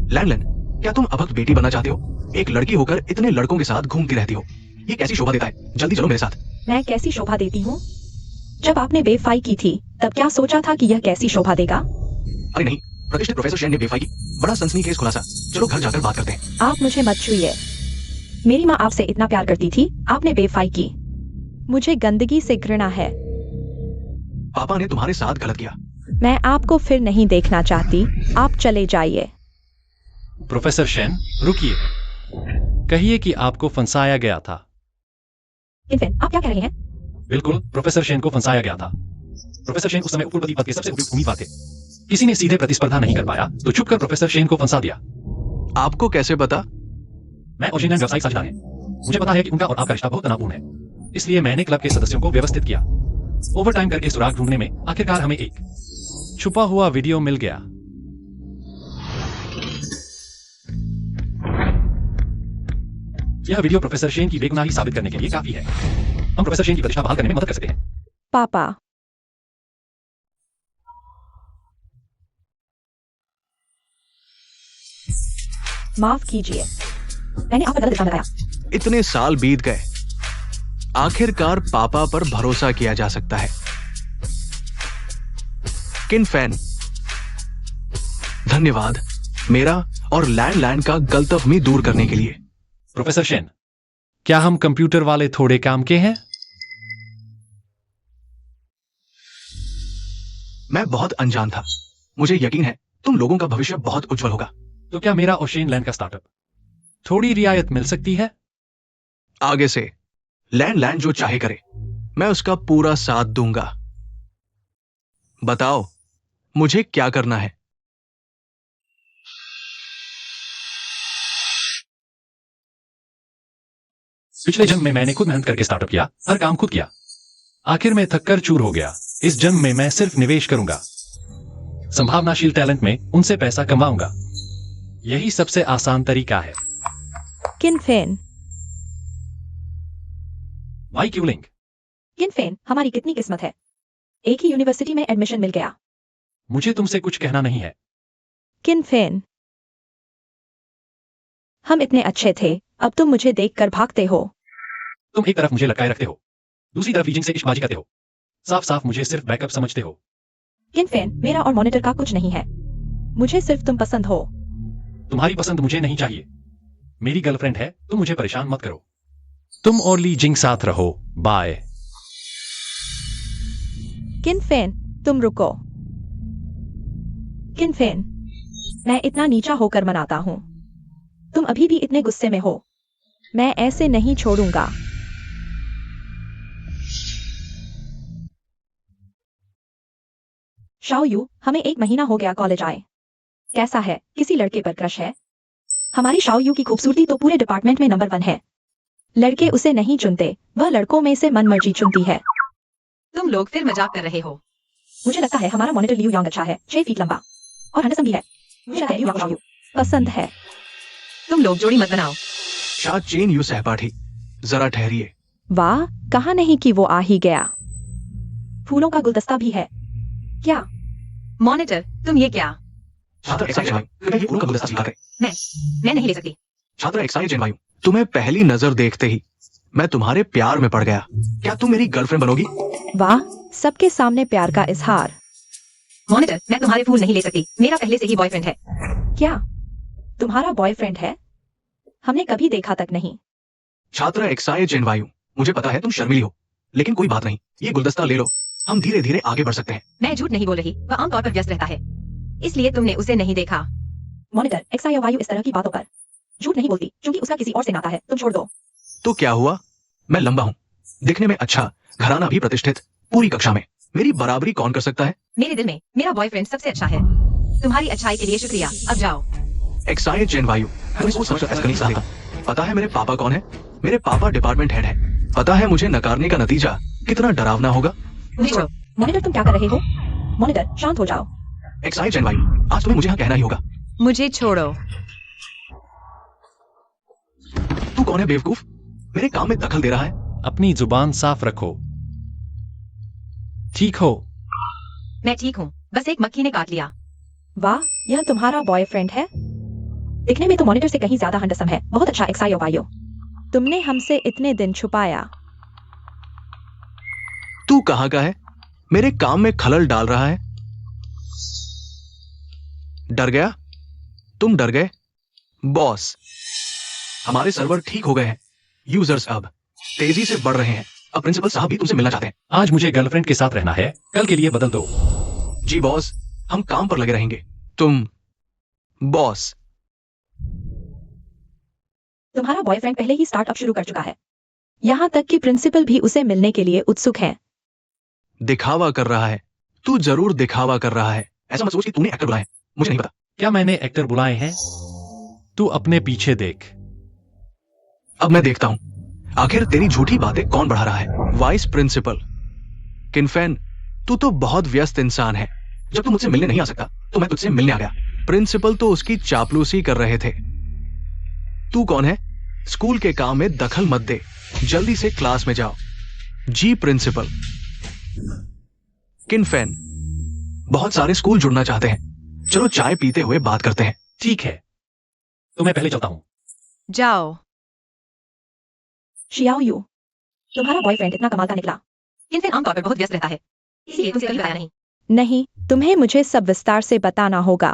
लैनलन, क्या तुम अभक्त बेटी बनना चाहते हो? एक लड़की होकर इतने लड़कों के साथ घूमती रहती हो। ये कैसी शोभा देता है? जल्दी चलो मेरे साथ। मैं कैसी शोभा देती हूँ? जब आपने बेवफाई की थी तब क्या सोचा था कि यह कैसी शोभा देगा? अरे नहीं, प्रतिष्ठित प्रोफेसर शेन ने बेवफाई की। बड़ा सनसनीखेज खुलासा। चलो घर जाकर बात करते हैं। आप मुझे मत छूइए। मेरी माँ आपसे इतना प्यार करती थी, आपने बेवफाई की। मुझे गंदगी से घृणा है। पापा ने तुम्हारे साथ गलत किया। मैं आपको फिर नहीं देखना चाहती, आप चले जाइए। प्रोफेसर शेन, रुकिए। कहिए कि आपको फंसाया गया था। किनफिन, आप क्या कह रहे हैं? बिल्कुल, प्रोफेसर शेन को फंसाया गया था। प्रोफेसर शेन उस समय उपकुलपति पद के सबसे उपयुक्त उम्मीदवार थे। किसी ने सीधे प्रतिस्पर्धा नहीं कर पाया तो छुपकर प्रोफेसर शेन को फंसा दिया। आपको कैसे पता? मैं और शेन व्यावसायिक साझेदार हैं। मुझे पता है कि उनका और आपका रिश्ता बहुत तनावपूर्ण है, इसलिए मैंने क्लब के सदस्यों को व्यवस्थित किया। ओवरटाइम करके सुराग ढूंढने में आखिरकार हमें एक छुपा हुआ वीडियो मिल गया। यह वीडियो प्रोफेसर शेन की बेगुनाही साबित करने के लिए काफी है। हम प्रोफेसर शेन की प्रतिष्ठा बहाल करने में मदद कर सकते हैं। पापा, माफ कीजिए, मैंने आप पर गलत इल्जाम लगाया। इतने साल बीत गए, आखिरकार पापा पर भरोसा किया जा सकता है। किनफेन, धन्यवाद मेरा और लैंड का गलतफहमी दूर करने के लिए। प्रोफेसर शेन, क्या हम कंप्यूटर वाले थोड़े काम के हैं? मैं बहुत अनजान था। मुझे यकीन है तुम लोगों का भविष्य बहुत उज्जवल होगा। तो क्या मेरा और शेन लैंड का स्टार्टअप थोड़ी रियायत मिल सकती है? आगे से लैंड जो चाहे करे, मैं उसका पूरा साथ दूंगा। बताओ मुझे क्या करना है? पिछले जन्म में मैंने खुद मेहनत करके स्टार्टअप किया, हर काम खुद किया। आखिर में थककर चूर हो गया। इस जन्म में मैं सिर्फ निवेश करूंगा, संभावनाशील टैलेंट में उनसे पैसा कमाऊंगा। यही सबसे आसान तरीका है। किनफेन, वाई क्यूलिंग, किनफेन, हमारी कितनी किस्मत है, एक ही यूनिवर्सिटी में एडमिशन मिल गया। मुझे तुमसे कुछ कहना नहीं है। किनफेन, हम इतने अच्छे थे, अब तुम मुझे देखकर भागते हो। तुम एक तरफ मुझे लटकाए रखते हो, दूसरी तरफ लीजिंग से इश्कबाजी करते हो। साफ साफ मुझे सिर्फ बैकअप समझते हो। किनफेन, मेरा और मॉनिटर का कुछ नहीं है, मुझे सिर्फ तुम पसंद हो। तुम्हारी पसंद मुझे नहीं चाहिए। मेरी गर्लफ्रेंड है, तुम मुझे परेशान मत करो। तुम और ली जिंग साथ रहो। बाय। किनफेन, तुम रुको। किनफेन, मैं इतना नीचा होकर मनाता हूं, तुम अभी भी इतने गुस्से में हो। मैं ऐसे नहीं छोड़ूंगा। शाओयू, हमें 1 महीना हो गया कॉलेज आए। कैसा है, किसी लड़के पर क्रश है? हमारी शाओयू की खूबसूरती तो पूरे डिपार्टमेंट में नंबर 1 है। लड़के उसे नहीं चुनते, वह लड़कों में से मनमर्जी चुनती है। तुम लोग फिर मजाक कर रहे हो। मुझे लगता है हमारा मॉनिटर लियू यांग अच्छा है, 6 फीट लंबा और हैंडसम भी है। मुझे लगता है लियू यांग शाओयू पसंद है। तुम लोग जोड़ी मत बनाओ। शाह चेन यू सहपाठी, जरा ठहरिए। वाह, कहा नहीं कि वो आ ही गया। फूलों का गुलदस्ता भी है। क्या? मॉनिटर, तुम ये क्या? छात्र एक्साइज जनवायु, कृपया ये फूलों का गुलदस्ता स्वीकार करें। मैं नहीं ले सकती। छात्र एक्साइज जनवायु, तुम्हें पहली नजर देखते ही मैं तुम्हारे प्यार में पड़ गया। क्या तुम मेरी गर्लफ्रेंड बनोगी? वाह, सबके सामने प्यार का इजहार। मॉनिटर, मैं तुम्हारे फूल नहीं ले सकती। मेरा पहले से ही बॉयफ्रेंड है। क्या तुम्हारा बॉयफ्रेंड है? हमने कभी देखा तक नहीं। छात्र एक्साइज जनवायु, मुझे पता है तुम शर्मीली हो, लेकिन कोई बात नहीं, ये गुलदस्ता ले लो। हम धीरे धीरे आगे बढ़ सकते हैं। मैं झूठ नहीं बोल रही, वह आमतौर पर व्यस्त रहता है, इसलिए तुमने उसे नहीं देखा। मॉनिटर, एक्सा या वायु इस तरह की बातों पर झूठ नहीं बोलती, क्योंकि उसका किसी और से नाता है। तुम छोड़ दो। तो क्या हुआ? मैं लंबा हूँ, दिखने में अच्छा, घराना भी प्रतिष्ठित, पूरी कक्षा में मेरी बराबरी कौन कर सकता है? मेरे दिल में मेरा बॉयफ्रेंड सबसे अच्छा है। तुम्हारी अच्छाई के लिए शुक्रिया, अब जाओ। एक्साइज जनवायु, मैं सोच समझकर ऐसा नहीं सकता। पता है मेरे पापा कौन है? मेरे पापा डिपार्टमेंट हेड है। पता है मुझे नकारने का नतीजा कितना डरावना होगा? मुझे छोड़ो। मॉनिटर, तुम क्या कर रहे हो? मॉनिटर, शांत हो जाओ। एक्साइज जनवायु, आज तुम्हें मुझे यहाँ कहना ही होगा। मुझे छोड़ो। तू कौन है बेवकूफ? मेरे काम में दखल दे रहा है। अपनी जुबान साफ रखो। ठीक हो? मैं ठीक हूँ, बस एक मक्खी ने काट लिया। वाह, यह तुम्हारा बॉयफ्रेंड है? दिखने में तो मॉनिटर से कहीं ज्यादा हैंडसम है। बहुत अच्छा एक्सा या वायु। तुमने हमसे इतने दिन छुपाया। तू कहां का है? मेरे काम में खलल डाल रहा है। डर गया? तुम डर गए? बॉस, हमारे सर्वर ठीक हो गए हैं। यूजर्स अब तेजी से बढ़ रहे हैं। अब प्रिंसिपल साहब भी तुमसे मिलना चाहते हैं। आज मुझे गर्लफ्रेंड के साथ रहना है, कल के लिए बदल दो। जी बॉस, हम काम पर लगे रहेंगे। तुम बॉस। तुम्हारा बॉयफ्रेंड पहले ही स्टार्टअप शुरू कर चुका है। यहाँ तक कि प्रिंसिपल भी उसे मिलने के लिए उत्सुक हैं। दिखावा कर रहा है। तू जरूर दिखावा कर रहा है। ऐसा मत सोच कि तूने एक्टर बुलाया है। मुझे नहीं पता। क्या मैंने एक्टर बुलाए हैं? तू अपने पीछे देख। अब मैं देखता हूं आखिर तेरी झूठी बातें कौन बढ़ा रहा है। वाइस प्रिंसिपल किनफेन, तू तो बहुत व्यस्त इंसान है। जब तू मुझसे मिलने नहीं आ सकता तो मैं तुझसे मिलने आ गया। प्रिंसिपल तो उसकी चापलूसी कर रहे थे। तू कौन है? स्कूल के काम में दखल मत दे। जल्दी से क्लास में जाओ। जी प्रिंसिपल। किनफेन, बहुत सारे स्कूल जुड़ना चाहते हैं। चलो चाय पीते हुए बात करते हैं। ठीक है, तो मैं पहले चलता हूं। जाओ। शियाओ यू, तुम्हारा बॉयफ्रेंड इतना कमाल का निकला। किनफेन आमतौर पर बहुत व्यस्त रहता है, इसलिए तुमसे कभी बताया नहीं। नहीं, तुम्हें मुझे सब विस्तार से बताना होगा।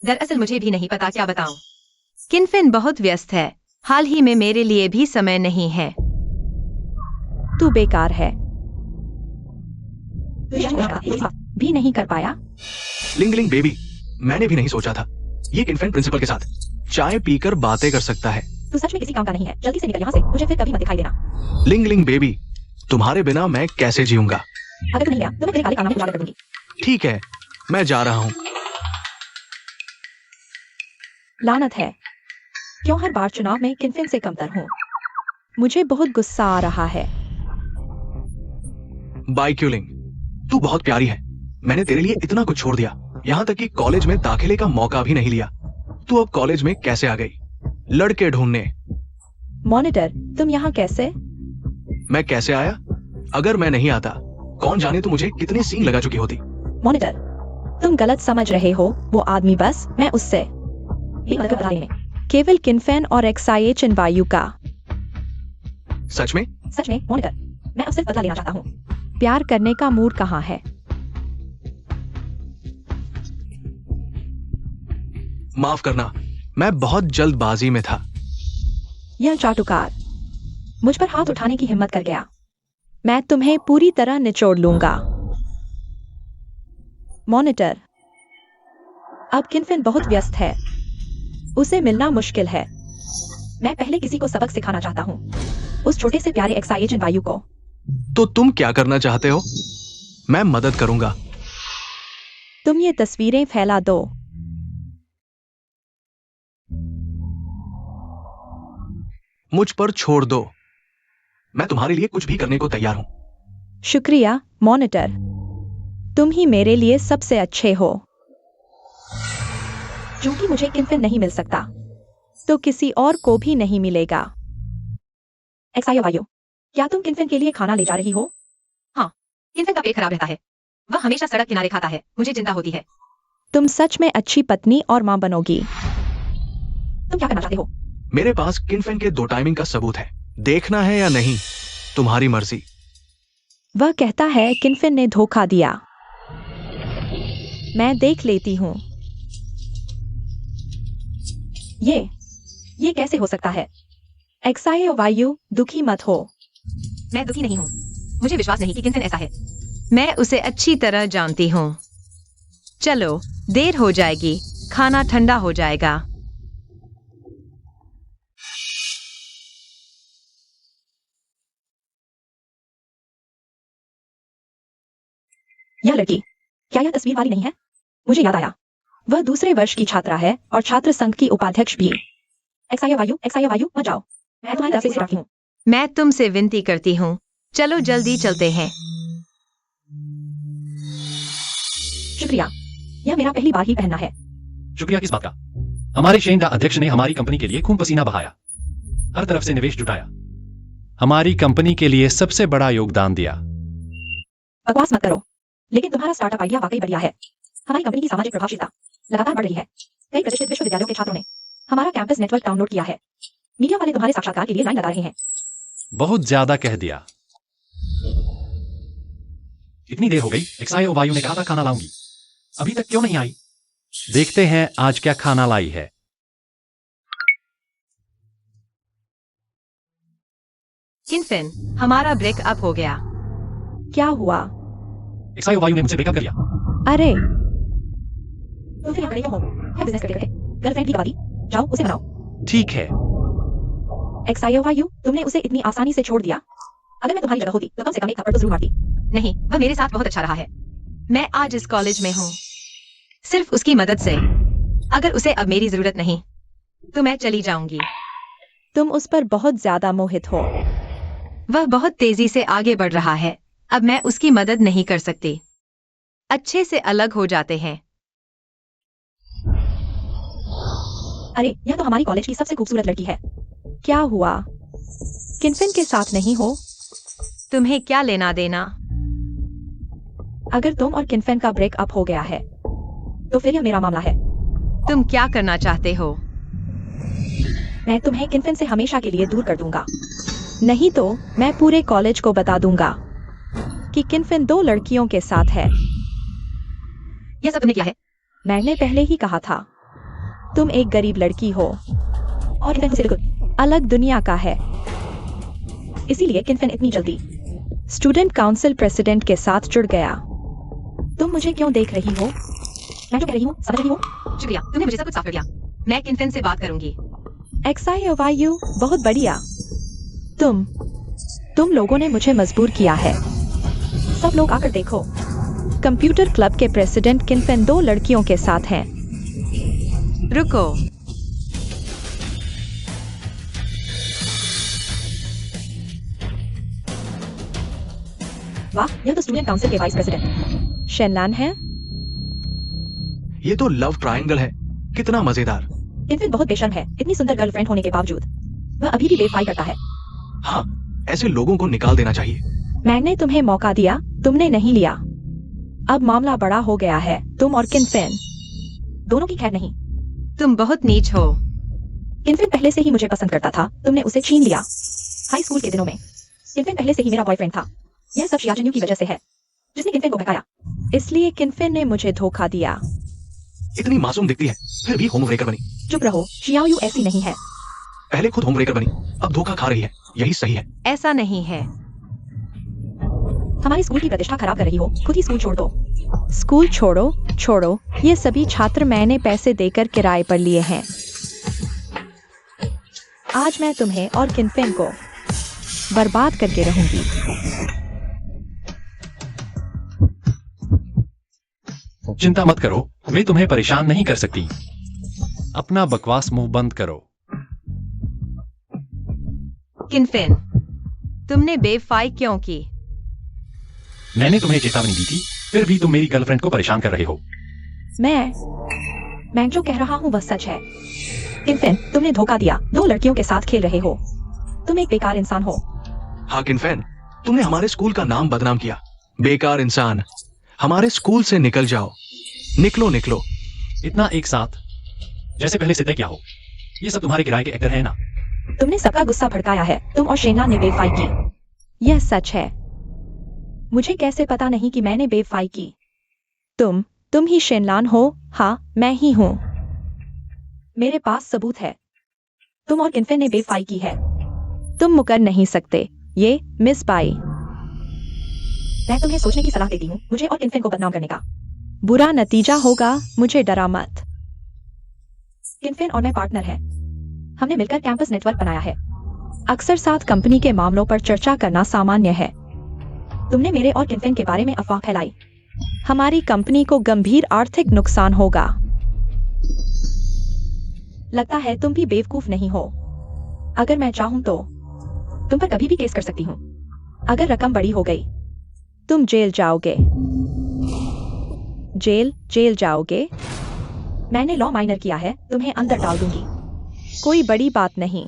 दरअसल मुझे भी नहीं पता क्या बताऊं। किनफेन बहुत व्यस्त है। हाल ही में मेरे लिए भी समय नहीं है। तू बेकार है। भी नहीं कर पाया। लिंग लिंग बेबी, मैंने भी नहीं सोचा था ये किनफेन प्रिंसिपल के साथ चाय पीकर बातें कर सकता है। तू सच में किसी काम का नहीं है। जल्दी से निकल यहाँ से, मुझे फिर कभी मत दिखाई देना। लिंग लिंग बेबी, तुम्हारे बिना मैं कैसे जीऊंगा? अगर तू नहीं गया तो मैं तेरे काले कारनामे उजागर कर दूंगी। ठीक है, मैं जा रहा हूं। लानत है, क्यों हर बार चुनाव में किनफेन से कमतर हूँ। मुझे बहुत गुस्सा आ रहा है। बाय क्यूलिंग, तू बहुत प्यारी है। मैंने तेरे लिए इतना कुछ छोड़ दिया, यहाँ तक कि कॉलेज में दाखिले का मौका भी नहीं लिया। तू अब कॉलेज में कैसे आ गई? लड़के ढूंढने। मॉनिटर, तुम यहाँ कैसे? मैं कैसे आया? अगर मैं नहीं आता, कौन जाने तो मुझे कितनी सीन लगा चुकी होती। मॉनिटर, तुम गलत समझ रहे हो। वो आदमी बस मैं उससे एक मतलब बता रही हूं। केवल किनफेन और एक्साई चिनवायु का। सच में? सच में मॉनिटर, मैं उससे बदला लेना चाहता हूँ। प्यार करने का मूड कहाँ है? माफ करना, मैं बहुत जल्दबाजी में था। यह चाटुकार मुझ पर हाथ उठाने की हिम्मत कर गया। मैं तुम्हें पूरी तरह निचोड़ लूंगा। मॉनिटर, अब किनफेन बहुत व्यस्त है, उसे मिलना मुश्किल है। मैं पहले किसी को सबक सिखाना चाहता हूँ, उस छोटे से प्यारे एक्साई चिनवायु को। तो तुम क्या करना चाहते हो? मैं मदद करूंगा। तुम ये तस्वीरें फैला दो। मुझ पर छोड़ दो। मैं तुम्हारे लिए कुछ भी करने को तैयार हूं। शुक्रिया मॉनिटर, तुम ही मेरे लिए सबसे अच्छे हो। क्योंकि मुझे किनफेन नहीं मिल सकता, तो किसी और को भी नहीं मिलेगा। एक्साई वायु, क्या तुम किनफेन के लिए खाना ले जा रही हो? हाँ, किनफेन का पेट खराब रहता है। वह हमेशा सड़क किनारे खाता है। मुझे चिंता होती है। तुम सच में अच्छी पत्नी और मां बनोगी। तुम क्या करना चाहते हो? मेरे पास किनफेन के 2 टाइमिंग का सबूत है। देखना है या नहीं, तुम्हारी मर्जी। वह कहता है किनफेन ने धोखा दिया। मैं देख लेती हूँ। ये कैसे हो सकता है? एक्साई वायु, दुखी मत हो। मैं दुखी नहीं हूँ। मुझे विश्वास नहीं कि किनफेन ऐसा है। मैं उसे अच्छी तरह जानती हूँ। चलो, देर हो जाएगी। खाना ठंडा हो जाएगा। यह लड़की, क्या यह तस्वीर वाली नहीं है? मुझे याद आया, वह दूसरे वर्ष की छात्रा है और छात्र संघ की उपाध्यक्ष भी। एक्साई वायु, मत जाओ। मैं तुम्हारी तरफ से इसे डांटती हूँ। मैं तुमसे विनती करती हूँ। चलो जल्दी चलते हैं। शुक्रिया, यह मेरा पहली बार ही पहनना है। शुक्रिया किस बात का? हमारे शेंडा अध्यक्ष ने हमारी कंपनी के लिए खून पसीना बहाया, हर तरफ से निवेश जुटाया, हमारी कंपनी के लिए सबसे बड़ा योगदान दिया। बकवास मत करो, लेकिन तुम्हारा स्टार्टअप आइडिया वाकई बढ़िया है। हमारी कंपनी की सामाजिक प्रभावशीलता लगातार बढ़ रही है। कई प्रतिष्ठित विश्वविद्यालयों के छात्रों ने हमारा कैंपस नेटवर्क डाउनलोड किया है। मीडिया वाले तुम्हारे साक्षात्कार के लिए लाइन लगा रहे हैं। बहुत ज्यादा कह दिया। इतनी देर हो गई, एक्सायो वायु ने कहा था खाना लाऊंगी, अभी तक क्यों नहीं आई? देखते हैं आज क्या खाना लाई है। किनफिन, हमारा ब्रेकअप हो गया। क्या हुआ? एक्सायो वायु ने मुझसे ब्रेकअप कर लिया। अरे तुम फिर यहाँ खड़े क्यों हो? क्या बिजनेस करते करते गर्लफ्रेंड की गवा दी, जाओ उसे मनाओ। ठीक है, एक्सायोवायु, तुमने उसे इतनी आसानी से छोड़ दिया। अगर मैं तुम्हारी जगह होती तो कम से कम एक थप्पड़ तो जरूर मारती। नहीं, वह मेरे साथ बहुत अच्छा रहा है। मैं आज इस कॉलेज में हूँ सिर्फ उसकी मदद से। अगर उसे अब मेरी जरूरत नहीं तो मैं चली जाऊंगी। तुम उस पर बहुत ज्यादा मोहित हो। वह बहुत तेजी से आगे बढ़ रहा है, अब मैं उसकी मदद नहीं कर सकती। अच्छे से अलग हो जाते हैं। अरे यह तो हमारी कॉलेज की सबसे खूबसूरत लड़की है। क्या हुआ? किनफिन के साथ नहीं हो? तुम्हें क्या लेना देना? अगर तुम और किनफिन का ब्रेकअप हो गया है तो फिर यह मेरा मामला है। तुम क्या करना चाहते हो? मैं तुम्हें किनफिन से हमेशा के लिए दूर कर दूंगा। नहीं तो मैं पूरे कॉलेज को बता दूंगा कि किनफिन 2 लड़कियों के साथ है। यह सब तुमने किया है? मैंने पहले ही कहा था, तुम एक गरीब लड़की हो और किनफिन से बिल्कुल अलग दुनिया का है। इसीलिए किनफिन इतनी जल्दी स्टूडेंट काउंसिल प्रेसिडेंट के साथ जुड़ गया। तुम मुझे क्यों देख रही हो? मैं जो कह रही हूँ समझ रही हो? शुक्रिया, तुमने मुझे सब कुछ साफ कर दिया। मैं किनफिन से बात करूंगी। एक्सायोवायु, बहुत बढ़िया। तुम लोगों ने मुझे मजबूर किया है। सब लोग आकर देखो, कंप्यूटर क्लब के प्रेसिडेंट किनफिन 2 लड़कियों के साथ हैं। रुको, वाह, यह तो स्टूडेंट काउंसिल के वाइस प्रेसिडेंट शेनलान है। ये तो लव ट्रायंगल है, कितना मजेदार। किनफिन बहुत बेशर्म है, इतनी सुंदर गर्लफ्रेंड होने के बावजूद वह अभी भी बेवफाई करता है। हाँ, ऐसे लोगों को निकाल देना चाहिए। मैंने तुम्हें मौका दिया, तुमने नहीं लिया। अब मामला बड़ा हो गया है, तुम और किनफिन दोनों की खैर नहीं। तुम बहुत नीच हो। किनफिन पहले से ही मुझे पसंद करता था, तुमने उसे छीन लिया। हाई स्कूल के दिनों में किनफिन पहले से ही मेरा बॉयफ्रेंड था। यह सब शियाजन्यू की वजह से है, जिसने किनफिन को बहकाया। इसलिए किनफिन ने मुझे धोखा दिया। इतनी मासूम दिखती है, फिर भी होम ब्रेकर बनी। चुप रहो, शियाओयू ऐसी नहीं है। पहले खुद होम ब्रेकर बनी, अब धोखा खा रही है। यही सही है। ऐसा नहीं है। हमारे स्कूल की प्रतिष्ठा खराब कर रही हो, खुद ही स्कूल छोड़ दो। स्कूल छोड़ो, ये सभी छात्र मैंने पैसे देकर किराए पर लिए हैं। आज मैं तुम्हें और किनफिन को बर्बाद करके रहूंगी। चिंता मत करो, मैं तुम्हें परेशान नहीं कर सकती। अपना बकवास मुंह बंद करो। किनफिन, तुमने बेवफाई क्यों की? मैंने तुम्हें चेतावनी दी थी, फिर भी तुम मेरी गर्लफ्रेंड को परेशान कर रहे हो। मैं जो कह रहा हूँ वह सच है। किनफिन, तुमने धोखा दिया, 2 लड़कियों के साथ खेल रहे हो। तुम एक बेकार इंसान हो। हाँ किनफिन, तुमने हमारे स्कूल का नाम बदनाम किया। बेकार इंसान, हमारे स्कूल से निकल जाओ। निकलो। इतना एक साथ जैसे पहले से तय क्या हो। ये सब तुम्हारे किराए के एक्टर है ना। तुमने सबका गुस्सा भड़काया है। तुम और शेनलान ने बेवफाई की। यह सच है। मुझे कैसे पता नहीं कि मैंने बेवफाई की? तुम ही शेनलान हो। हाँ, मैं ही हूँ। मेरे पास सबूत है। तुम और किनफिन ने बेवफाई की है। तुम मुकर नहीं सकते। ये मिस बाई, मैं तुम्हें सोचने की सलाह देती हूँ, मुझे और किनफिन को बदनाम करने का। बुरा नतीजा होगा, मुझे डरा मत। किनफिन और मैं पार्टनर हैं। हमने मिलकर कैंपस नेटवर्क बनाया है। अक्सर साथ कंपनी के मामलों पर चर्चा करना सामान्य है। तुमने मेरे और किनफिन के बारे में अफवाह फैलाई। हमारी कंपनी को गंभीर आर्थिक नुकसान होगा। लगता है तुम भी बेवकूफ नहीं हो। अगर मैं चाहूं तो तुम पर कभी भी केस कर सकती हूँ। अगर रकम बड़ी हो गई, तुम जेल जाओगे। जेल जाओगे। मैंने लॉ माइनर किया है, तुम्हें अंदर डाल दूंगी। कोई बड़ी बात नहीं।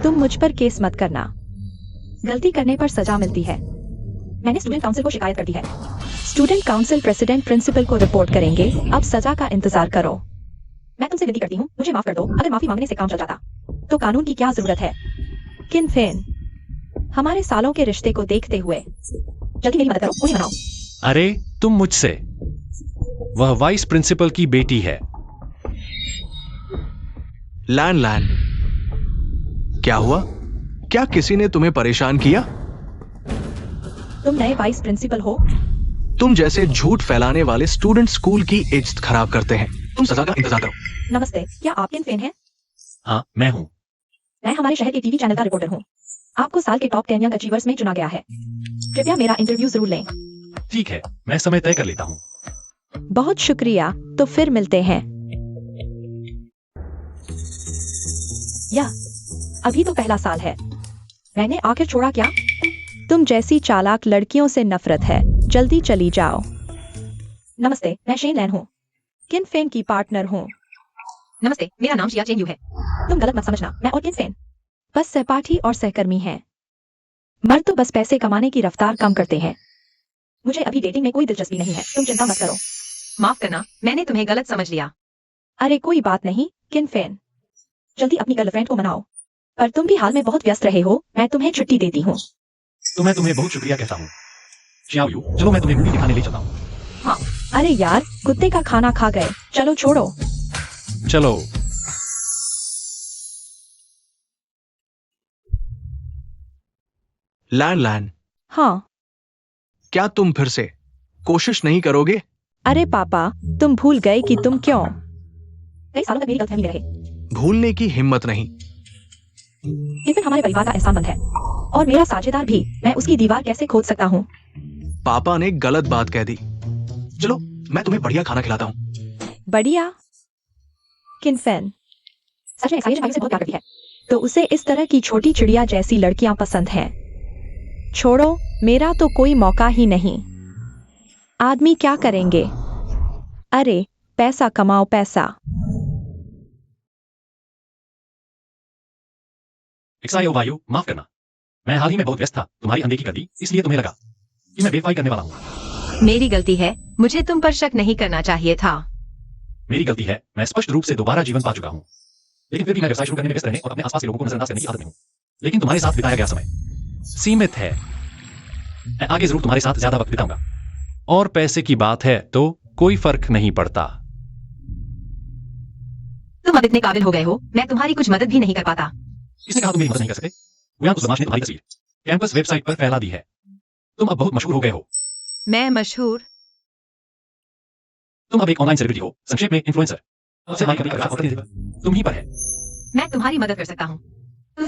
तुम मुझ पर केस मत करना। गलती करने पर सजा मिलती है। मैंने स्टूडेंट काउंसिल को शिकायत कर दी है। स्टूडेंट काउंसिल प्रेसिडेंट प्रिंसिपल को रिपोर्ट करेंगे। अब सजा का इंतजार करो। मैं तुमसे विनती करती हूँ, मुझे माफ कर दो। अगर माफी मांगने से काम चल जाता तो कानून की क्या जरूरत है? किन फेन, हमारे सालों के रिश्ते को देखते हुए जल्दी मेरी मदद करो, उन्हें मनाओ। अरे तुम मुझसे, वह वाइस प्रिंसिपल की बेटी है। लैन, क्या हुआ? क्या किसी ने तुम्हें परेशान किया? तुम नए वाइस प्रिंसिपल हो? तुम जैसे झूठ फैलाने वाले स्टूडेंट स्कूल की इज्जत खराब करते हैं। तुम सजा का इंतजार करो। नमस्ते, क्या आप किन फेन हैं? हाँ, मैं हूँ। मैं हमारे शहर के टीवी चैनल का रिपोर्टर हूँ। आपको साल के टॉप 10 यंग अचीवर्स में चुना गया है। कृपया मेरा इंटरव्यू जरूर लें। ठीक है, मैं समय तय कर लेता हूँ। बहुत शुक्रिया, तो फिर मिलते हैं। या अभी तो पहला साल है। मैंने आखिर छोड़ा क्या? तुम जैसी चालाक लड़कियों से नफरत है। जल्दी चली जाओ। नमस्ते, मैं शेन लैन हूँ, किन फेन की पार्टनर हूँ। नमस्ते, मेरा नाम शिया चेन यू है। तुम गलत मत समझना, मैं और किन फेन बस सहपाठी और सहकर्मी हैं। मर्द तो बस पैसे कमाने की रफ्तार कम करते हैं। मुझे अभी डेटिंग में कोई दिलचस्पी नहीं है, तुम चिंता मत करो। माफ करना, मैंने तुम्हें गलत समझ लिया। अरे कोई बात नहीं, किन फेन, जल्दी अपनी गर्लफ्रेंड को मनाओ। पर तुम भी हाल में बहुत व्यस्त रहे हो, मैं तुम्हें छुट्टी देती हूँ। तो मैं तुम्हें बहुत शुक्रिया कहता हूँ। श्याओ, चलो मैं तुम्हें मूवी दिखाने ले चलता हूँ। हाँ, अरे यार, कुत्ते का खाना खा गए, चलो छोड़ो। चलो। लैन, हाँ, क्या तुम फिर से कोशिश नहीं करोगे? अरे पापा, तुम भूल गए कि तुम क्यों कई सालों तक मेरी गलतफहमी में रहे। भूलने की हिम्मत नहीं। किन हमारे परिवार का एहसानमंद है और मेरा साझेदार भी। मैं उसकी दीवार कैसे खोद सकता हूँ? पापा ने गलत बात कह दी। चलो, मैं तुम्हें बढ़िया खाना खिलाता हूँ। बढ़िया? किनफेन सच में एक्साइज भाई से बहुत प्यार करती है, तो उसे इस तरह की छोटी चिड़िया जैसी लड़कियां पसंद हैं। छोड़ो, मेरा तो कोई मौका ही नहीं। आदमी क्या करेंगे? अरे पैसा कमाओ, पैसा। एक्सायो वायु, माफ करना। मैं हाल ही में बहुत व्यस्त था, तुम्हारी अनदेखी कर दी, इसलिए तुम्हें लगा कि मैं बेवफाई करने वाला हूँ। मेरी गलती है, मुझे तुम पर शक नहीं करना चाहिए था। मेरी गलती है, मैं स्पष्ट रूप से दोबारा जीवन पा चुका हूँ। लेकिन फिर भी मैं व्यवसाय शुरू करने में व्यस्त रहने और अपने आसपास के लोगों को नजरअंदाज करने की आदत में हूँ। लेकिन तुम्हारे साथ बिताया गया समय सीमित है। मैं आगे जरूर तुम्हारे साथ ज्यादा वक्त बिताऊंगा। और पैसे की बात है तो कोई फर्क नहीं पड़ता। तुम अब इतने काबिल हो गए हो, मैं तुम्हारी कुछ मदद भी नहीं कर पाता। किसने कहा तुम मेरी मदद नहीं कर सकते? वयांकुश बदमाश ने तुम्हारी तस्वीर कैंपस वेबसाइट पर फैला दी है। तुम अब बहुत मशहूर हो गए हो। मैं मशहूर? तुम अब एक ऑनलाइन सेलिब्रिटी हो, संक्षेप में इन्फ्लुएंसर। सबसे हमारी कभी तुम ही पर है। मैं तुम्हारी मदद कर सकता हूँ। तुम